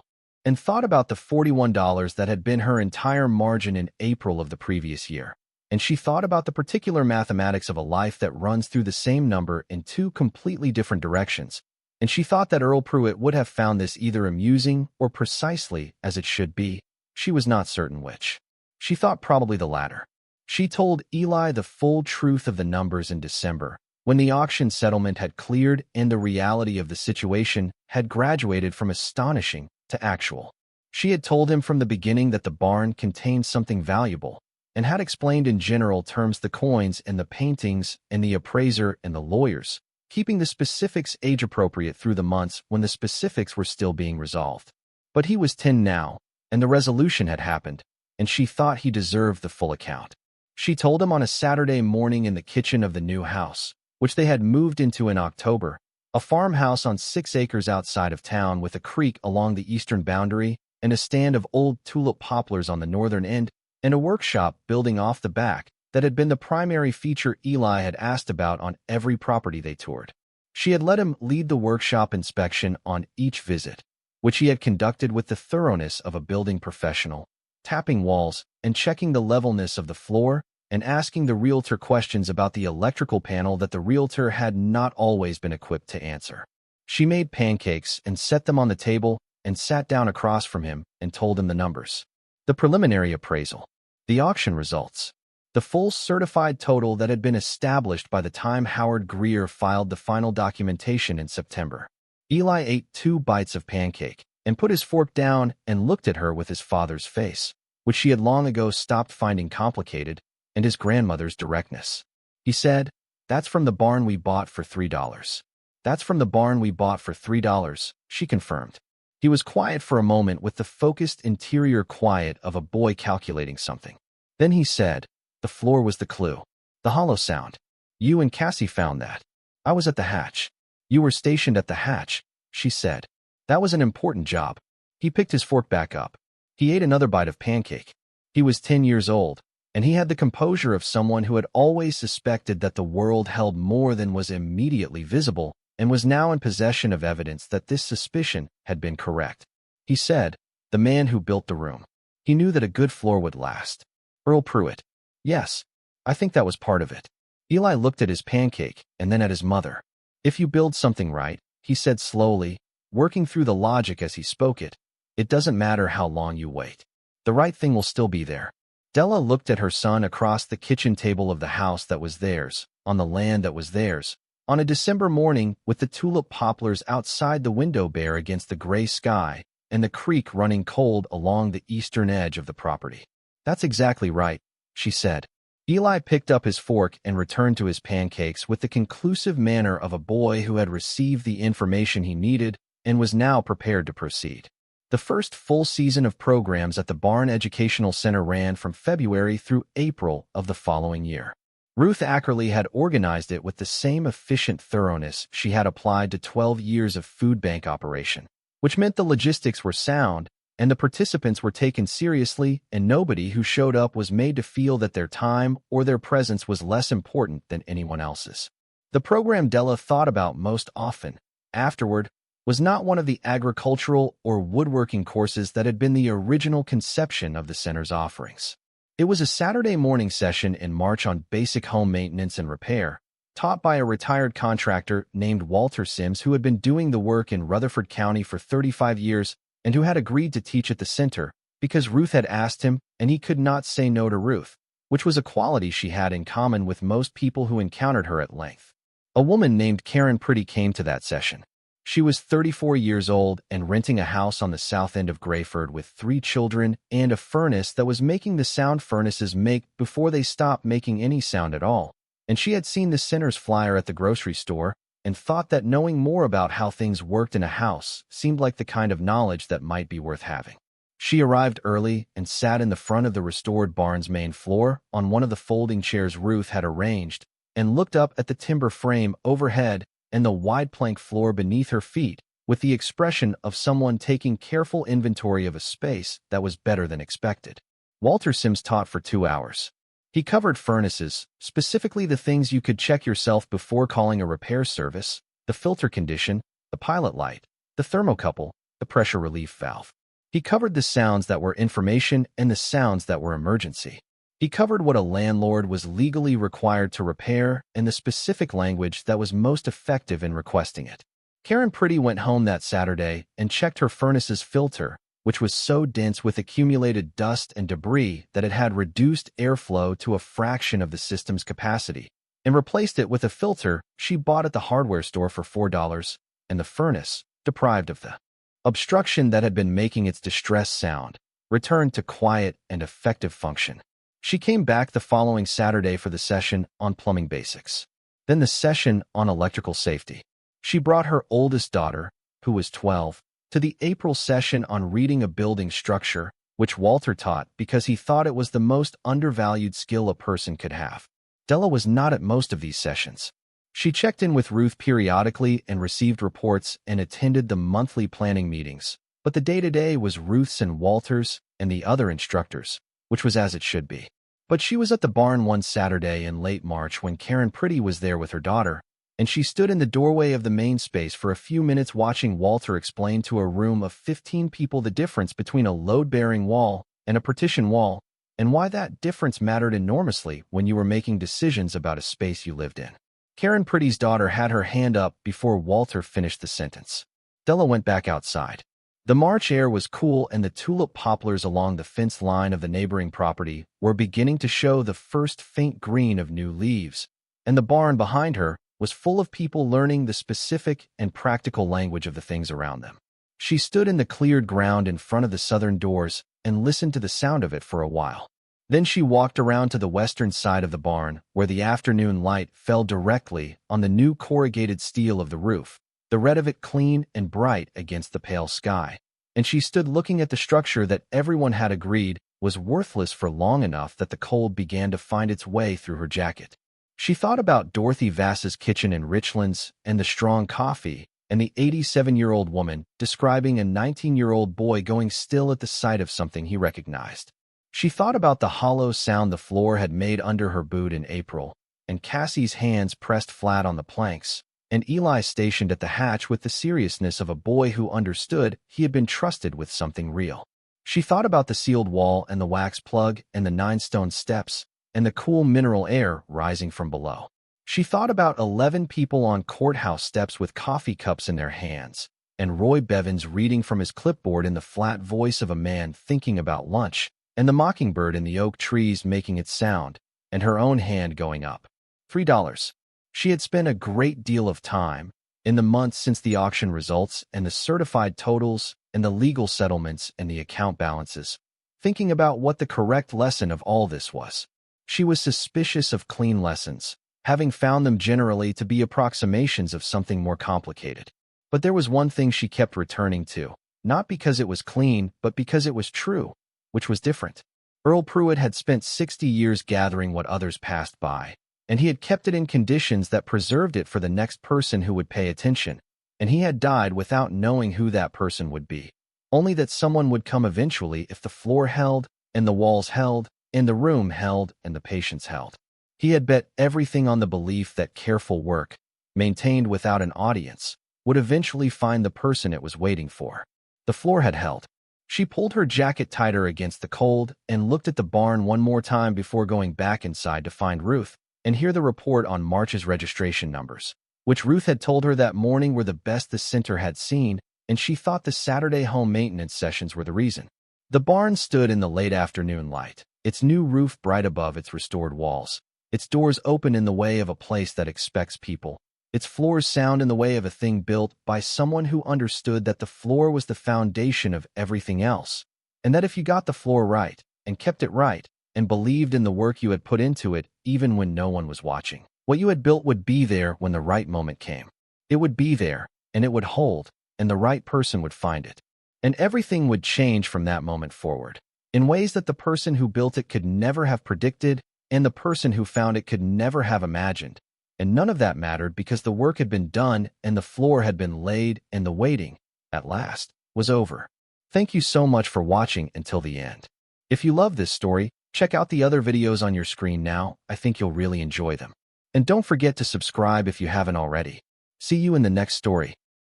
and thought about the $41 that had been her entire margin in April of the previous year. And she thought about the particular mathematics of a life that runs through the same number in two completely different directions. And she thought that Earl Pruitt would have found this either amusing or precisely as it should be. She was not certain which. She thought probably the latter. She told Eli the full truth of the numbers in December, when the auction settlement had cleared and the reality of the situation had graduated from astonishing to actual. She had told him from the beginning that the barn contained something valuable, and had explained in general terms the coins and the paintings and the appraiser and the lawyers, keeping the specifics age-appropriate through the months when the specifics were still being resolved. But he was 10 now, and the resolution had happened, and she thought he deserved the full account. She told him on a Saturday morning in the kitchen of the new house, which they had moved into in October, a farmhouse on 6 acres outside of town with a creek along the eastern boundary and a stand of old tulip poplars on the northern end, and a workshop building off the back that had been the primary feature Eli had asked about on every property they toured. She had let him lead the workshop inspection on each visit, which he had conducted with the thoroughness of a building professional, tapping walls and checking the levelness of the floor and asking the realtor questions about the electrical panel that the realtor had not always been equipped to answer. She made pancakes and set them on the table and sat down across from him and told him the numbers. The preliminary appraisal, the auction results, the full certified total that had been established by the time Howard Greer filed the final documentation in September. Eli ate 2 bites of pancake and put his fork down and looked at her with his father's face, which she had long ago stopped finding complicated, and his grandmother's directness. He said, "That's from the barn we bought for $3. That's from the barn we bought for $3, she confirmed. He was quiet for a moment with the focused interior quiet of a boy calculating something. Then he said, "The floor was the clue. The hollow sound. You and Cassie found that. I was at the hatch." "You were stationed at the hatch," she said. "That was an important job." He picked his fork back up. He ate another bite of pancake. He was 10 years old, and he had the composure of someone who had always suspected that the world held more than was immediately visible, and was now in possession of evidence that this suspicion had been correct. He said, "The man who built the room. He knew that a good floor would last. Earl Pruitt." "Yes, I think that was part of it." Eli looked at his pancake and then at his mother. "If you build something right," he said slowly, working through the logic as he spoke it, "it doesn't matter how long you wait. The right thing will still be there." Della looked at her son across the kitchen table of the house that was theirs, on the land that was theirs, on a December morning with the tulip poplars outside the window bare against the gray sky and the creek running cold along the eastern edge of the property. "That's exactly right," she said. Eli picked up his fork and returned to his pancakes with the conclusive manner of a boy who had received the information he needed and was now prepared to proceed. The first full season of programs at the Barn Educational Center ran from February through April of the following year. Ruth Ackerley had organized it with the same efficient thoroughness she had applied to 12 years of food bank operation, which meant the logistics were sound and the participants were taken seriously, and nobody who showed up was made to feel that their time or their presence was less important than anyone else's. The program Della thought about most often, afterward, was not one of the agricultural or woodworking courses that had been the original conception of the center's offerings. It was a Saturday morning session in March on basic home maintenance and repair, taught by a retired contractor named Walter Sims who had been doing the work in Rutherford County for 35 years and who had agreed to teach at the center because Ruth had asked him and he could not say no to Ruth, which was a quality she had in common with most people who encountered her at length. A woman named Karen Pretty came to that session. She was 34 years old and renting a house on the south end of Grayford with 3 children and a furnace that was making the sound furnaces make before they stopped making any sound at all. And she had seen the center's flyer at the grocery store and thought that knowing more about how things worked in a house seemed like the kind of knowledge that might be worth having. She arrived early and sat in the front of the restored barn's main floor on one of the folding chairs Ruth had arranged and looked up at the timber frame overhead and the wide plank floor beneath her feet with the expression of someone taking careful inventory of a space that was better than expected. Walter Sims taught for 2 hours. He covered furnaces, specifically the things you could check yourself before calling a repair service, the filter condition, the pilot light, the thermocouple, the pressure relief valve. He covered the sounds that were information and the sounds that were emergency. He covered what a landlord was legally required to repair and the specific language that was most effective in requesting it. Karen Pretty went home that Saturday and checked her furnace's filter, which was so dense with accumulated dust and debris that it had reduced airflow to a fraction of the system's capacity, and replaced it with a filter she bought at the hardware store for $4, and the furnace, deprived of the obstruction that had been making its distress sound, returned to quiet and effective function. She came back the following Saturday for the session on plumbing basics, then the session on electrical safety. She brought her oldest daughter, who was 12, to the April session on reading a building structure, which Walter taught because he thought it was the most undervalued skill a person could have. Della was not at most of these sessions. She checked in with Ruth periodically and received reports and attended the monthly planning meetings, but the day-to-day was Ruth's and Walter's and the other instructors, which was as it should be. But she was at the barn one Saturday in late March when Karen Pretty was there with her daughter, and she stood in the doorway of the main space for a few minutes watching Walter explain to a room of 15 people the difference between a load-bearing wall and a partition wall, and why that difference mattered enormously when you were making decisions about a space you lived in. Karen Pretty's daughter had her hand up before Walter finished the sentence. Della went back outside. The March air was cool and the tulip poplars along the fence line of the neighboring property were beginning to show the first faint green of new leaves, and the barn behind her was full of people learning the specific and practical language of the things around them. She stood in the cleared ground in front of the southern doors and listened to the sound of it for a while. Then she walked around to the western side of the barn, where the afternoon light fell directly on the new corrugated steel of the roof, the red of it clean and bright against the pale sky, and she stood looking at the structure that everyone had agreed was worthless for long enough that the cold began to find its way through her jacket. She thought about Dorothy Vass's kitchen in Richlands and the strong coffee, and the 87-year-old woman describing a 19-year-old boy going still at the sight of something he recognized. She thought about the hollow sound the floor had made under her boot in April, and Cassie's hands pressed flat on the planks, and Eli stationed at the hatch with the seriousness of a boy who understood he had been trusted with something real. She thought about the sealed wall and the wax plug and the 9 stone steps and the cool mineral air rising from below. She thought about 11 people on courthouse steps with coffee cups in their hands, and Roy Bevins reading from his clipboard in the flat voice of a man thinking about lunch, and the mockingbird in the oak trees making its sound, and her own hand going up. $3. She had spent a great deal of time, in the months since the auction results and the certified totals and the legal settlements and the account balances, thinking about what the correct lesson of all this was. She was suspicious of clean lessons, having found them generally to be approximations of something more complicated. But there was one thing she kept returning to, not because it was clean, but because it was true, which was different. Earl Pruitt had spent 60 years gathering what others passed by, and he had kept it in conditions that preserved it for the next person who would pay attention, and he had died without knowing who that person would be, only that someone would come eventually if the floor held, and the walls held, and the room held, and the patience held. He had bet everything on the belief that careful work, maintained without an audience, would eventually find the person it was waiting for. The floor had held. She pulled her jacket tighter against the cold and looked at the barn one more time before going back inside to find Ruth and hear the report on March's registration numbers, which Ruth had told her that morning were the best the center had seen, and she thought the Saturday home maintenance sessions were the reason. The barn stood in the late afternoon light, its new roof bright above its restored walls, its doors open in the way of a place that expects people, its floors sound in the way of a thing built by someone who understood that the floor was the foundation of everything else, and that if you got the floor right, and kept it right, and believed in the work you had put into it even when no one was watching, what you had built would be there when the right moment came. It would be there, and it would hold, and the right person would find it. And everything would change from that moment forward, in ways that the person who built it could never have predicted, and the person who found it could never have imagined. And none of that mattered because the work had been done and the floor had been laid and the waiting, at last, was over. Thank you so much for watching until the end. If you love this story, check out the other videos on your screen now. I think you'll really enjoy them. And don't forget to subscribe if you haven't already. See you in the next story.